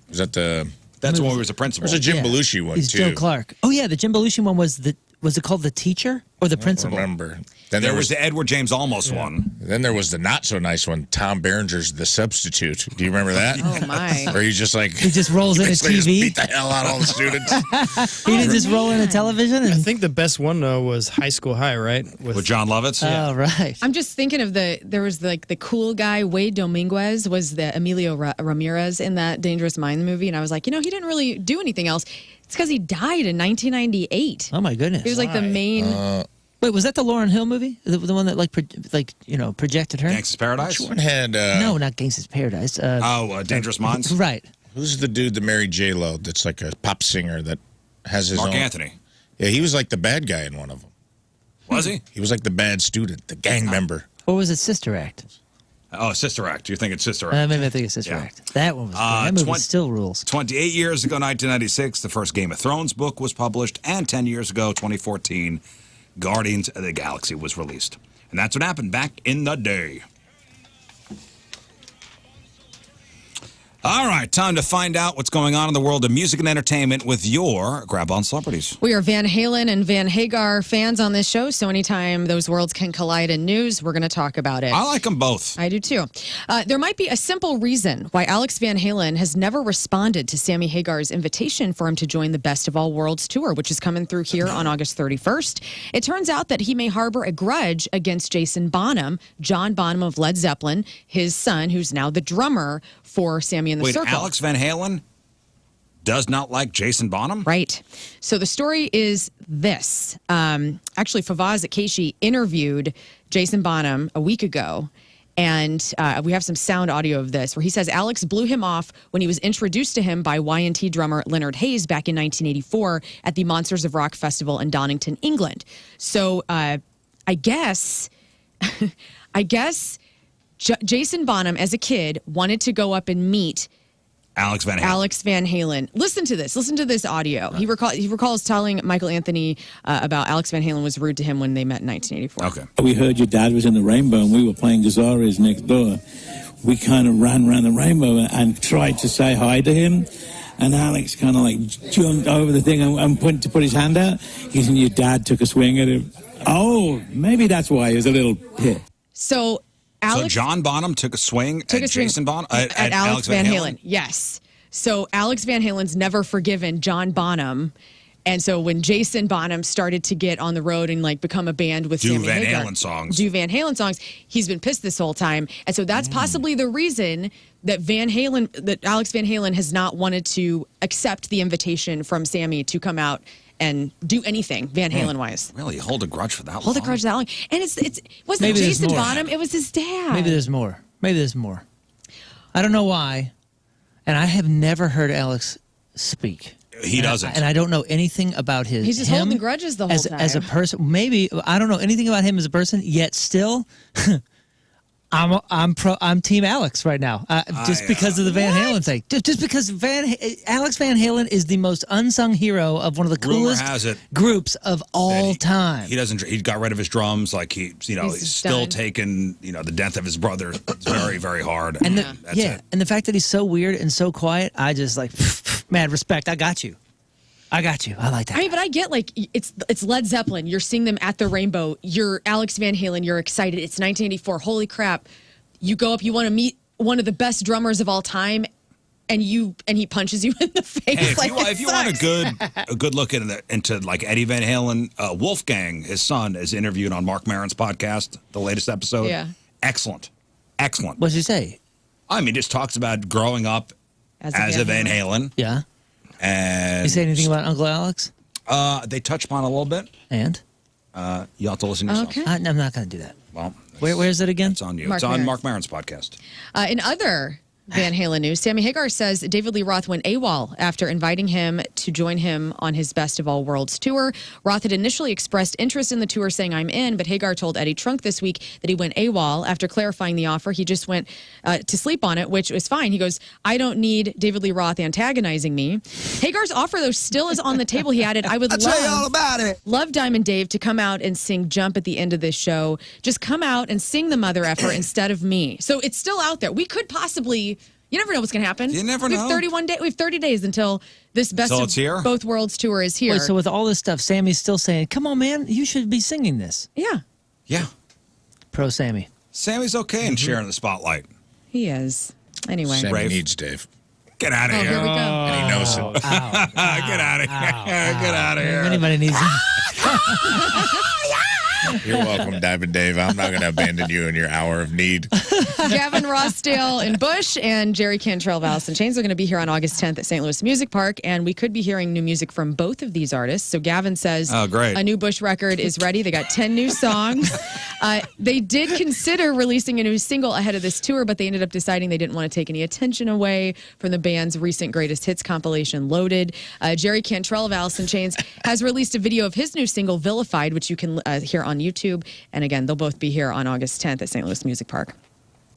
Was that the... That's the one where he was a principal. There's a Jim Yeah. Belushi one, He's too. Joe Clark. Oh yeah, the Jim Belushi one was was it called The Teacher or The Principal? I remember. Then There was the Edward James Olmos one. Then there was the not so nice one, Tom Berenger's The Substitute. Do you remember that? Oh, my. Where he just like He just rolls in a basically just TV. beat the hell out of all the students. He didn't just roll in a television. I And, think the best one though was High School High, right? With John Lovitz? oh, right. I'm just thinking of there was like the cool guy, Wade Dominguez, was the Emilio Ramirez in that Dangerous Mind movie. And I was like, he didn't really do anything else. It's because he died in 1998. Oh, my goodness. He was like the main. Wait, was that the Lauryn Hill movie? The one that projected her? Gangsta's Paradise? Which one had? No, not Gangsta's Paradise. Dangerous Minds? Right. Who's the dude that married J-Lo? That's like a pop singer that has his Mark own. Anthony. Yeah, he was like the bad guy in one of them. Was he? He was like the bad student, the gang member. Or was it Sister Act? Oh, Sister Act. You're thinking Sister Act. Maybe I think it's Sister Yeah. Act. That one was good. That movie still rules. 28 years ago, 1996, the first Game of Thrones book was published, and 10 years ago, 2014, Guardians of the Galaxy was released. And that's what happened back in the day. All right, time to find out what's going on in the world of music and entertainment with your Grab-On Celebrities. We are Van Halen and Van Hagar fans on this show, so anytime those worlds can collide in news, we're going to talk about it. I like them both. I do too. There might be a simple reason why Alex Van Halen has never responded to Sammy Hagar's invitation for him to join the Best of All Worlds tour, which is coming through here on August 31st. It turns out that he may harbor a grudge against Jason Bonham, John Bonham of Led Zeppelin, his son, who's now the drummer for Sammy and the Wait, Circle. Alex Van Halen does not like Jason Bonham? Right. So the story is this. Actually, Fawaz Akeshi interviewed Jason Bonham a week ago, and we have some sound audio of this where he says Alex blew him off when he was introduced to him by Y&T drummer Leonard Hayes back in 1984 at the Monsters of Rock Festival in Donington, England. So I guess Jason Bonham, as a kid, wanted to go up and meet Alex Van Halen. Alex Van Halen. Listen to this. Listen to this audio. He recalls telling Michael Anthony about Alex Van Halen was rude to him when they met in 1984. Okay. We heard your dad was in the Rainbow and we were playing Gazzara's next door. We kind of ran around the Rainbow and tried to say hi to him. And Alex kind of like jumped over the thing and went to put his hand out. He said, your dad took a swing at him. Oh, maybe that's why he was a little pissed. So John Bonham took a swing at Jason Bonham? At Alex Van Halen. Yes. So Alex Van Halen's never forgiven John Bonham. And so when Jason Bonham started to get on the road and like become a band with Sammy Van Hagar, Halen songs. do Van Halen songs, he's been pissed this whole time. And so that's possibly the reason that Alex Van Halen has not wanted to accept the invitation from Sammy to come out and do anything Van Halen wise. Really? Hold a grudge for that long? Hold a grudge that long. And it wasn't Jason Bonham, it was his dad. Maybe there's more. I don't know why. And I have never heard Alex speak. He doesn't. And I don't know anything about He's just holding grudges the whole time. As a person, maybe I don't know anything about him as a person. Yet still, I'm Team Alex right now. Just because of the Van Halen thing. Just because Alex Van Halen is the most unsung hero of one of the coolest groups of all time. He got rid of his drums. Like he's still taking the death of his brother very, very hard. And the fact that he's so weird and so quiet, I just like mad respect. I got you. I like that. I mean, but I get like it's Led Zeppelin. You're seeing them at the Rainbow. You're Alex Van Halen. You're excited. It's 1984. Holy crap! You go up. You want to meet one of the best drummers of all time, and he punches you in the face. Hey, if you want a good look into like Eddie Van Halen, Wolfgang, his son, is interviewed on Mark Maron's podcast, the latest episode. Yeah, excellent. What does he say? I mean, just talks about growing up as a Van Halen. Yeah. And you say anything about Uncle Alex? They touch upon it a little bit. And? You'll have to listen yourself. Okay. I'm not going to do that. Well, where's it again? It's on you. It's on Mark Maron's podcast. In other Van Halen news, Sammy Hagar says David Lee Roth went AWOL after inviting him to join him on his Best of All Worlds tour. Roth had initially expressed interest in the tour, saying, I'm in, but Hagar told Eddie Trunk this week that he went AWOL. After clarifying the offer, he just went to sleep on it, which was fine. He goes, I don't need David Lee Roth antagonizing me. Hagar's offer, though, still is on the table. He added, I would tell you all about it. Love Diamond Dave to come out and sing Jump at the end of this show. Just come out and sing the mother effer instead of me. So it's still out there. We could possibly You never know what's going to happen. You never We know. have 31 days. We have 30 days until this Best So of it's here? Both Worlds tour is here. Wait, so with all this stuff, Sammy's still saying, "Come on, man, you should be singing this." Yeah, Yeah. Pro Sammy. Sammy's okay in sharing the spotlight. he is. Anyway. Sammy Rafe. needs Dave. Get out of Oh, here. here we go. And he knows it. Get out of here. Get out of If here. anybody needs You're welcome, Diamond Dave. I'm not going to abandon you in your hour of need. Gavin Rossdale and Bush and Jerry Cantrell of Alice in Chains are going to be here on August 10th at St. Louis Music Park, and we could be hearing new music from both of these artists. So Gavin says great. a new Bush record is ready. They got 10 new songs. They did consider releasing a new single ahead of this tour, but they ended up deciding they didn't want to take any attention away from the band's recent greatest hits compilation, Loaded. Jerry Cantrell of Alice in Chains has released a video of his new single, Vilified, which you can hear on YouTube. And again, they'll both be here on August 10th at St. Louis Music Park.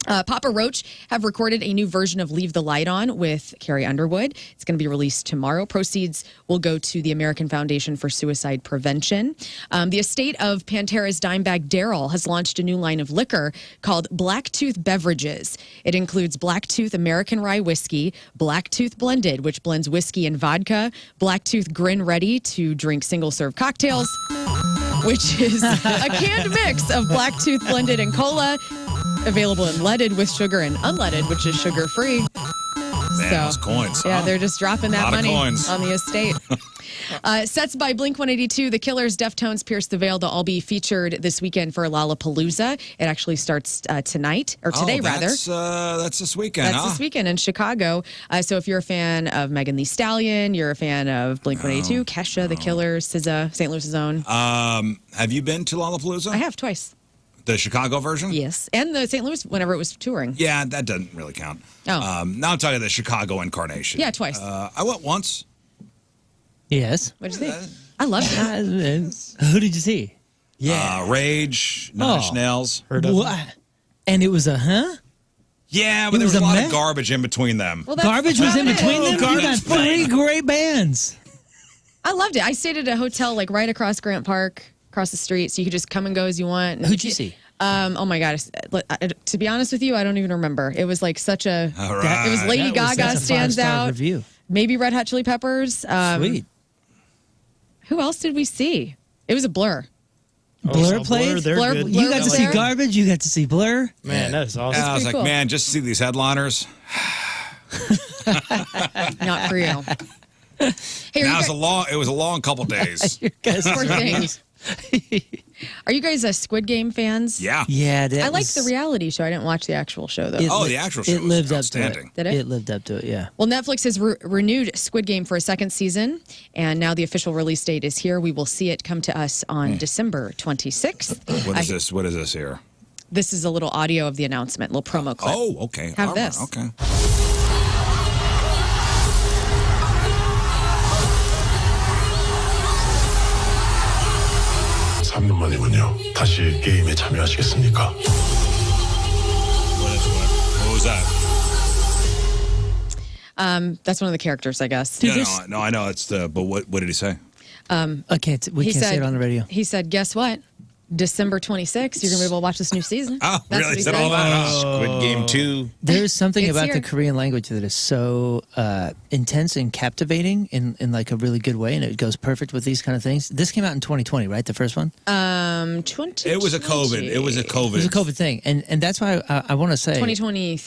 Papa Roach have recorded a new version of Leave the Light On with Carrie Underwood. It's going to be released tomorrow. Proceeds will go to the American Foundation for Suicide Prevention. The estate of Pantera's Dimebag Darrell has launched a new line of liquor called Blacktooth Beverages. It includes Blacktooth American Rye Whiskey, Blacktooth Blended, which blends whiskey and vodka, Blacktooth Grin Ready to drink single-serve cocktails, which is a canned mix of Blacktooth Blended and cola, available in leaded with sugar and unleaded, which is sugar-free. Man, those coins. Yeah, huh? they're just dropping that Lot of money coins. on the estate. Sets by Blink-182, The Killers, Deftones, Pierce the Veil. They'll all be featured this weekend for Lollapalooza. It actually starts tonight, or today, rather. That's this weekend, That's this weekend in Chicago. So if you're a fan of Megan Thee Stallion, you're a fan of Blink-182, Kesha, The Killers, SZA, St. Louis' own. Have you been to Lollapalooza? I have twice. The Chicago version? Yes. And the St. Louis, whenever it was touring. Yeah, that doesn't really count. Oh. Now I'm talking the Chicago incarnation. Yeah, twice. I went once. Yes. What'd you think? I loved it. Who did you see? Rage, Nine Inch Nails. Heard of What? And it was a Yeah, but It there was was a a lot mess? of garbage in between them. Well, that's Garbage was in about it. between them. You got Garbage. three great bands. I loved it. I stayed at a hotel like right across Grant Park, across the street, so you could just come and go as you want. And Who'd you see? Oh my God! To be honest with you, I don't even remember. It was like such a. All right. It was Lady Gaga that's a stands 5-star out. Review. Maybe Red Hot Chili Peppers. Sweet. Who else did we see? It was a Blur. Blur so played. they're Blur- good. Blur You got to was see there? Garbage. You got to see Blur. Man, that is awesome. Yeah, I was like, pretty cool. man, just to see these headliners. Not for you. Hey, Now it was a long couple days. You guys poor thing. Are you guys Squid Game fans? Yeah. Yeah, I liked the reality show. I didn't watch the actual show though. Oh, the actual show It was lived up to outstanding. it. Did it? It lived up to it. Yeah. Well, Netflix has renewed Squid Game for a second season, and now the official release date is here. We will see it come to us on December 26th. What is this? What is this here? This is a little audio of the announcement, little promo clip. Oh, okay. Have All right, this. Okay. 다시 게임에 참여하시겠습니까? What was that? That's one of the characters, I guess. No, I know it's the. But what did he say? We can't say it on the radio. He said, guess what? December 26th, you're going to be able to watch this new season. Oh, That's really? what he Said said. all that? Squid Game 2. There's something It's about here. the Korean language that is so intense and captivating in like a really good way, and it goes perfect with these kind of things. This came out in 2020, right? The first one? 2020. It was a COVID. It was a COVID. It was a COVID thing, and that's why I want to say 2020.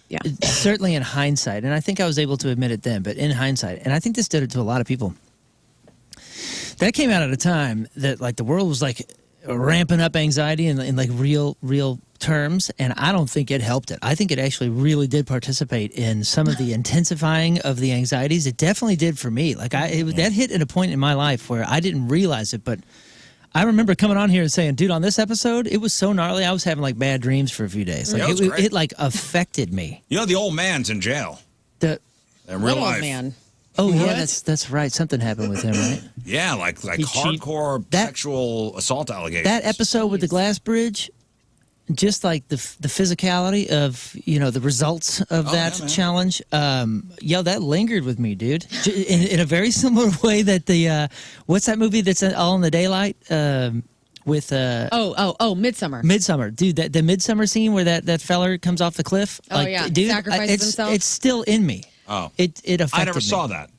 Yeah. certainly in hindsight, and I think I was able to admit it then, but in hindsight, and I think this did it to a lot of people. That came out at a time that like the world was like ramping up anxiety in like real terms, and I don't think it helped it. I think it actually really did participate in some of the intensifying of the anxieties. It definitely did for me. Like that hit at a point in my life where I didn't realize it, but I remember coming on here and saying, dude, on this episode, it was so gnarly. I was having like bad dreams for a few days. Like Yeah, it was great. it like affected me. You know, the old man's in jail The in real Little life. man. Oh What? yeah, that's right. Something happened with him, right? Yeah, like He cheat- hardcore sexual assault allegations. That episode with the glass bridge, just like the physicality of the results of that yeah, man. challenge, that lingered with me, dude. In a very similar way that the what's that movie that's all in the daylight? with Midsummer. Midsummer, dude. The Midsummer scene where that feller comes off the cliff. Oh, yeah. dude, Sacrifices himself. It's still in me. Oh, it affected I never me. saw that.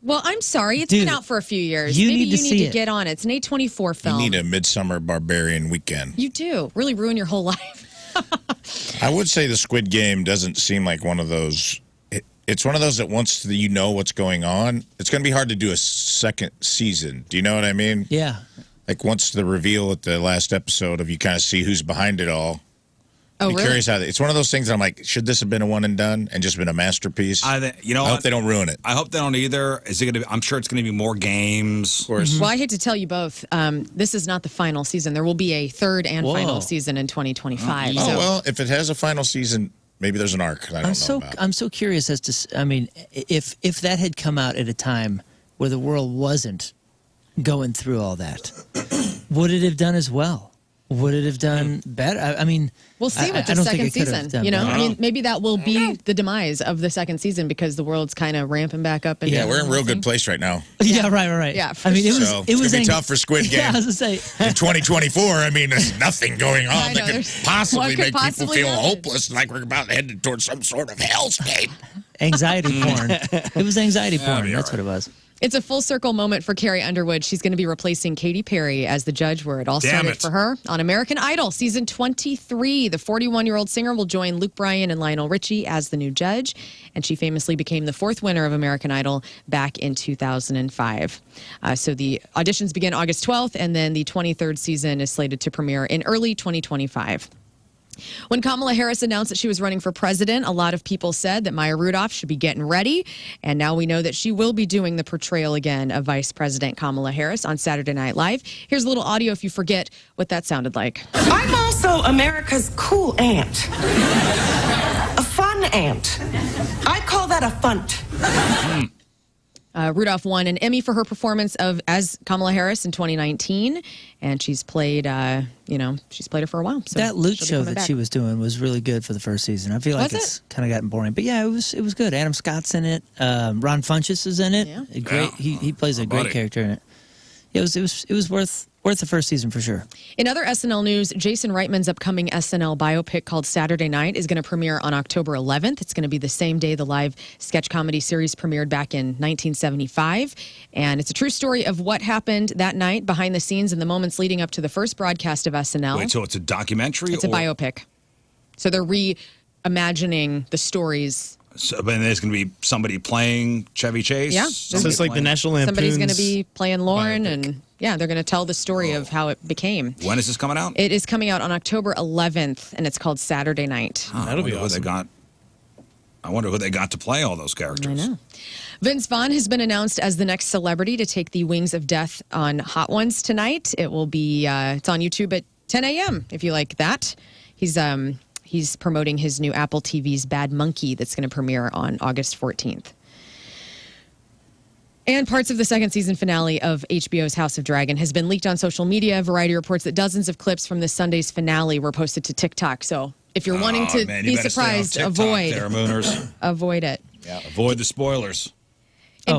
Well, I'm sorry. It's Dude, been out for a few years. you Maybe need to you see need to it. get on it. It's an A24 film. You need a Midsummer Barbarian Weekend. You do. Really ruin your whole life. I would say the Squid Game doesn't seem like one of those. It's one of those that once you know what's going on, it's going to be hard to do a second season. Do you know what I mean? Yeah. Like once the reveal at the last episode of you kind of see who's behind it all. Oh, I'm really? curious how it's one of those things that I'm like, should this have been a one and done and just been a masterpiece? I hope they don't ruin it. I hope they don't either. Is it going to be? I'm sure it's going to be more games. Of course. Well, I hate to tell you both. This is not the final season. There will be a third and final season in 2025. Oh, so. well, if it has a final season, maybe there's an arc. I don't know about. I'm so curious as to. I mean, if that had come out at a time where the world wasn't going through all that, would it have done as well? Would it have done better? I mean, we'll see with the second season. You know, I mean, maybe that will be the demise of the second season because the world's kind of ramping back up. And Yeah, we're in a real good place right now. Yeah, right. Yeah, I mean, it was gonna be tough for Squid Game. Yeah, I was gonna say in 2024. I mean, there's nothing going on that could possibly make people feel happen? hopeless, like we're about headed towards some sort of hellscape. Anxiety porn. It was anxiety porn. That's what it was. It's a full circle moment for Carrie Underwood. She's going to be replacing Katy Perry as the judge where it all started for her on American Idol season 23. The 41-year-old singer will join Luke Bryan and Lionel Richie as the new judge, and she famously became the fourth winner of American Idol back in 2005. So the auditions begin August 12th, and then the 23rd season is slated to premiere in early 2025. When Kamala Harris announced that she was running for president, a lot of people said that Maya Rudolph should be getting ready. And now we know that she will be doing the portrayal again of Vice President Kamala Harris on Saturday Night Live. Here's a little audio if you forget what that sounded like. I'm also America's cool aunt. A fun aunt. I call that a funt. Rudolph won an Emmy for her performance as Kamala Harris in 2019, and she's played, she's played her for a while. So that Loot show that she was doing was really good for the first season. I feel like it's kind of gotten boring, but yeah, it was good. Adam Scott's in it. Ron Funches is in it. Yeah. Great. He plays a great character in it. Yeah, it was worth the first season for sure. In other SNL news, Jason Reitman's upcoming SNL biopic called Saturday Night is going to premiere on October 11th. It's going to be the same day the live sketch comedy series premiered back in 1975. And it's a true story of what happened that night, behind the scenes, and the moments leading up to the first broadcast of SNL. Wait, so it's a documentary? It's a biopic. So they're reimagining the stories. So, but there's going to be somebody playing Chevy Chase? Yeah. So it's like the National Lampoon's. Somebody's going to be playing Lern, and yeah, they're going to tell the story of how it became. When is this coming out? It is coming out on October 11th, and it's called Saturday Night. That'll be awesome. I wonder who they got to play all those characters. I know. Vince Vaughn has been announced as the next celebrity to take the Wings of Death on Hot Ones tonight. It will be, it's on YouTube at 10 a.m. if you like that. He's promoting his new Apple TV's Bad Monkey that's going to premiere on August 14th. And parts of the second season finale of HBO's House of Dragon has been leaked on social media. Variety reports that dozens of clips from this Sunday's finale were posted to TikTok. So if you're wanting to be surprised, avoid it. Yeah, avoid the spoilers.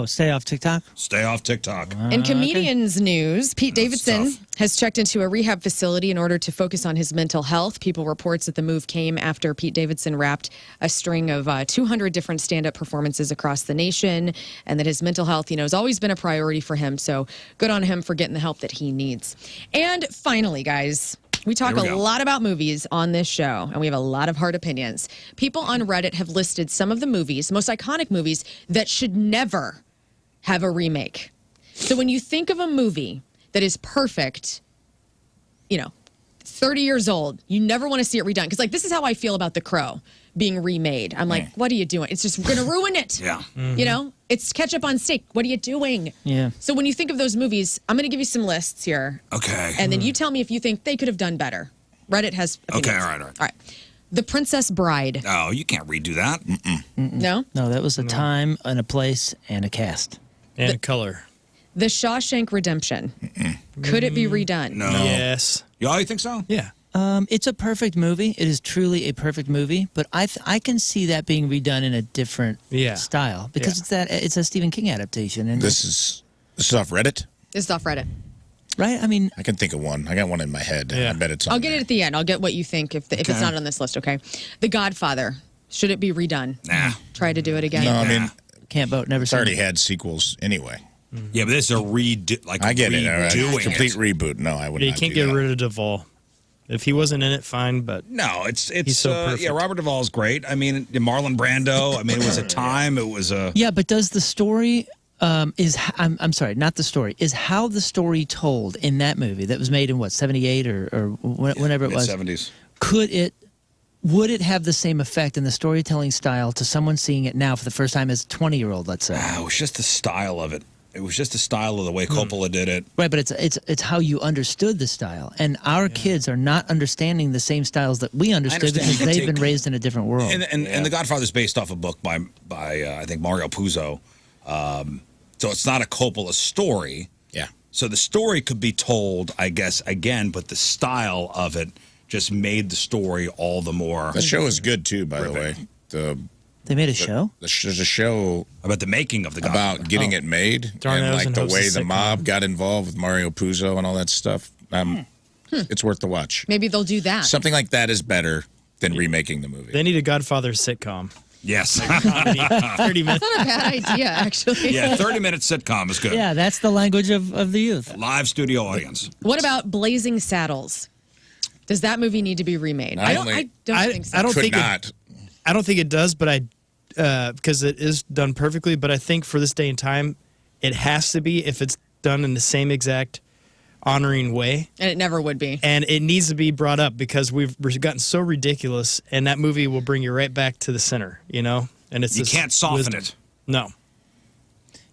Stay off TikTok? Stay off TikTok. In comedians news, Pete Davidson has checked into a rehab facility in order to focus on his mental health. People reports that the move came after Pete Davidson wrapped a string of 200 different stand-up performances across the nation, and that his mental health, has always been a priority for him. So good on him for getting the help that he needs. And finally, guys, we talk a lot about movies on this show, and we have a lot of hard opinions. People on Reddit have listed some of the movies, most iconic movies, that should never have a remake. So when you think of a movie that is perfect, 30 years old, you never want to see it redone. Because, this is how I feel about The Crow being remade. I'm like, what are you doing? It's just going to ruin it. Yeah. Mm-hmm. It's ketchup on steak. What are you doing? Yeah. So when you think of those movies, I'm going to give you some lists here. Okay. And then you tell me if you think they could have done better. Reddit has opinions. Okay, all right. The Princess Bride. Oh, you can't redo that. No? No, that was a time and a place and a cast. And a color. The Shawshank Redemption. Could it be redone? No. Yes. You think so? Yeah. It's a perfect movie. It is truly a perfect movie, but I can see that being redone in a different style because it's a Stephen King adaptation. And This is off Reddit? This is off Reddit. right? I mean, I can think of one. I got one in my head. Yeah. I bet it's on I'll get it at the end. I'll get what you think if it's not on this list, okay? The Godfather. Should it be redone? Nah. Try to do it again? No, I mean, can't vote. Never it's seen already it. had sequels anyway. Yeah, but this is a redo. Like I get it. redoing Complete it. reboot. No, I would You not can't do get that. rid of Duvall. If he wasn't in it, fine, but No, it's He's so perfect. yeah. Robert Duvall's great. I mean, Marlon Brando. I mean, it was a time. It was a Yeah, but does the story I'm sorry, not the story. Is how the story told in that movie that was made in what 78 or whenever it was? mid-70s. Would it have the same effect in the storytelling style to someone seeing it now for the first time as a 20-year-old, let's say? It was just the style of it. It was just the style of the way Coppola did it. Right, but it's how you understood the style. And our kids are not understanding the same styles that we understood because they've been raised in a different world. And The Godfather's based off a book by I think Mario Puzo. So it's not a Coppola story. Yeah. So the story could be told, I guess, again, but the style of it just made the story all the more. The show is good too, by the way. They made a show? There's a show about the making of The Godfather. about getting it made Darn, and I was like in the hopes way of the sitcom. mob got involved with Mario Puzo and all that stuff. It's worth the watch. Maybe they'll do that. Something like that is better than remaking the movie. they need a Godfather sitcom. Yes. Comedy, 30 minutes. Not a bad idea, actually. Yeah, 30-minute sitcom is good. Yeah, that's the language of the youth. Live studio audience. What about Blazing Saddles? Does that movie need to be remade? I don't think so. I don't Could think not. I don't think it does, but because it is done perfectly. But I think for this day and time, it has to be if it's done in the same exact honoring way. And it never would be. And it needs to be brought up because we've gotten so ridiculous, and that movie will bring you right back to the center, you know? And it's You this can't soften wisdom. it. No.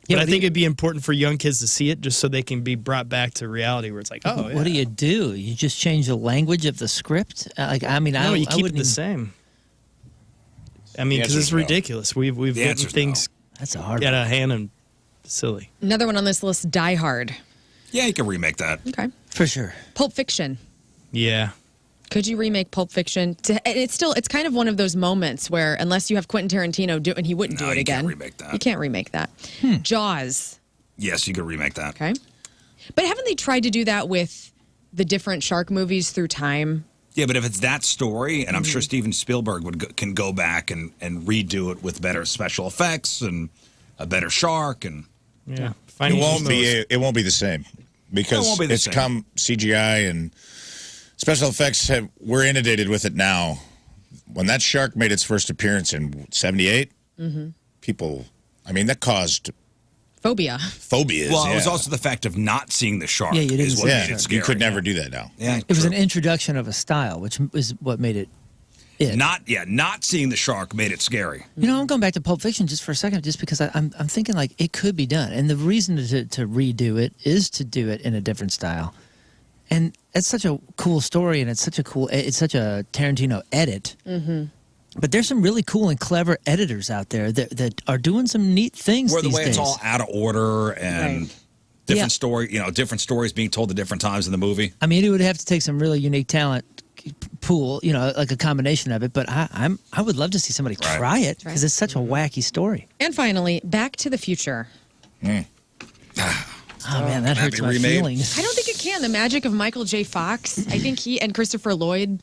Yeah, But I but think it'd be important for young kids to see it just so they can be brought back to reality where it's like, oh, yeah. What do? You just change the language of the script? Like, I mean, No, you I keep it wouldn't the even- same. I mean, The because answer's it's no. ridiculous. We've The written answer's things That's a hard out one. of hand and silly. Another one on this list, Die Hard. Yeah, you can remake that. Okay. For sure. Pulp Fiction. Yeah. Could you remake Pulp Fiction? It's kind of one of those moments where unless you have Quentin Tarantino do it, and he wouldn't do No, it you again. can't remake that. You can't remake that. Jaws. Yes, you could remake that. Okay. But haven't they tried to do that with the different shark movies through time? Yeah, but if it's that story, and I'm sure Steven Spielberg can go back and redo it with better special effects and a better shark and Yeah. It Finding won't be. those- It won't be the same because It won't be the it's same. come CGI and special effects. We're inundated with it now. When that shark made its first appearance in '78, people. I mean, that caused Phobia. phobias. well, it was yeah. also the fact of not seeing the shark Yeah, you didn't is what see made the it scary. You could never do that now. Yeah, It was true. an introduction of a style, which is what made it. Not seeing the shark made it scary. You know, I'm going back to Pulp Fiction just for a second, just because I'm thinking like it could be done, and the reason to redo it is to do it in a different style, and it's such a cool story, and it's such a Tarantino edit. Mm-hmm. But there's some really cool and clever editors out there that are doing some neat things Where the these way days. it's all out of order and Right. different story, different stories being told at different times in the movie. I mean, it would have to take some really unique talent pool, like a combination of it. But I would love to see somebody Right. try it because it's such a wacky story. And finally, Back to the Future. Oh man, that hurts be my remade? feelings. I don't think it can. The magic of Michael J. Fox. I think he and Christopher Lloyd.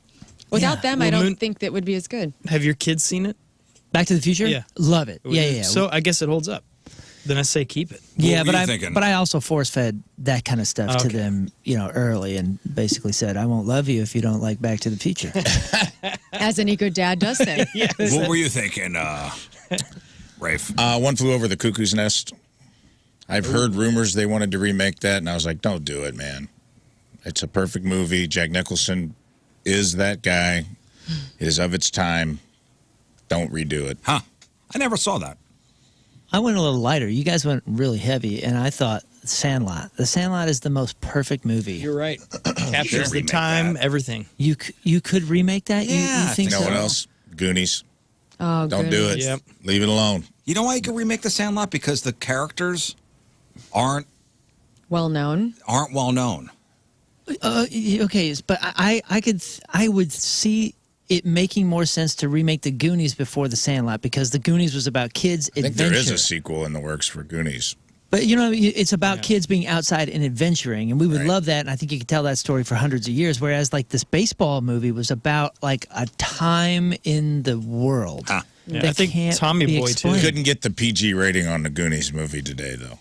Without Yeah. them, I Well, don't Moon- think that would be as good. Have your kids seen it? Back to the Future. Yeah. Love it. Yeah. So I guess it holds up. Then I say keep it. Yeah, What but were you thinking? I also force fed that kind of stuff to Okay. them, early, and basically said, "I won't love you if you don't like Back to the Future." As any good dad does say. What were you thinking, Rafe? One Flew Over the Cuckoo's Nest. I've heard rumors they wanted to remake that, and I was like, don't do it, man. It's a perfect movie. Jack Nicholson is that guy. It is of its time. Don't redo it. Huh? I never saw that. I went a little lighter. You guys went really heavy, and I thought Sandlot. The Sandlot is the most perfect movie. You're right. Captures the remake time, that. everything. You could remake that. Yeah, you think You know so? what else? Goonies. Oh, Don't do it. Yep. Leave it alone. You know why you could remake The Sandlot? Because the characters aren't Well known. well known. Okay, but I would see it making more sense to remake the Goonies before the Sandlot because the Goonies was about kids' I think adventure. there is a sequel in the works for Goonies. But, it's about kids being outside and adventuring, and we would love that, and I think you could tell that story for hundreds of years, whereas, like, this baseball movie was about, like, a time in the world. Yeah, I think Tommy Boy, too. Couldn't get the PG rating on the Goonies movie today, though.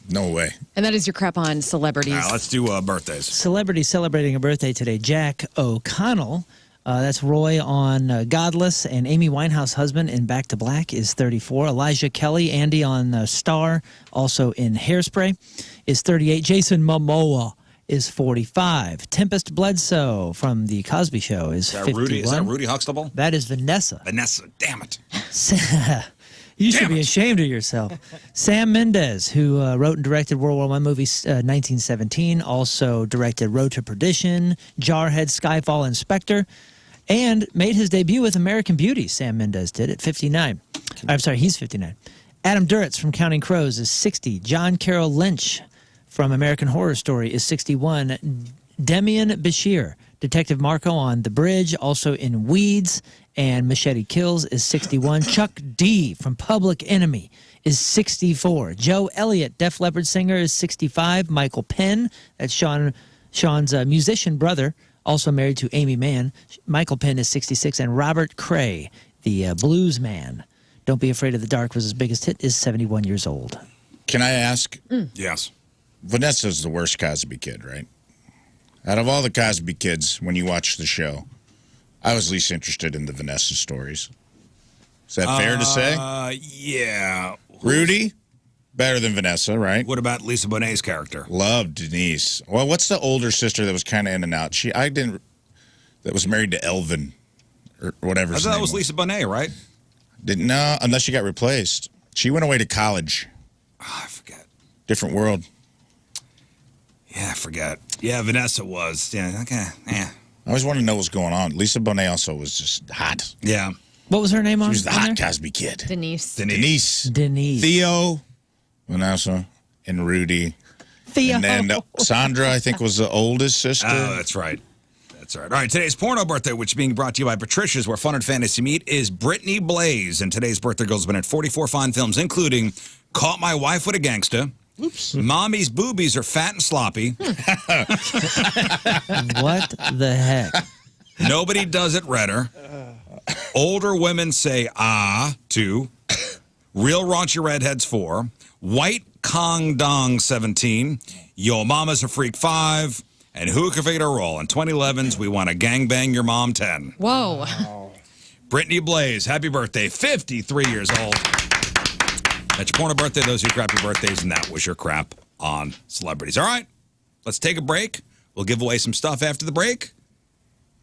No way. And that is your crap on celebrities. All right, let's do birthdays. Celebrity celebrating a birthday today. Jack O'Connell. That's Roy on Godless, and Amy Winehouse husband in Back to Black is 34. Elijah Kelly, Andy on Star, also in Hairspray, is 38. Jason Momoa is 45. Tempest Bledsoe from The Cosby Show is 51. Is that Rudy Huxtable? That is Vanessa. Vanessa, damn it. You should be ashamed of yourself. Sam Mendes, who wrote and directed World War I movies 1917, also directed Road to Perdition, Jarhead, Skyfall, and Spectre, and made his debut with American Beauty. Sam Mendes did at 59. I'm sorry, he's 59. Adam Duritz from Counting Crows is 60. John Carroll Lynch from American Horror Story is 61. Demian Bashir, Detective Marco on The Bridge, also in Weeds and Machete Kills, is 61. Chuck D from Public Enemy is 64. Joe Elliott, Def Leppard singer, is 65. Michael Penn, that's Sean's musician brother, also married to Amy Mann. Michael Penn is 66. And Robert Cray, the blues man, Don't Be Afraid of the Dark was his biggest hit, is 71 years old. Can I ask? Yes. Vanessa's the worst Cosby kid, right? Out of all the Cosby kids, when you watch the show, I was least interested in the Vanessa stories. Is that fair to say? Yeah. Rudy, better than Vanessa, right? What about Lisa Bonet's character? Loved Denise. Well, what's the older sister that was kind of in and out? That was married to Elvin, or whatever. I thought that was Lisa Bonet, right? Didn't know, unless she got replaced. She went away to college. Oh, I forget. Different world. Yeah, I forget. Yeah, Vanessa was. Yeah, okay. Yeah. I always wanted to know what's going on. Lisa Bonet also was just hot. Yeah. What was her name on? She was the hot Cosby kid. Denise. Theo, Vanessa, and Rudy. Theo. And then Sandra, I think, was the oldest sister. Oh, that's right. That's right. All right, today's porno birthday, which is being brought to you by Patricia's, where fun and fantasy meet, is Brittany Blaze. And today's birthday girl's been in 44 fine films, including Caught My Wife with a Gangsta. Oops. Mommy's boobies are fat and sloppy. What the heck? Nobody does it redder. Older women say ah 2. Real raunchy redheads 4. White Kong Dong 17. Yo Mama's a Freak 5. And Who Can Figure a Roll? In 2011's We Want to Gangbang Your Mom 10. Whoa. Wow. Brittany Blaze, happy birthday, 53 years old. That's your porno birthday. Those are your crappy birthdays, and that was your crap on celebrities. All right, let's take a break. We'll give away some stuff after the break.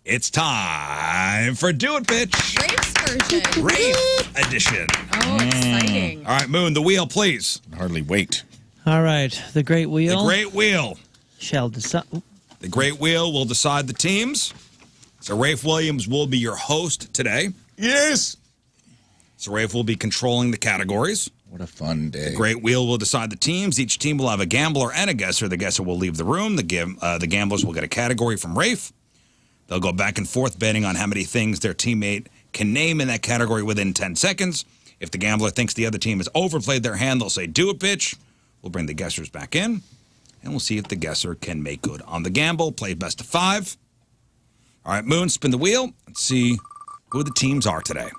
It's time for Do It, Bitch. Rafe's version. Rafe edition. Oh, exciting. All right, Moon, the wheel, please. Hardly wait. All right, the Great Wheel. The Great Wheel. Shall decide. The Great Wheel will decide the teams. So Rafe Williams will be your host today. Yes. So Rafe will be controlling the categories. What a fun day. The Great Wheel will decide the teams. Each team will have a gambler and a guesser. The guesser will leave the room. The gamblers will get a category from Rafe. They'll go back and forth betting on how many things their teammate can name in that category within 10 seconds. If the gambler thinks the other team has overplayed their hand, they'll say, do it, bitch. We'll bring the guessers back in, and we'll see if the guesser can make good on the gamble. Play best of 5. All right, Moon, spin the wheel. Let's see who the teams are today.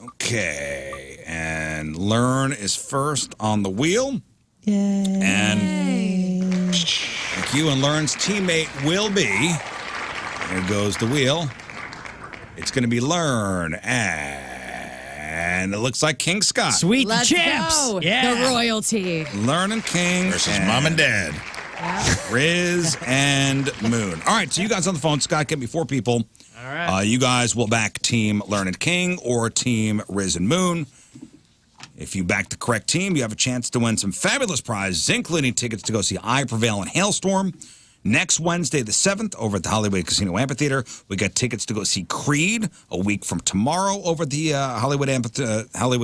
Okay, and Lern is first on the wheel. Yay. And thank you. And Lern's teammate will be, there goes the wheel. It's going to be Lern. And it looks like King Scott. Sweet Let's champs. go. Yeah. The royalty. Lern and King. Versus Mom and Dad. Rizz and Moon. All right, so you guys on the phone. Scott, get me 4 people. All right. You guys will back Team Lern and King or Team Rizz and Moon. If you back the correct team, you have a chance to win some fabulous prizes, including tickets to go see I Prevail in Hailstorm. Next Wednesday, the 7th, over at the Hollywood Casino Amphitheater. We got tickets to go see Creed a week from tomorrow over at the Hollywood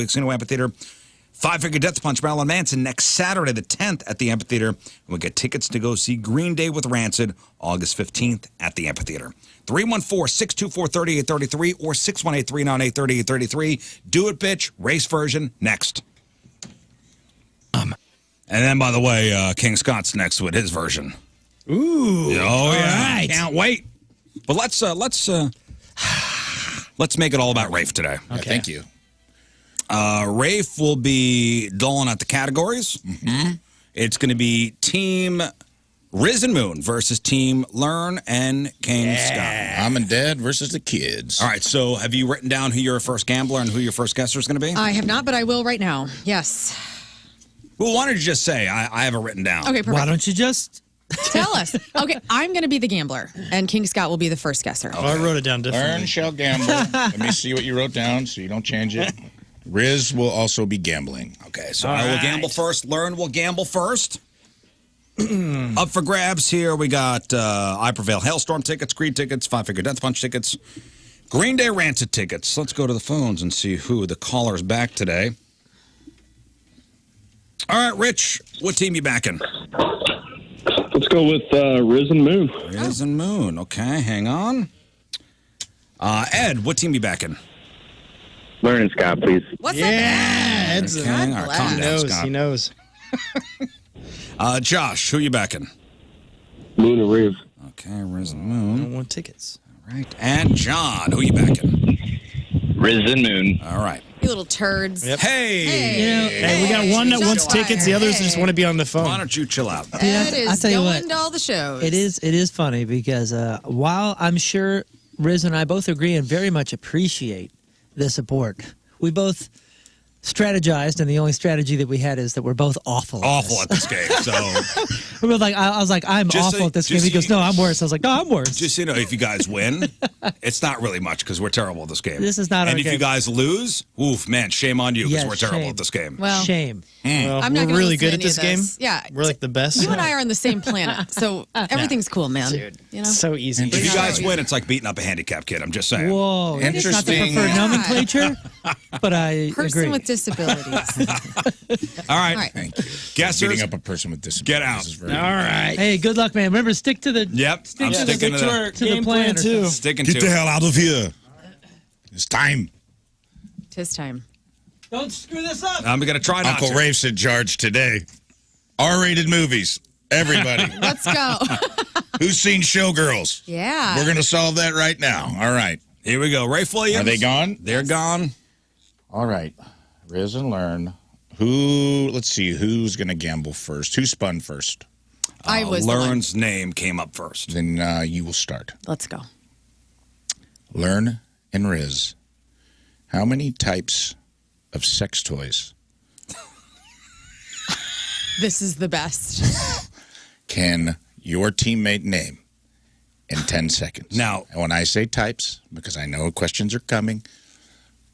Casino Amphitheater. Five-Finger Death Punch, Marilyn Manson, next Saturday, the 10th, at the Amphitheater. And we get tickets to go see Green Day with Rancid, August 15th, at the Amphitheater. 314-624-3833 or 618-398-3833. Do it, bitch. Race version, next. And then, by the way, King Scott's next with his version. Ooh. Oh, yeah. Right. Can't wait. But let's make it all about Rafe today. Okay. Yeah, thank you. Rafe will be doling out the categories. Mm-hmm. It's going to be Team Rizz and Moon versus Team Lern and King Scott. Mom and Dad versus the kids. All right, so have you written down who your first gambler and who your first guesser is going to be? I have not, but I will right now. Yes. Well, why don't you just say, I have it written down. Okay, perfect. Why don't you just tell us? Okay, I'm going to be the gambler, and King Scott will be the first guesser. Oh, I wrote it down differently. Lern shall gamble. Let me see what you wrote down so you don't change it. Rizz will also be gambling. Okay, so I will gamble first. Lern will gamble first. Up for grabs here, we got I Prevail Hailstorm tickets, Creed tickets, Five Finger Death Punch tickets, Green Day Rancid tickets. Let's go to the phones and see who the caller's back today. All right, Rich, what team you backing? Let's go with Rizz and Moon. Rizz and Moon. Okay, hang on. Ed, what team you backing? Lern and Scott, please. What's Yeah, up? Ed's Okay, all right, calm He down, knows. Scott. He knows. Josh, who you backing? Moon and Rizz. Okay, Rizz and I Moon. don't want tickets. All right, and John, who you backing? Rizz and Moon. All right. You little turds. Yep. Hey! Hey, we got one that wants tickets. The others just want to be on the phone. Why don't you chill out? Ed I'll is tell you going what. to all the shows. It is funny because while I'm sure Rizz and I both agree and very much appreciate the support, we both strategized, and the only strategy that we had is that we're both awful. Awful at this game, so... We were like, I was like, I'm Just awful so- at this just game. He so goes, you- no, I'm worse. I was like, no, I'm worse. Just so you know, if you guys win, it's not really much because we're terrible at this game. This is not And our if you game. guys lose, oof, man, shame on you because Yes, we're terrible shame. at this game. Well, Shame. Well, I'm not we're gonna really listen good to at this any game. of this. Yeah. We're like the best. You and I are on the same planet, so everything's cool, man. Dude, you know? so easy. If you Yeah. guys win, it's like beating up a handicapped kid. I'm just saying. Whoa. It's not the Interesting. preferred Yeah. nomenclature, but I Person agree. with disabilities. All right. All right. Thank you. Guessers, Beating up a person with disabilities. Get out. Is very All right. Hey, good luck, man. Remember, stick to the Yep, I'm to the- sticking to to the, our to the game plan, plan or too. sticking Get to the it. hell out of here. It's time. Tis time. Don't screw this up. I'm going to try not Uncle to. Rafe's in charge today. R-rated movies. Everybody. Let's go. Who's seen Showgirls? Yeah. We're going to solve that right now. All right. Here we go. Rafe Williams. Are they gone? They're gone. All right. Rizz and Lern. Let's see, who's going to gamble first? Who spun first? I was the one. Lern's name came up first. Then you will start. Let's go. Lern and Rizz. How many types of sex toys This is the best. can your teammate name in 10 seconds? Now- and when I say types, because I know questions are coming,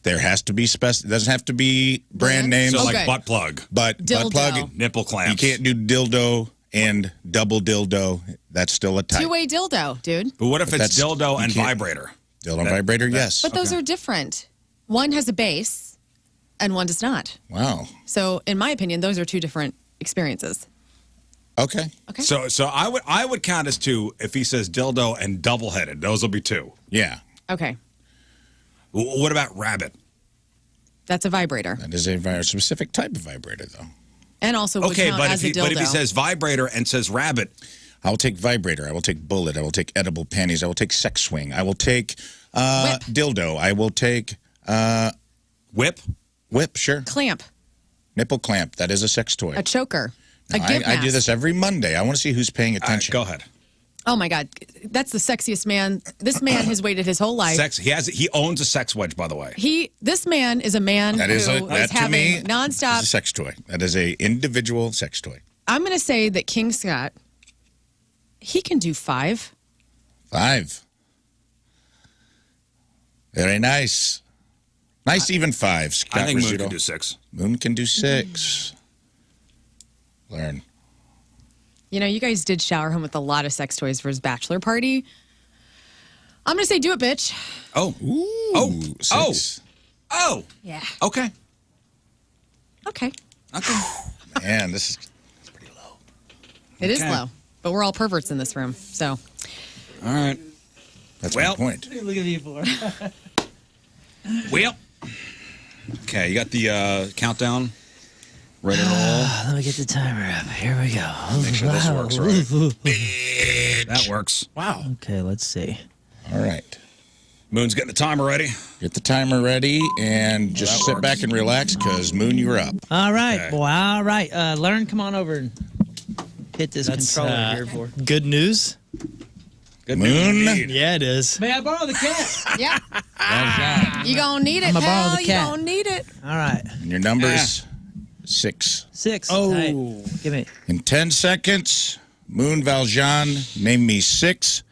there has to be it doesn't have to be brand names, So Okay. like butt plug, but Dildo. butt plug, nipple you clamps. can't do dildo and double dildo. That's still a type. Two-way dildo, dude. But what if But it's that's- dildo you and can't- vibrator? Dildo and vibrator, yes. But those are different. One has a base, and one does not. Wow. So, in my opinion, those are two different experiences. Okay. Okay. So I would count as two if he says dildo and double headed. Those will be two. Yeah. Okay. What about rabbit? That's a vibrator. That is a very specific type of vibrator, though. And also would Okay, count but as if a dildo. but if he says vibrator and says rabbit, I will take vibrator. I will take bullet. I will take edible panties. I will take sex swing. I will take Whip. dildo. I will take whip. whip, sure. Clamp, Nipple clamp. That is a sex toy. a choker, a No, gift I do mask. this every Monday. I want to see who's paying All right, attention. go ahead. Oh my God, that's the sexiest man. This man has waited his whole life. Sex. He owns a sex wedge, by the way. This man is a man That who is is to having me nonstop. is a sex toy. That is a individual sex toy. I'm going to say that King Scott, he can do 5. 5. Very nice. Nice even 5. Scott I think Moon Rizzuto. can do 6. Moon can do 6. Learn. You know, you guys did shower him with a lot of sex toys for his bachelor party. I'm going to say do it, bitch. Oh. Ooh, 6. Oh. Yeah. Okay. Okay. Okay. Man, this is It is Okay. low, but we're all perverts in this room. So, All right. that's Well- my point. Look at you for. Well. Okay, you got the countdown Ready to roll? Let me get the timer up. Here we go. Make sure this works right. That works. Wow. Okay, let's see. All right. Moon's getting the timer ready. Get the timer ready and just sit back and relax because, Moon, you're up. All right. Okay. Well, all right. Lern, come on over and hit this That's controller here for. good news. Good Moon. news indeed. Yeah, it is. May I borrow the cat? Yeah. Valjean. You gonna need it, I'ma borrow pal. the You cat. gonna need it. All right. And your number's 6. 6. Oh. Tight. Give me. In 10 seconds, Moon Valjean, name me 6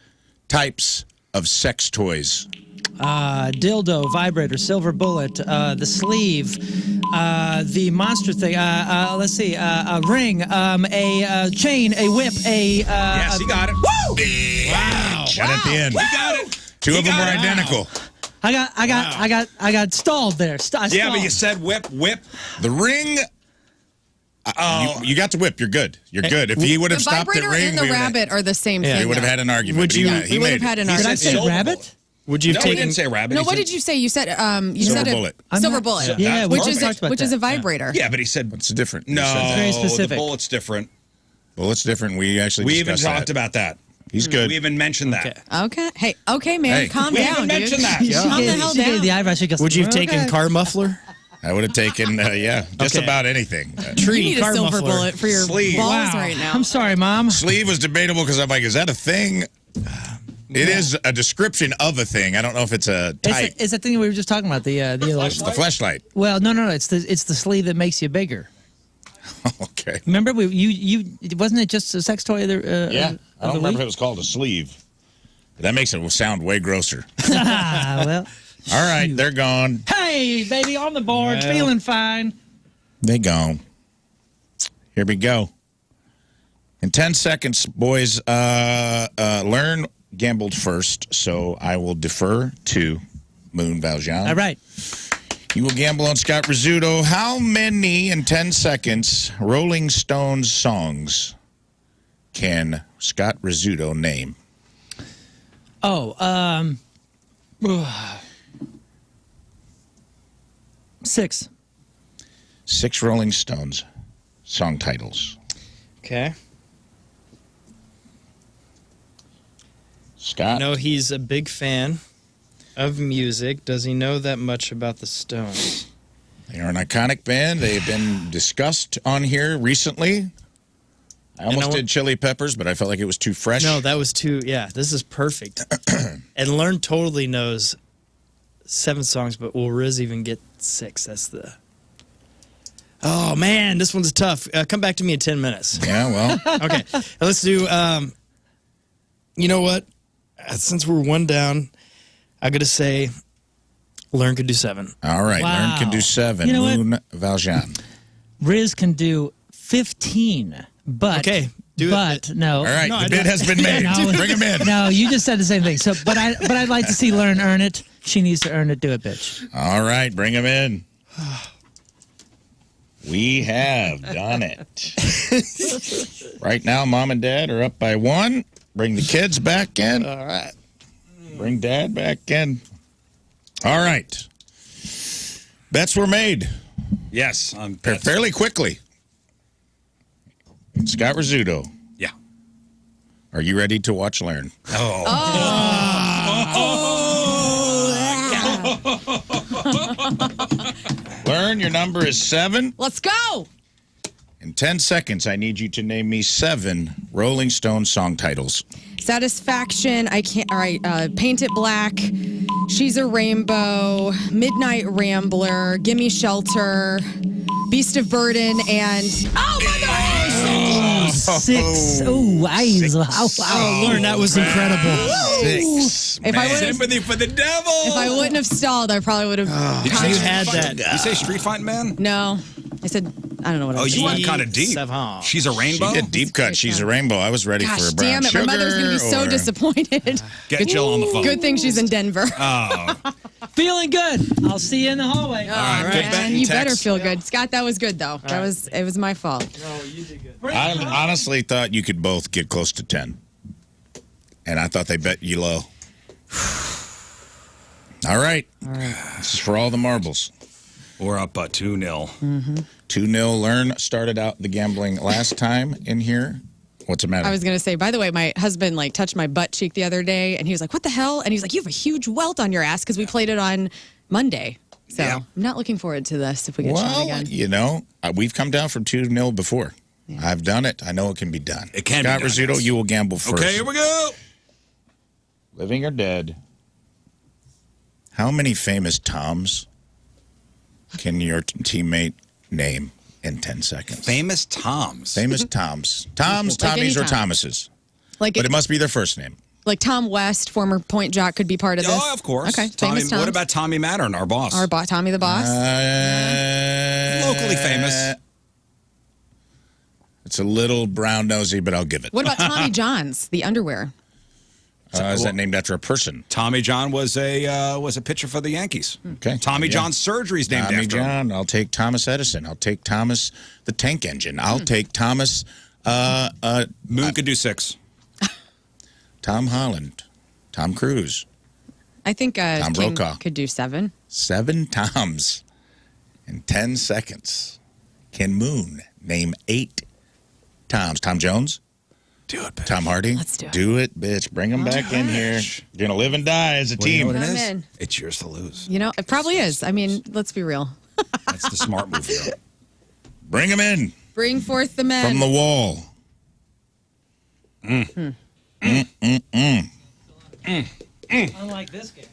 types of sex toys. Dildo, vibrator, silver bullet, the sleeve, the monster thing. Let's see. A ring, a chain, a whip, a. Yes, he got it. Woo! Wow. One at the end. He got it. 2 of them got were it. identical. I got stalled there. Yeah, but you said whip. The ring. You got the whip. You're good. You're good. If he would The have stopped at vibrator ring, and the rabbit are the same Yeah. thing. we would have though. had an argument. Would but he you- got- he We would made have had it. an He argument. Did I say silver rabbit? bullet. Would you No, have he taken? didn't say rabbit. No, He what said- did you say? You said you Silver said bullet. Silver bullet. Yeah, which we is talked about which is that. a vibrator. Yeah, but he said It's different. no. He said that. very The specific. bullet's different. Well, it's different. We actually We even discussed talked that. about that. He's good. We even mentioned that. Okay. Okay. Hey, man, Hey. calm We down, even dude. mentioned that. Calm the hell She gave down. the eyebrow. She goes, Would you have "Okay." taken car muffler? I would have taken, just Okay. about anything. Tree, You need a car silver muffler. bullet for your Sleeve. balls Wow. right now. I'm sorry, Mom. Sleeve was debatable because I'm like, is that a thing? It is a description of a thing. I don't know if it's a type. It's the thing we were just talking about. The The fleshlight. well, no. It's the sleeve that makes you bigger. Okay. Remember, wasn't it just a sex toy? I don't remember if it was called a sleeve. But that makes it sound way grosser. Well, All right, they're gone. hey, baby, on the board, Well. feeling fine. They gone. Here we go. In 10 seconds, boys, Lern gambled first, so I will defer to Moon Valjean. All right. You will gamble on Scott Rizzuto. How many, in 10 seconds, Rolling Stones songs can Scott Rizzuto name? Oh, 6. 6 Rolling Stones song titles. Okay. Scott? I know he's a big fan of music. Does he know that much about the Stones? They are an iconic band. They have been discussed on here recently. I almost did Chili Peppers, but I felt like it was too fresh. No, that was too. Yeah, this is perfect. And Lern totally knows 7 songs, but will Rizz even get 6? That's the. Oh man, this one's tough. Come back to me in 10 minutes. Yeah, well. Okay, let's do. You know what? Since we're 1 down, I gotta say, Lern could do 7. All right, Wow. Lern can do 7. You know what? Moon Valjean. Rizz can do 15, but Okay, do it. but no. All right, No, the I bid don't- has been made. No. Bring him in. No, you just said the same thing. So, but I'd like to see Lern earn it. She needs to earn it. Do it, bitch. All right, bring him in. We have done it. Right now, Mom and Dad are up by 1. Bring the kids back in. All right. Bring Dad back in. All right. Bets were made Yes. fairly quickly. Scott Rizzuto, Yeah. are you ready to watch Lern? Lern, your number is 7. Let's go. In 10 seconds, I need you to name me 7 Rolling Stone song titles. Satisfaction. I can't. All right. Paint It Black. She's a Rainbow. Midnight Rambler. Gimme Shelter. Beast of Burden. And oh my gosh! 6. Oh, eyes. Wow. Oh, Lern, that was incredible. 6. If I would've- Sympathy for the devil. If I wouldn't have stalled, I probably would have. You had that. You say Street Fighting Man? No, I said I don't know what. Oh, I you said. went kind of deep. Seven. She's a rainbow. She did deep cut. She's a rainbow. I was ready for Gosh a brown damn it! sugar. My mother's gonna be so or- disappointed. Get Jill on the phone. Good thing she's in Denver. Feeling good. I'll see you in the hallway. All right, good bet man, in you better text. feel good, Scott. That was good though. It was my fault. I honestly thought you could both get close to 10. And I thought they bet you low. All right. This is for all the marbles. We're up 2-0. 2-0. Lern started out the gambling last time in here. What's the matter? I was going to say, by the way, my husband touched my butt cheek the other day, and he was like, what the hell? And he's like, you have a huge welt on your ass because we played it on Monday. So I'm not looking forward to this if we get shot again. You know, we've come down from 2-0 before. Yeah. I've done it. I know it can be done. It can be done. Rizzuto, you will gamble first. Okay, here we go. Living or dead? How many famous Toms can your teammate name in 10 seconds? Famous Toms. Famous Toms. Toms, Tommies, or Thomases. But it must be their first name. Like Tom West, former point jock, could be part of this. Oh, of course. Okay, Tommy, famous Toms. what about Tommy Mattern, our boss? Tommy the boss? Locally famous. It's a little brown nosy, but I'll give it. What about Tommy John's, the underwear? Is that named after a person? Tommy John was a pitcher for the Yankees. Okay. Tommy John's surgery's named Tommy after John. him. I'll take Thomas Edison. I'll take Thomas the Tank Engine. I'll take Thomas. Moon could do 6. Tom Holland. Tom Cruise. I think Tom King Brokaw. could do 7. 7 Toms in 10 seconds. Can Moon name 8 Toms? Tom Jones? Do it, bitch. Tom Hardy? Let's do it. Do it, bitch. Bring them back in here. You're going to live and die as a team. You know what it I'm is? in. It's yours to lose. You know, it probably is. I mean, let's be real. That's the smart move here. Bring them in Bring forth the men. from the wall. Unlike this game.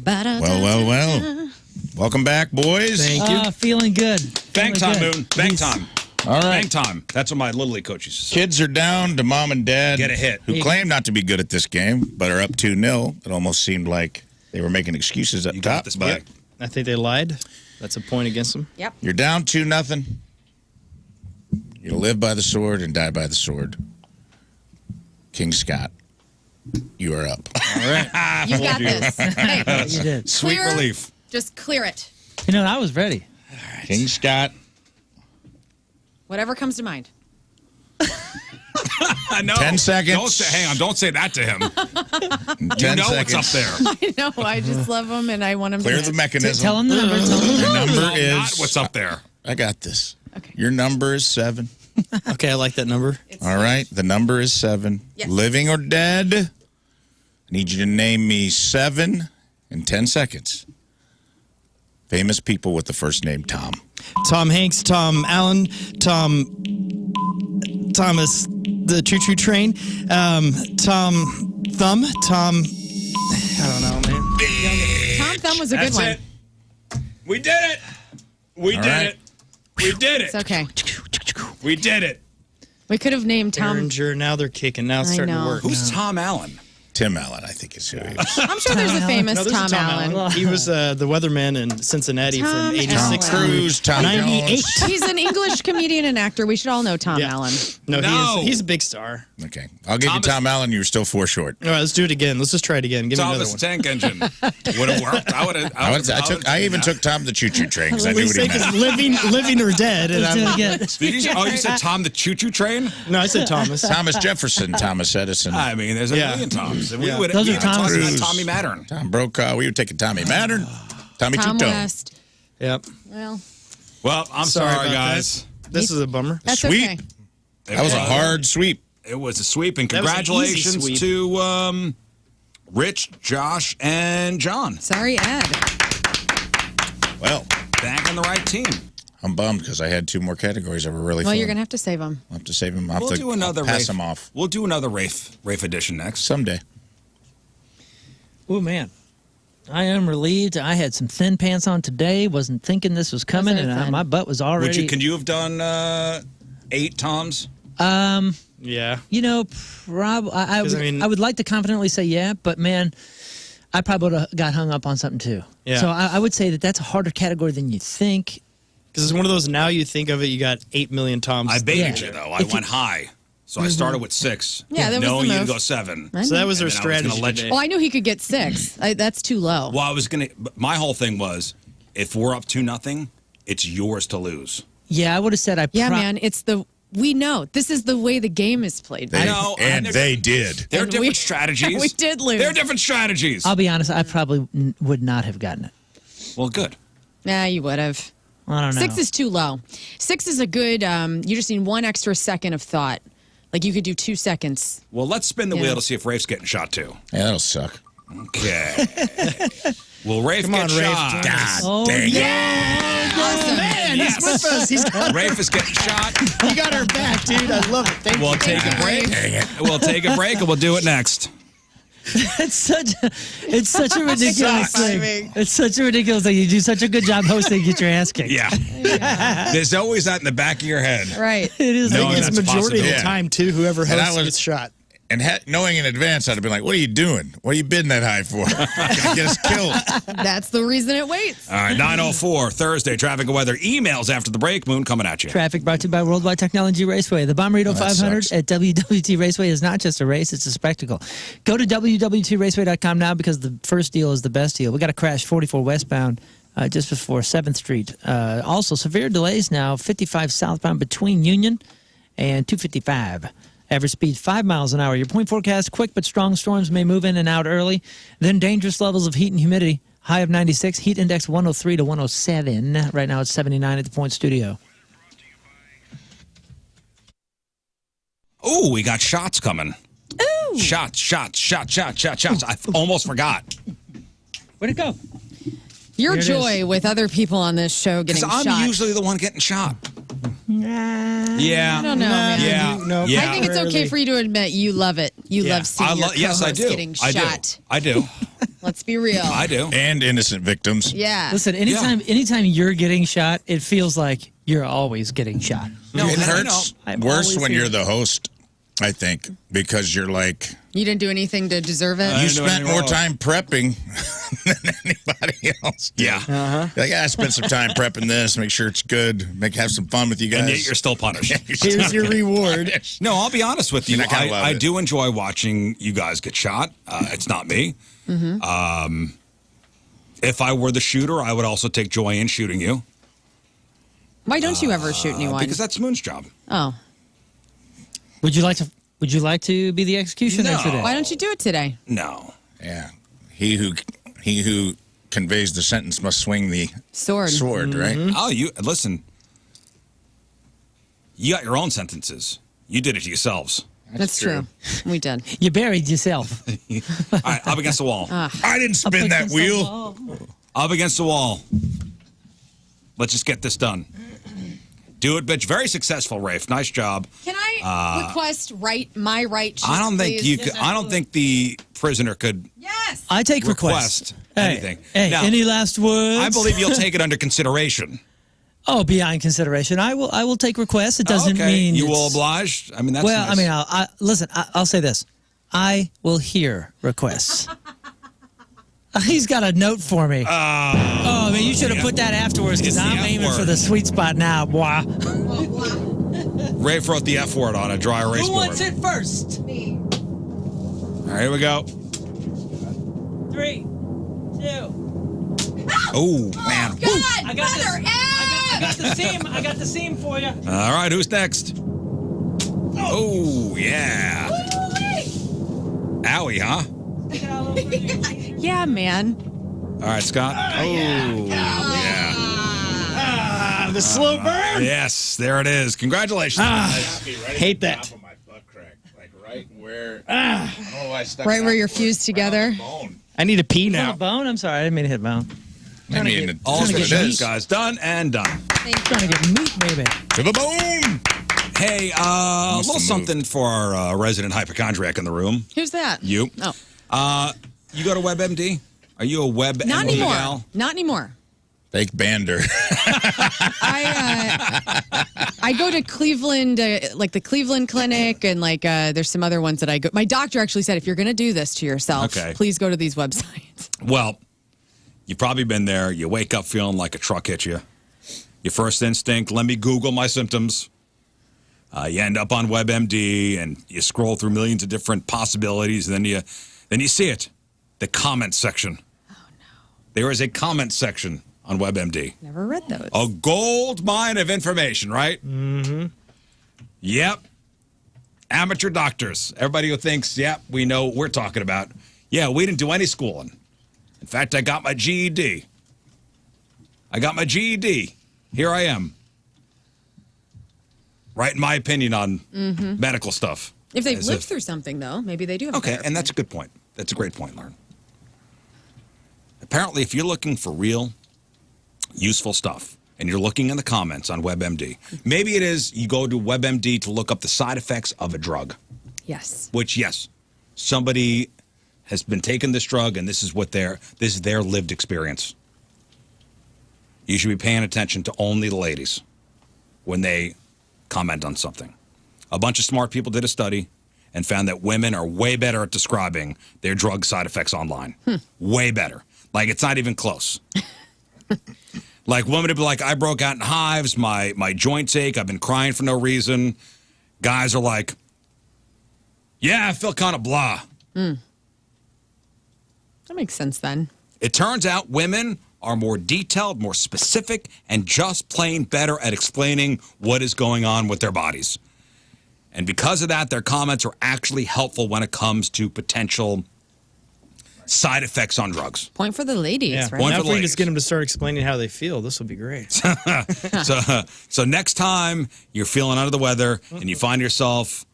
Well. Welcome back, boys. Thank you. Feeling good. Bank time, Feeling good. Moon. Bank time. All right. Bank time. That's what my Little League coach used to say. Kids are down to mom and dad. Get a hit. Who claim not to be good at this game, but are up 2-0. It almost seemed like they were making excuses at You the got top. this, But back. I think they lied. That's a point against them. Yep. you're down 2-0. You live by the sword and die by the sword. King Scott, you are up. All right. You got this. Hey, You did. Sweet clear, relief. just clear it. You know, I was ready. King Scott. Whatever comes to mind. No. 10 seconds. Hang on. Don't say that to him. 10 you know seconds. what's up there. I know. I just love him, and I want him Clear to the mechanism. Tell him the number. Tell him the Your number. number is. Not what's up there. I got this. Okay. Your number is 7. Okay, I like that number. All right. The number is 7. Yes. Living or dead? I need you to name me 7 in 10 seconds. Famous people with the first name Tom. Tom Hanks, Tom Allen, Thomas, the Choo Choo Train, Tom Thumb, Tom. I don't know, man. Tom Thumb was a good That's one. it. We did it. We All did right. it. We did It's it. okay. We did it. We could have named Tom. Derringer, now they're kicking. Now it's I starting know. to work. Who's Tom Allen? Tim Allen, I think is who he is. I'm sure there's a famous No, there's Tom, a Tom Allen. He was the weatherman in Cincinnati Tom from 86 Allen. to Cruise, Tom 98. Jones. He's an English comedian and actor. We should all know Tom Yeah. Allen. No, No. he's a big star. Okay. I'll give Thomas- you Tom Allen. You're still 4 short. All right, let's do it again. Let's just try it again. Give me another Thomas one. Tank Engine. Would have worked. I even took Tom the Choo Choo Train because I knew We what he say meant. living or dead. And Let's do it I'm, again. You said Tom the Choo Choo Train? no, I said Thomas. Thomas Jefferson, Thomas Edison, I mean, there's a Yeah. million Toms. We Yeah. would Those are have talked Toms. about Cruise. Tommy Mattern. Tom Brokaw. We would take a Tommy Mattern, Tommy Tom Two-Tone. West. Yep. Well, Well, I'm sorry, about guys. This is a bummer. that's Sweep. okay. That was a hard sweep. It was a sweep, and That was an easy congratulations sweep. to Rich, Josh, and John. Sorry, Ed. Well, Back on the right team. I'm bummed because I had 2 more categories that were really Well, fun. you're going to have to save him. I'll have to save them. I'll have We'll to do another I'll pass Rafe. them off We'll do another Rafe edition next. someday. Oh, man. I am relieved. I had some thin pants on today. Wasn't thinking this was coming, Those are and thin. my butt was already. Can you have done 8 Toms? Yeah. You know, I 'Cause, would, I mean- I would like to confidently say yeah, but man, I probably would have got hung up on something too. Yeah. So I would say that that's a harder category than you think. Because it's one of those, now you think of it, you got 8 million Toms. I baited Yeah. you, though. I went high. So I started with 6. Yeah, that was knowing the you'd move. go 7. So that was their And then I was gonna strategy let you- today. Well, I knew he could get 6. That's too low. Well, I was going to. My whole thing was if we're up 2-0, it's yours to lose. Yeah, I would have said Yeah, man. We know. This is the way the game is played. They, know, and and they did. They're And different we- strategies. we did lose. They're different strategies. I'll be honest. I probably would not have gotten it. Well, good. Nah, you would have. I don't know. 6 is too low. 6 is a good, you just need 1 extra second of thought. Like you could do 2 seconds. Well, let's spin the Yeah. wheel to see if Rafe's getting shot too. Yeah, that'll suck. Okay. Will Rafe Come get on, Rafe. shot? God dang it. Awesome. Man, Yes. he's with us. He's got, Rafe is getting shot. he got our back, dude. I love it. Thank We'll you. take a break. Dang it. We'll take a break and we'll do it next. It's such a ridiculous thing. It's such a ridiculous thing. You do such a good job hosting, get your ass kicked. Yeah. There's always that in the back of your head. Right. It is. I No, think it's that's a majority of the possibility. time, too. Whoever And I hosts was- gets shot. And knowing in advance, I'd have been like, what are you doing? What are you bidding that high for? Gonna get us killed. That's the reason it waits. All right, 9:04 Thursday, traffic and weather. Emails after the break. Moon coming at you. Traffic brought to you by Worldwide Technology Raceway. The Bommarito that 500 sucks. at WWT Raceway is not just a race, it's a spectacle. Go to WWTRaceway.com now because the first deal is the best deal. We got a crash 44 westbound just before 7th Street. Also, severe delays now, 55 southbound between Union and 255. Average speed 5 miles an hour. Your point forecast, quick but strong storms may move in and out early. Then dangerous levels of heat and humidity. High of 96, heat index 103 to 107. Right now it's 79 at the Point Studio. Ooh, we got shots coming. Ooh. Shots. I almost forgot. Where'd it go? Your There it joy with other people on this show getting Because I'm shot. usually the one getting shot. Yeah. I don't know, man. Yeah. No, yeah. I think it's okay for you to admit you love it. You love seeing your Yes, I co-host do. getting I shot. do. I do. Let's be real. I do. And innocent victims. Yeah. Listen, anytime you're getting shot, it feels like you're always getting shot. No, It I hurts I'm worse always when here. you're the host, I think, because you're like, You didn't do anything to deserve it? you didn't do spent anything more wrong. time prepping than anybody else did. Yeah. Like, I spent some time prepping this, make sure it's good, have some fun with you guys. And yet you're still punished. Here's your reward. No, I'll be honest with you. And I kinda love I it. do enjoy watching you guys get shot. It's not me. If I were the shooter, I would also take joy in shooting you. Why don't you ever shoot anyone? Because that's Moon's job. Oh. Would you like to be the executioner No. today? Why don't you do it today? No. Yeah. He who conveys the sentence must swing the Sword. right? Oh, you listen. You got your own sentences. You did it to yourselves. That's true. We did. You buried yourself. All right, up against the wall. I didn't spin that wheel. Up against the wall. Let's just get this done. Do it, bitch. Very successful, Rafe. Nice job. Can I request my right cheek, I don't think please? you could. I don't think the prisoner could Yes. I take request anything. Hey, Now, any last words? I believe you'll take it under consideration. Oh, beyond consideration. I will take requests. It doesn't okay. mean you will it's- oblige. I mean, that's Well, nice. I mean, listen. I'll say this. I will hear requests. He's got a note for me. Oh, man, you should have put that afterwards because It's the I'm F aiming for word. the sweet spot now, boy. Rafe wrote the F word on a dry erase Who board. wants it first? All right, here we go. 3, 2. Oh, man. Woo. I got this. I got the seam. I got the seam for you. All right, who's next? Oh, yeah. Owie, huh? Yeah, man. All right, Scott. Oh, yeah. The slow burn. Yes, there it is. Congratulations. Hate that. My butt crack, like right where. I don't know why I stuck Right it where out. you're fused together. Bone. I need to pee Hit now. a bone? I'm sorry. I didn't mean to hit a bone. I mean, All that's trying what to it get is. guys, done and done. Trying to get meat, baby. To the bone. Hey, a Must little have something for our resident hypochondriac in the room. Who's that? You. Oh. You go to WebMD? Are you a WebMD Not anymore. gal? Not anymore. Fake bander. I go to Cleveland, like the Cleveland Clinic, and like there's some other ones that I go. My doctor actually said if you're going to do this to yourself, Okay. please go to these websites. Well, you've probably been there. You wake up feeling like a truck hit you. Your first instinct, let me Google my symptoms. You end up on WebMD, and you scroll through millions of different possibilities, and then you see it, the comment section. Oh, no. There is a comment section on WebMD. Never read those. A gold mine of information, right? Mm-hmm. Yep. Amateur doctors. Everybody who thinks, yep, we know what we're talking about. Yeah, we didn't do any schooling. In fact, I got my GED. I got my GED. Here I am. Writing my opinion on medical stuff. If they've lived through something, though, maybe they do have Okay, and that's a good point. That's a great point, Lern. Apparently, if you're looking for real, useful stuff, and you're looking in the comments on WebMD, maybe it is you go to WebMD to look up the side effects of a drug. Yes. Which, yes, somebody has been taking this drug, and this is their lived experience. You should be paying attention to only the ladies when they comment on something. A bunch of smart people did a study and found that women are way better at describing their drug side effects online. Way better. Like, it's not even close. Like, women would be like, I broke out in hives, my joints ache, I've been crying for no reason. Guys are like, yeah, I feel kind of blah. That makes sense then. It turns out women are more detailed, more specific, and just plain better at explaining what is going on with their bodies. And because of that, their comments are actually helpful when it comes to potential side effects on drugs. Point for the ladies, right? Point now for the if we ladies. just get them to start explaining how they feel, this will be great. So next time you're feeling under the weather and you find yourself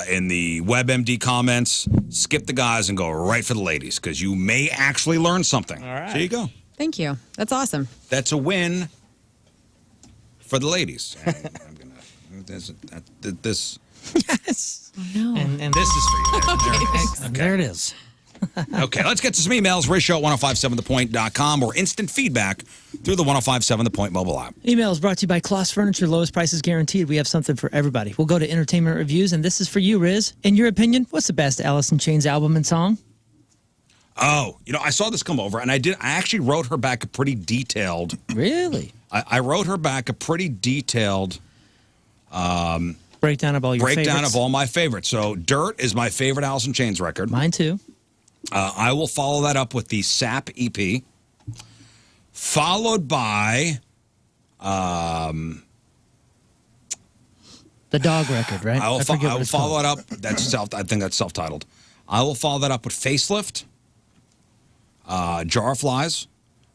in the WebMD comments, skip the guys and go right for the ladies, because you may actually learn something. All right. There you go. Thank you. That's awesome. That's a win for the ladies. And I'm gonna this. Yes. Oh, no. And This is for you. There it is. there it is. Okay, let's get to some emails. RizzShow@1057thepoint.com or instant feedback through the 1057 The Point mobile app. Email is brought to you by Kloss Furniture. Lowest prices guaranteed. We have something for everybody. We'll go to entertainment reviews, and this is for you, Rizz. In your opinion, what's the best Alice in Chains album and song? Oh, I saw this come over, and I actually wrote her back a pretty detailed. Really? I wrote her back a pretty detailed breakdown of all your favorites. Breakdown of all my favorites. So, Dirt is my favorite Alice in Chains record. Mine too. I will follow that up with the SAP EP, followed by the Dog record, right? I will forget what it's follow called. it up. I think that's self-titled. I will follow that up with Facelift, Jar of Flies,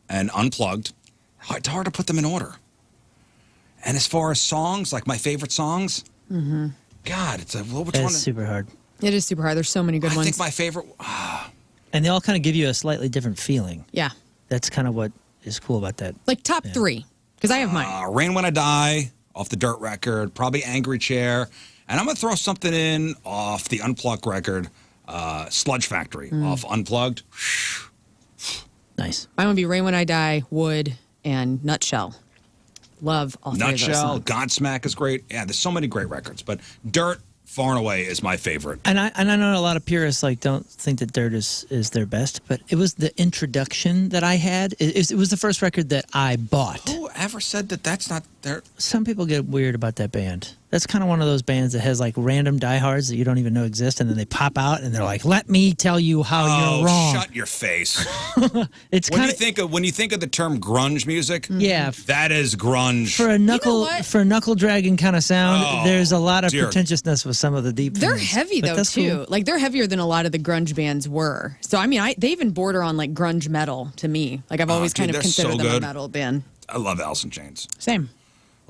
and Unplugged. It's hard to put them in order. And as far as songs, like my favorite songs, God, it's a little bit. It's super hard. It is super hard. There's so many good ones. I think my favorite. And they all kind of give you a slightly different feeling. Yeah. That's kind of what is cool about that. Like top three, because I have mine. Rain When I Die off the Dirt record, probably Angry Chair, and I'm gonna throw something in off the Unplugged record, Sludge Factory off Unplugged. Nice. Mine would be Rain When I Die, Wood, and Nutshell. Love all three of those Nutshell, songs. Godsmack is great. Yeah, there's so many great records, but Dirt, far and away, is my favorite. And I know a lot of purists don't think that Dirt is their best, but it was the introduction that I had. It was the first record that I bought. Who ever said that that's not their? Some people get weird about that band. That's kind of one of those bands that has like random diehards that you don't even know exist, and then they pop out and they're like, "Let me tell you how you're wrong." Shut your face. It's when kind you think of the term grunge music, yeah, that is grunge. for a knuckle dragging kind of sound. Oh, there's a lot of dear. pretentiousness with some of the deep. They're tunes, heavy but though that's too. cool. Like they're heavier than a lot of the grunge bands were. So I mean, they even border on like grunge metal to me. Like I've always dude, kind of they're considered so them a good. metal band. I love Alice in Chains. Same.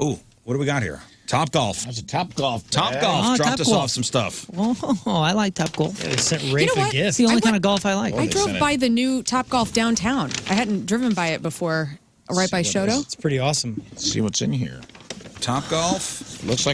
Ooh, what do we got here? Top Golf. That's a Top Golf. Top bag. Golf Oh, dropped Top us Golf. off some stuff. Oh, I like Top Golf. Yeah, they sent Rafe know a what? gift. It's the only I kind went- of golf I like. I they drove sent it. by the new Top Golf downtown. I hadn't driven by it before, right by Shoto. It's pretty awesome. Let's see what's in here. Top Golf. It looks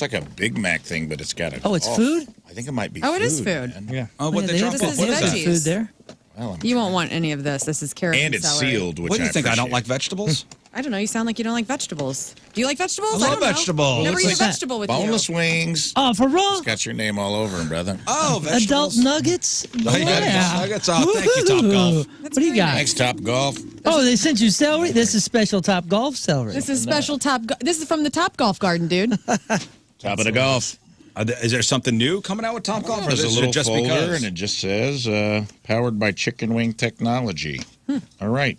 like a Big Mac thing, but it's got a. Oh, it's food? I think it might be. Oh, it is food. man. Yeah. Oh, what Yeah, they they dropped have off? This What is is that? veggies. food there. Well, You won't want any of this. This is carrot and and it's celery. sealed. Which What do you think? I don't appreciate. like vegetables? I don't know. You sound like you don't like vegetables. Do you like vegetables? I love don't know. vegetables. Never What's eat a that? vegetable with Boneless you. wings. Oh, for real? It's got your name all over them, brother. Oh, Adult vegetables. nuggets? Oh, you got Yeah. nuggets? Oh, thank you, Top Golf. What do you very got? nice. Thanks, Top Golf. Oh, they sent you celery? This is special Top Golf celery. This is special This is from the Top Golf Garden, dude. Top of the golf. Is there something new coming out with Top Golf? Or There's a is it little just folder, because? and it just says powered by chicken wing technology. All right.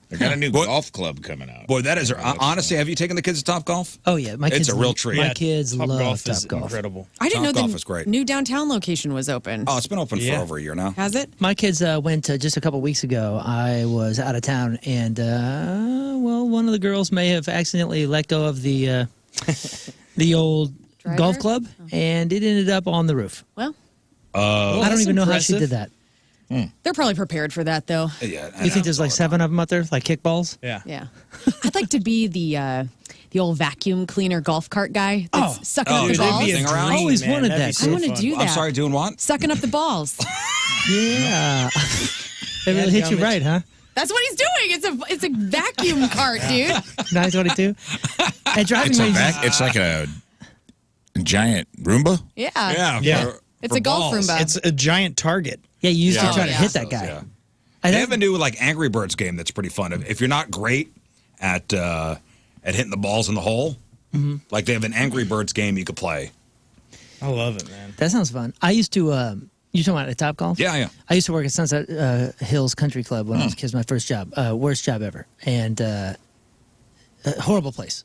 They got a new golf club coming out. Boy, that is honestly. Have you taken the kids to Topgolf? Oh yeah, my kids. It's a real treat. My kids love Topgolf. Incredible. I didn't know Topgolf the is great. new downtown location was open. Oh, it's been open for over a year now. Has it? My kids went just a couple weeks ago. I was out of town, and one of the girls may have accidentally let go of the old golf club, and it ended up on the roof. Well, I don't even know how she did that. They're probably prepared for that, though. Yeah. You think there's like 7 of them out there, like kickballs? Yeah. Yeah. I'd like to be the old vacuum cleaner golf cart guy that's sucking up the dude, that'd balls. be a I always dream, man. wanted That'd be that. so I want to fun. do that. I'm sorry, doing what? Sucking up the balls. Yeah. It really hit you right, huh? That's what he's doing. It's a vacuum cart, dude. 922. It drives me. It's like a giant Roomba. Yeah. Yeah. It's a golf Roomba. It's a giant target. Yeah, you used to try to yeah. hit that guy. Yeah. I They don't- have a new like Angry Birds game that's pretty fun. If you're not great at hitting the balls in the hole, like they have an Angry Birds game you could play. I love it, man. That sounds fun. I used to. You talking about at Topgolf? Yeah. I used to work at Sunset Hills Country Club when I was a kid. My first job, worst job ever, and horrible place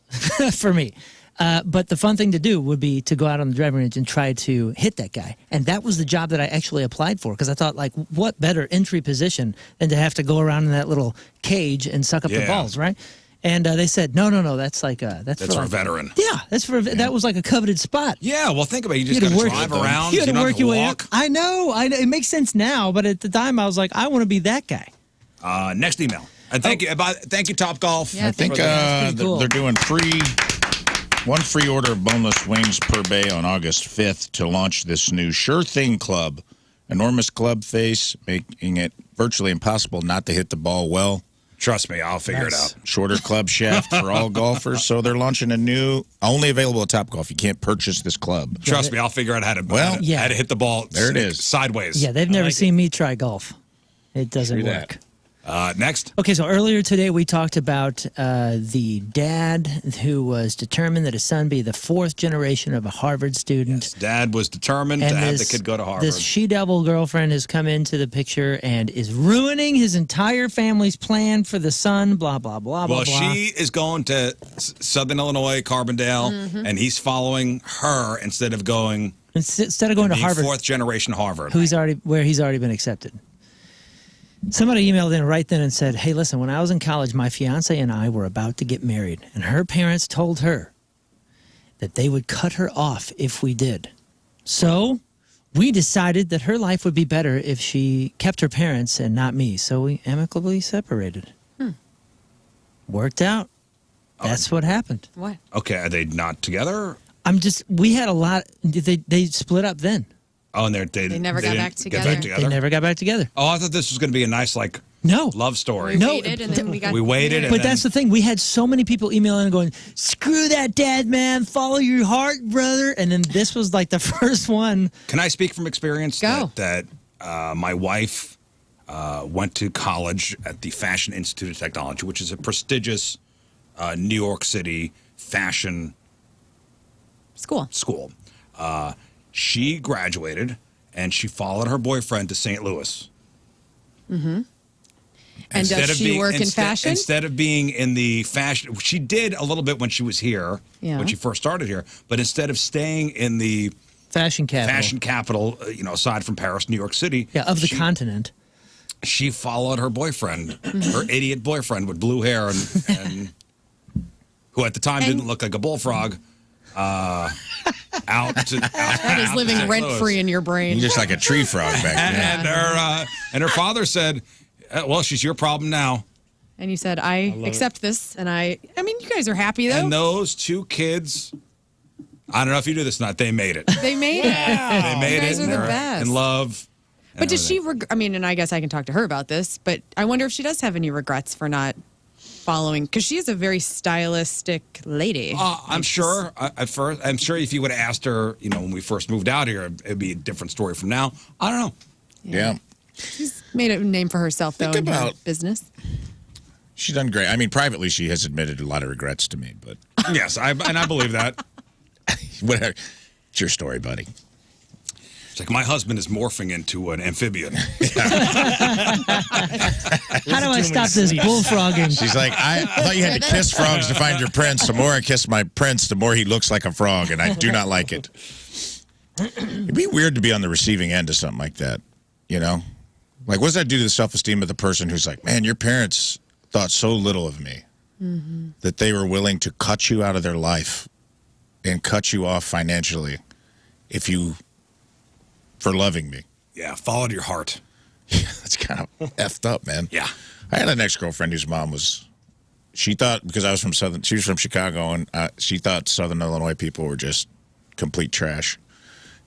for me. But the fun thing to do would be to go out on the driving range and try to hit that guy. And that was the job that I actually applied for because I thought, like, what better entry position than to have to go around in that little cage and suck up the balls, right? And they said, no, that's like that's for a veteran. Yeah, that's for that was like a coveted spot. Yeah, well, think about it. You just You had got to to work- drive around. You had to don't work have your way walk. up. I know. It makes sense now, but at the time I was like, I want to be that guy. Next email. And thank you, Topgolf. Yeah, I think That's pretty cool. they're doing one free order of boneless wings per bay on August 5th to launch this new Sure Thing Club. Enormous club face, making it virtually impossible not to hit the ball well. Trust me, I'll figure it out. Shorter club shaft for all golfers. So they're launching a new, only available at Topgolf. You can't purchase this club. Trust me, I'll figure out how to how to hit the ball. There it is. Sideways. Yeah, they've never seen me try golf. It doesn't True work. that. Next. Okay, so earlier today we talked about the dad who was determined that his son be the 4th generation of a Harvard student. Yes, Dad was determined to have the kid go to Harvard. This she-devil girlfriend has come into the picture and is ruining his entire family's plan for the son, blah, blah, blah, blah, Well, blah. she is going to Southern Illinois, Carbondale, and he's following her instead of going Instead of going to being Harvard, 4th generation Harvard. where he's already been accepted. Somebody emailed in right then and said, hey, listen, when I was in college, my fiance and I were about to get married, and her parents told her that they would cut her off if we did. So we decided that her life would be better if she kept her parents and not me. So we amicably separated. Worked out. That's what happened. What? Okay, are they not together? We had a lot, they split up then. Oh, and They never got didn't back get together? They never got back together. Oh, I thought this was going to be a nice, No. love story. We No, waited and then we got We waited married. and But that's the thing. We had so many people emailing and going, screw that dad, man. Follow your heart, brother. And then this was like the first one. Can I speak from experience? Go. That my wife went to college at the Fashion Institute of Technology, which is a prestigious New York City fashion School. She graduated, and she followed her boyfriend to St. Louis. And does she work in fashion? Instead of being in the fashion, she did a little bit when she was here, when she first started here. But instead of staying in the Fashion capital, aside from Paris, New York City, of the continent. she followed her boyfriend, her idiot boyfriend with blue hair, and who at the time didn't look like a bullfrog. That is living rent free in your brain. You're just like a tree frog back then. And her father said, "Well, she's your problem now." And you said, I accept this. And I mean, you guys are happy though. And those 2 kids, I don't know if you do this or not, they made it. They made it. They made You guys it. are the They're best. in love. But does she? And I guess I can talk to her about this. But I wonder if she does have any regrets for not following, because she is a very stylistic lady. I'm sure. At first, I'm sure if you would have asked her, when we first moved out here, it'd be a different story from now. I don't know. Yeah. She's made a name for herself though in her business. She's done great. I mean, privately, she has admitted a lot of regrets to me, but yes, I believe that. Whatever. It's your story, buddy. So like, my husband is morphing into an amphibian. How do I stop this bullfrogging? She's like, I thought you had to kiss frogs to find your prince. The more I kiss my prince, the more he looks like a frog, and I do not like it. It'd be weird to be on the receiving end of something like that, you know? Like, what does that do to the self-esteem of the person who's like, man, your parents thought so little of me that they were willing to cut you out of their life and cut you off financially for loving me. Yeah, followed your heart. Yeah, that's kind of effed up, man. Yeah. I had an ex-girlfriend whose mom she thought, because she was from Chicago, and she thought Southern Illinois people were just complete trash.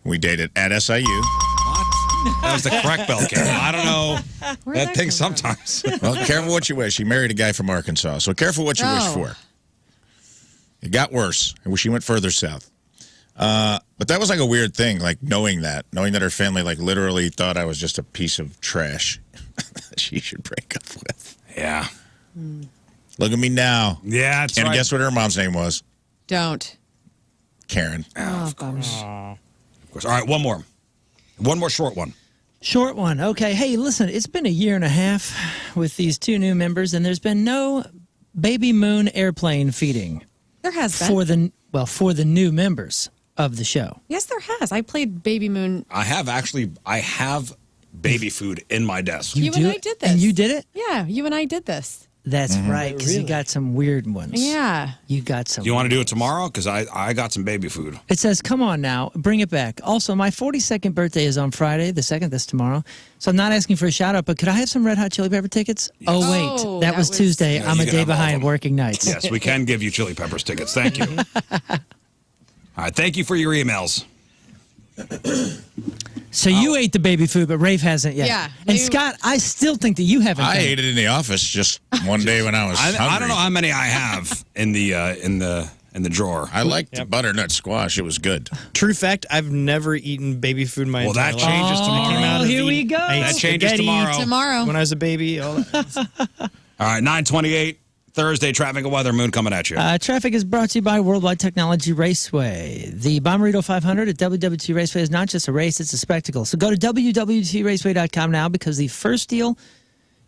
We dated at SIU. What? That was the crack bell came. I don't know. That thing sometimes. Well, careful what you wish. She married a guy from Arkansas, so careful what you wish for. It got worse, and she went further south. But that was like a weird thing, like knowing that her family like literally thought I was just a piece of trash she should break up with. Yeah. Look at me now. Yeah, that's and right. guess what her mom's name was? Don't. Karen. Oh, of course. Of course. All right, one more. One more short one. Short one. Okay. Hey, listen, it's been a year and a half with these two new members, and there's been no baby moon airplane feeding. There has been. For the new members of the show. Yes, there has. I played Baby Moon. I have baby food in my desk. You and I did this. And you did it? Yeah, you and I did this. That's right, because you got some weird ones. Yeah. You got some. Do you want to do it tomorrow? Because I got some baby food. It says, come on now, bring it back. Also, my 42nd birthday is on Friday, the 2nd, that's tomorrow. So I'm not asking for a shout out, but could I have some Red Hot Chili Pepper tickets? Yes. Oh, wait, that was Tuesday. Yeah, I'm a you can day have all of behind them. working nights. Yes, we can give you Chili Peppers tickets. Thank you. All right, thank you for your emails. So you ate the baby food, but Rafe hasn't yet. Yeah. And Scott, I still think that you haven't. I ate it in the office just one day when I was hungry. I don't know how many I have in the drawer. I liked the butternut squash. It was good. True fact, I've never eaten baby food in my entire life. Well, that changes tomorrow. Here we go. I ate That changes spaghetti tomorrow. When I was a baby. All that. All right, 9:28. Thursday, traffic and weather. Moon coming at you. Traffic is brought to you by Worldwide Technology Raceway. The Bomberito 500 at WWT Raceway is not just a race, it's a spectacle. So go to WWTRaceway.com now because the first deal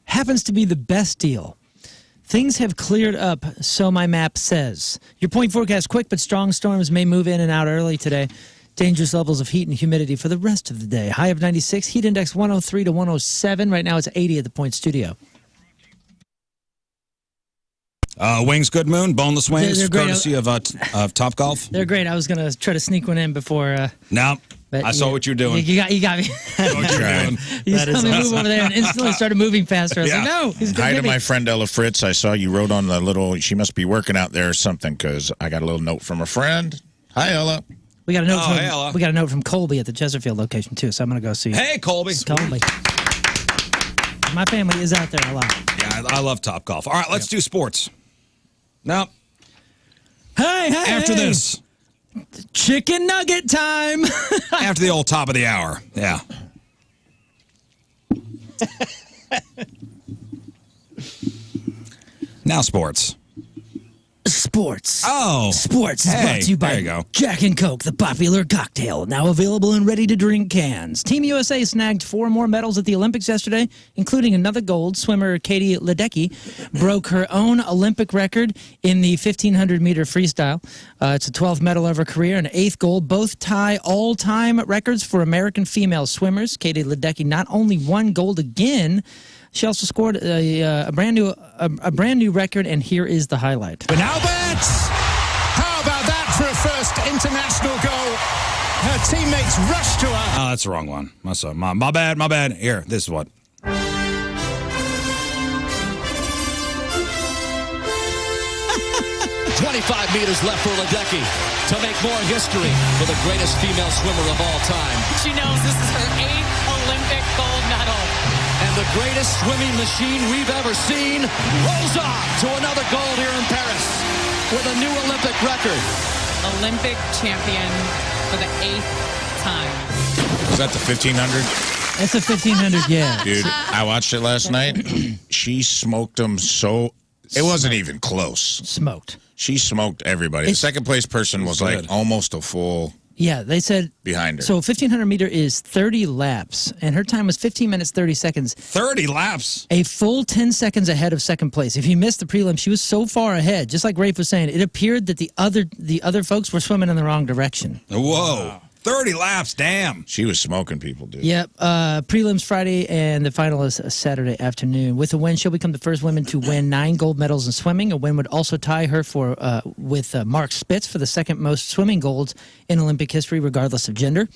happens to be the best deal. Things have cleared up, so my map says. Your point forecast, quick but strong storms may move in and out early today. Dangerous levels of heat and humidity for the rest of the day. High of 96, heat index 103 to 107. Right now it's 80 at the Point Studio. Wings good, Moon. Boneless wings, They're great. courtesy of Topgolf. They're great. I was going to try to sneak one in before. No, I saw what you're doing. You got me. I know what you're doing. You saw me move over there and instantly started moving faster. I was like, no, he's going Hi to to get me. my friend Ella Fritz. I saw you wrote on the little, she must be working out there or something because I got a little note from a friend. Hi, Ella. We got a note hey, Ella. we got a note from Colby at the Chesterfield location too, so I'm going to go see. Hey, Colby. Colby. My family is out there a lot. Yeah, I love Topgolf. All right, let's do sports. No. Hey, After this. Chicken nugget time. After the old top of the hour. Yeah. Now sports. Sports. Oh. Sports is Hey, brought to you by there you go. Jack and Coke, the popular cocktail, now available in ready-to-drink cans. Team USA snagged 4 more medals at the Olympics yesterday, including another gold. Swimmer Katie Ledecky broke her own Olympic record in the 1,500-meter freestyle. It's a 12th medal of her career and 8th gold. Both tie all-time records for American female swimmers. Katie Ledecky not only won gold again, she also scored a brand new record, and here is the highlight. But now bets! How about that for a first international goal? Her teammates rushed to her. Oh, that's the wrong one. My bad. Here, this is what. 25 meters left for Ledecky to make more history for the greatest female swimmer of all time. She knows this is her 8th Olympic gold medal. And the greatest swimming machine we've ever seen rolls on to another gold here in Paris with a new Olympic record. Olympic champion for the 8th time. Is that the 1,500? That's a 1,500, yeah. Dude, I watched it last night. She smoked them so... It wasn't even close. Smoked. She smoked everybody. The second place person was like almost a full Yeah, they said behind her. So 1,500 meter is 30 laps, and her time was 15 minutes 30 seconds. 30 laps, a full 10 seconds ahead of second place. If you missed the prelim, she was so far ahead. Just like Rafe was saying, it appeared that the other folks were swimming in the wrong direction. Whoa. 30 laps, damn. She was smoking people, dude. Yep. Prelims Friday, and the final is Saturday afternoon. With a win, she'll become the first woman to win 9 gold medals in swimming. A win would also tie her with Mark Spitz for the second most swimming golds in Olympic history, regardless of gender.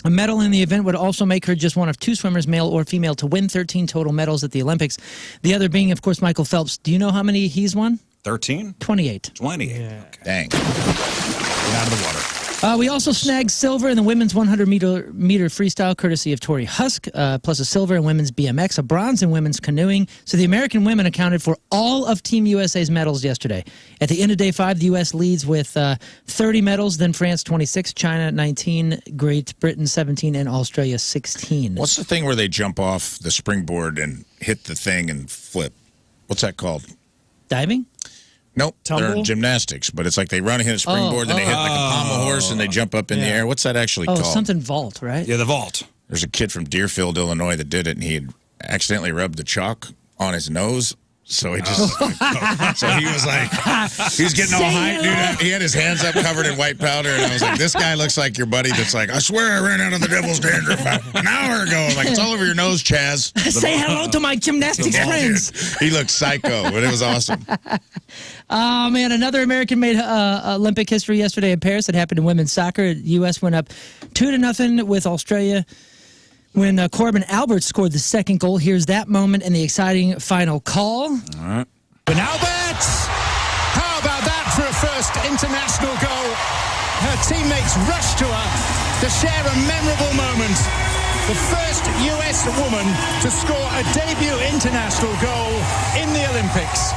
A medal in the event would also make her just one of 2 swimmers, male or female, to win 13 total medals at the Olympics. The other being, of course, Michael Phelps. Do you know how many he's won? 13? 28. 28. Yeah. Okay. Dang. Get out of the water. We also snagged silver in the women's 100-meter freestyle, courtesy of Tori Husk, plus a silver in women's BMX, a bronze in women's canoeing. So the American women accounted for all of Team USA's medals yesterday. At the end of Day 5, the U.S. leads with 30 medals, then France 26, China 19, Great Britain 17, and Australia 16. What's the thing where they jump off the springboard and hit the thing and flip? What's that called? Diving? Nope, Tumble? they're in gymnastics, but it's like they run and hit a springboard, then they hit like a pommel horse, and they jump up in the air. What's that actually called? Something vault, right? Yeah, the vault. There's a kid from Deerfield, Illinois, that did it, and he had accidentally rubbed the chalk on his nose. So he just, so he was like, he was getting all hyped, dude. He had his hands up covered in white powder, and I was like, this guy looks like your buddy that's like, I swear I ran out of the devil's dandruff about an hour ago. I'm like, it's all over your nose, Chaz. Say hello to my gymnastics friends. He looked psycho, but it was awesome. Oh, man, another American made Olympic history yesterday in Paris. It happened in women's soccer. The U.S. went up 2-0 with Australia when Corbin Albert scored the second goal. Here's that moment and the exciting final call. All right. And Albert, how about that for a first international goal? Her teammates rushed to her to share a memorable moment. The first U.S. woman to score a debut international goal in the Olympics.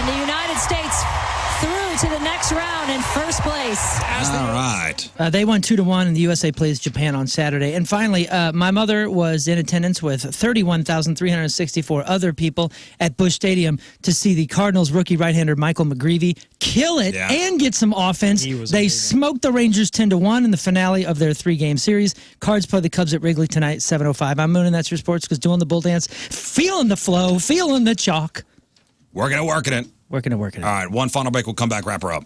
And the United States through to the next round in first place. All right. They won 2-1, and the USA plays Japan on Saturday. And finally, my mother was in attendance with 31,364 other people at Busch Stadium to see the Cardinals rookie right-hander Michael McGreevy kill it and get some offense. They smoked the Rangers 10-1 in the finale of their 3-game series. Cards play the Cubs at Wrigley tonight, 7:05. I'm Moon, and that's your sports, because doing the bull dance, feeling the flow, feeling the chalk. Working it. Working it. All right, one final break. We'll come back, wrap her up.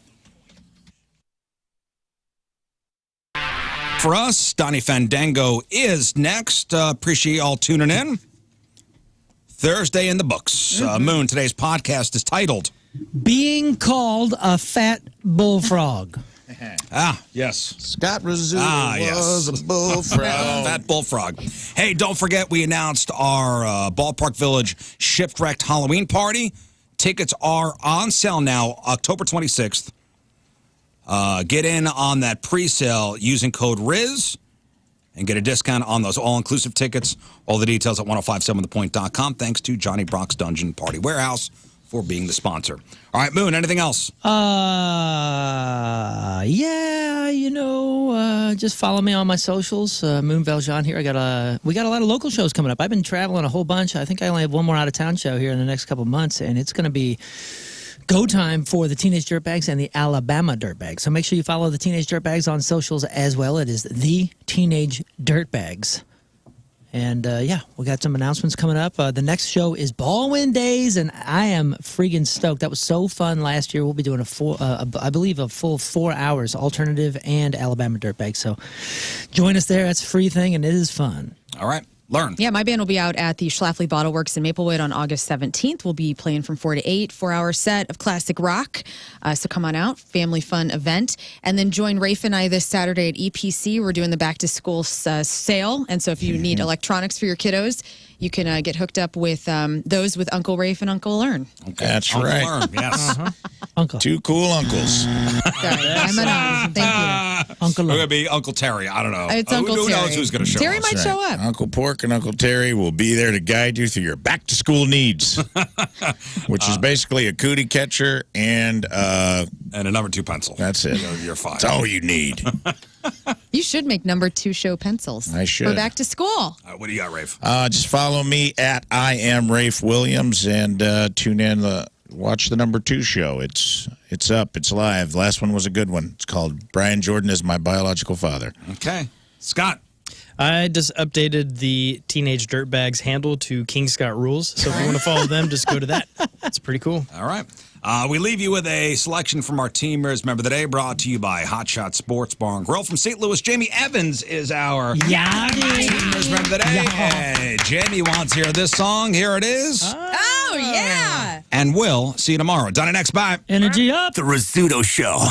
For us, Donnie Fandango is next. Appreciate y'all tuning in. Thursday in the books. Moon, today's podcast is titled Being Called a Fat Bullfrog. Yes. Scott Rizzuto was a bullfrog. Fat bullfrog. Hey, don't forget we announced our Ballpark Village Shipwrecked Halloween party. Tickets are on sale now, October 26th. Get in on that pre-sale using code Rizz and get a discount on those all-inclusive tickets. All the details at 1057thepoint.com. Thanks to Johnny Brock's Dungeon Party Warehouse for being the sponsor. All right, Moon, anything else? Just follow me on my socials. Moon Valjean here. We got a lot of local shows coming up. I've been traveling a whole bunch. I think I only have one more out-of-town show here in the next couple months, and it's going to be go time for the Teenage Dirtbags and the Alabama Dirtbags. So make sure you follow the Teenage Dirtbags on socials as well. It is the Teenage Dirtbags. And, we got some announcements coming up. The next show is Ball-Win Days, and I am freaking stoked. That was so fun last year. We'll be doing a full 4 hours, alternative and Alabama Dirtbag. So join us there. That's a free thing, and it is fun. All right. Learn. Yeah, my band will be out at the Schlafly Bottle Works in Maplewood on August 17th. We'll be playing from 4 to 8, 4-hour set of classic rock. So come on out, family fun event. And then join Rafe and I this Saturday at EPC. We're doing the back-to-school sale. And so if you need electronics for your kiddos, you can get hooked up with those with Uncle Rafe and Uncle Lern. Okay. That's Uncle right. Lern, yes. Uncle. 2 cool uncles. Sorry, I'm an Thank you. Uncle We're Lern. going to be Uncle Terry. I don't know. It's Uncle Who Terry. knows who's going to show Terry up? might show up. Uncle Pork and Uncle Terry will be there to guide you through your back-to-school needs, which is basically a cootie catcher and a number 2 pencil. That's it. You're fine. That's all you need. You should make number 2 show pencils. I should. For back to school. What do you got, Rafe? Just follow me at I am Rafe Williams and tune in watch the #2 show. It's up. It's live. The last one was a good one. It's called Brian Jordan is My Biological Father. Okay. Scott. I just updated the Teenage Dirtbags handle to King Scott Rules. So if you want to follow them, just go to that. It's pretty cool. All right. We leave you with a selection from our Teamers Member of the Day, brought to you by Hot Shot Sports Bar and Grill from St. Louis. Jamie Evans is our Teamers Member of the Day. Hey, Jamie wants to hear this song. Here it is. Oh, yeah. And we'll see you tomorrow. Done it next. Bye. Energy up. The Rizzuto Show.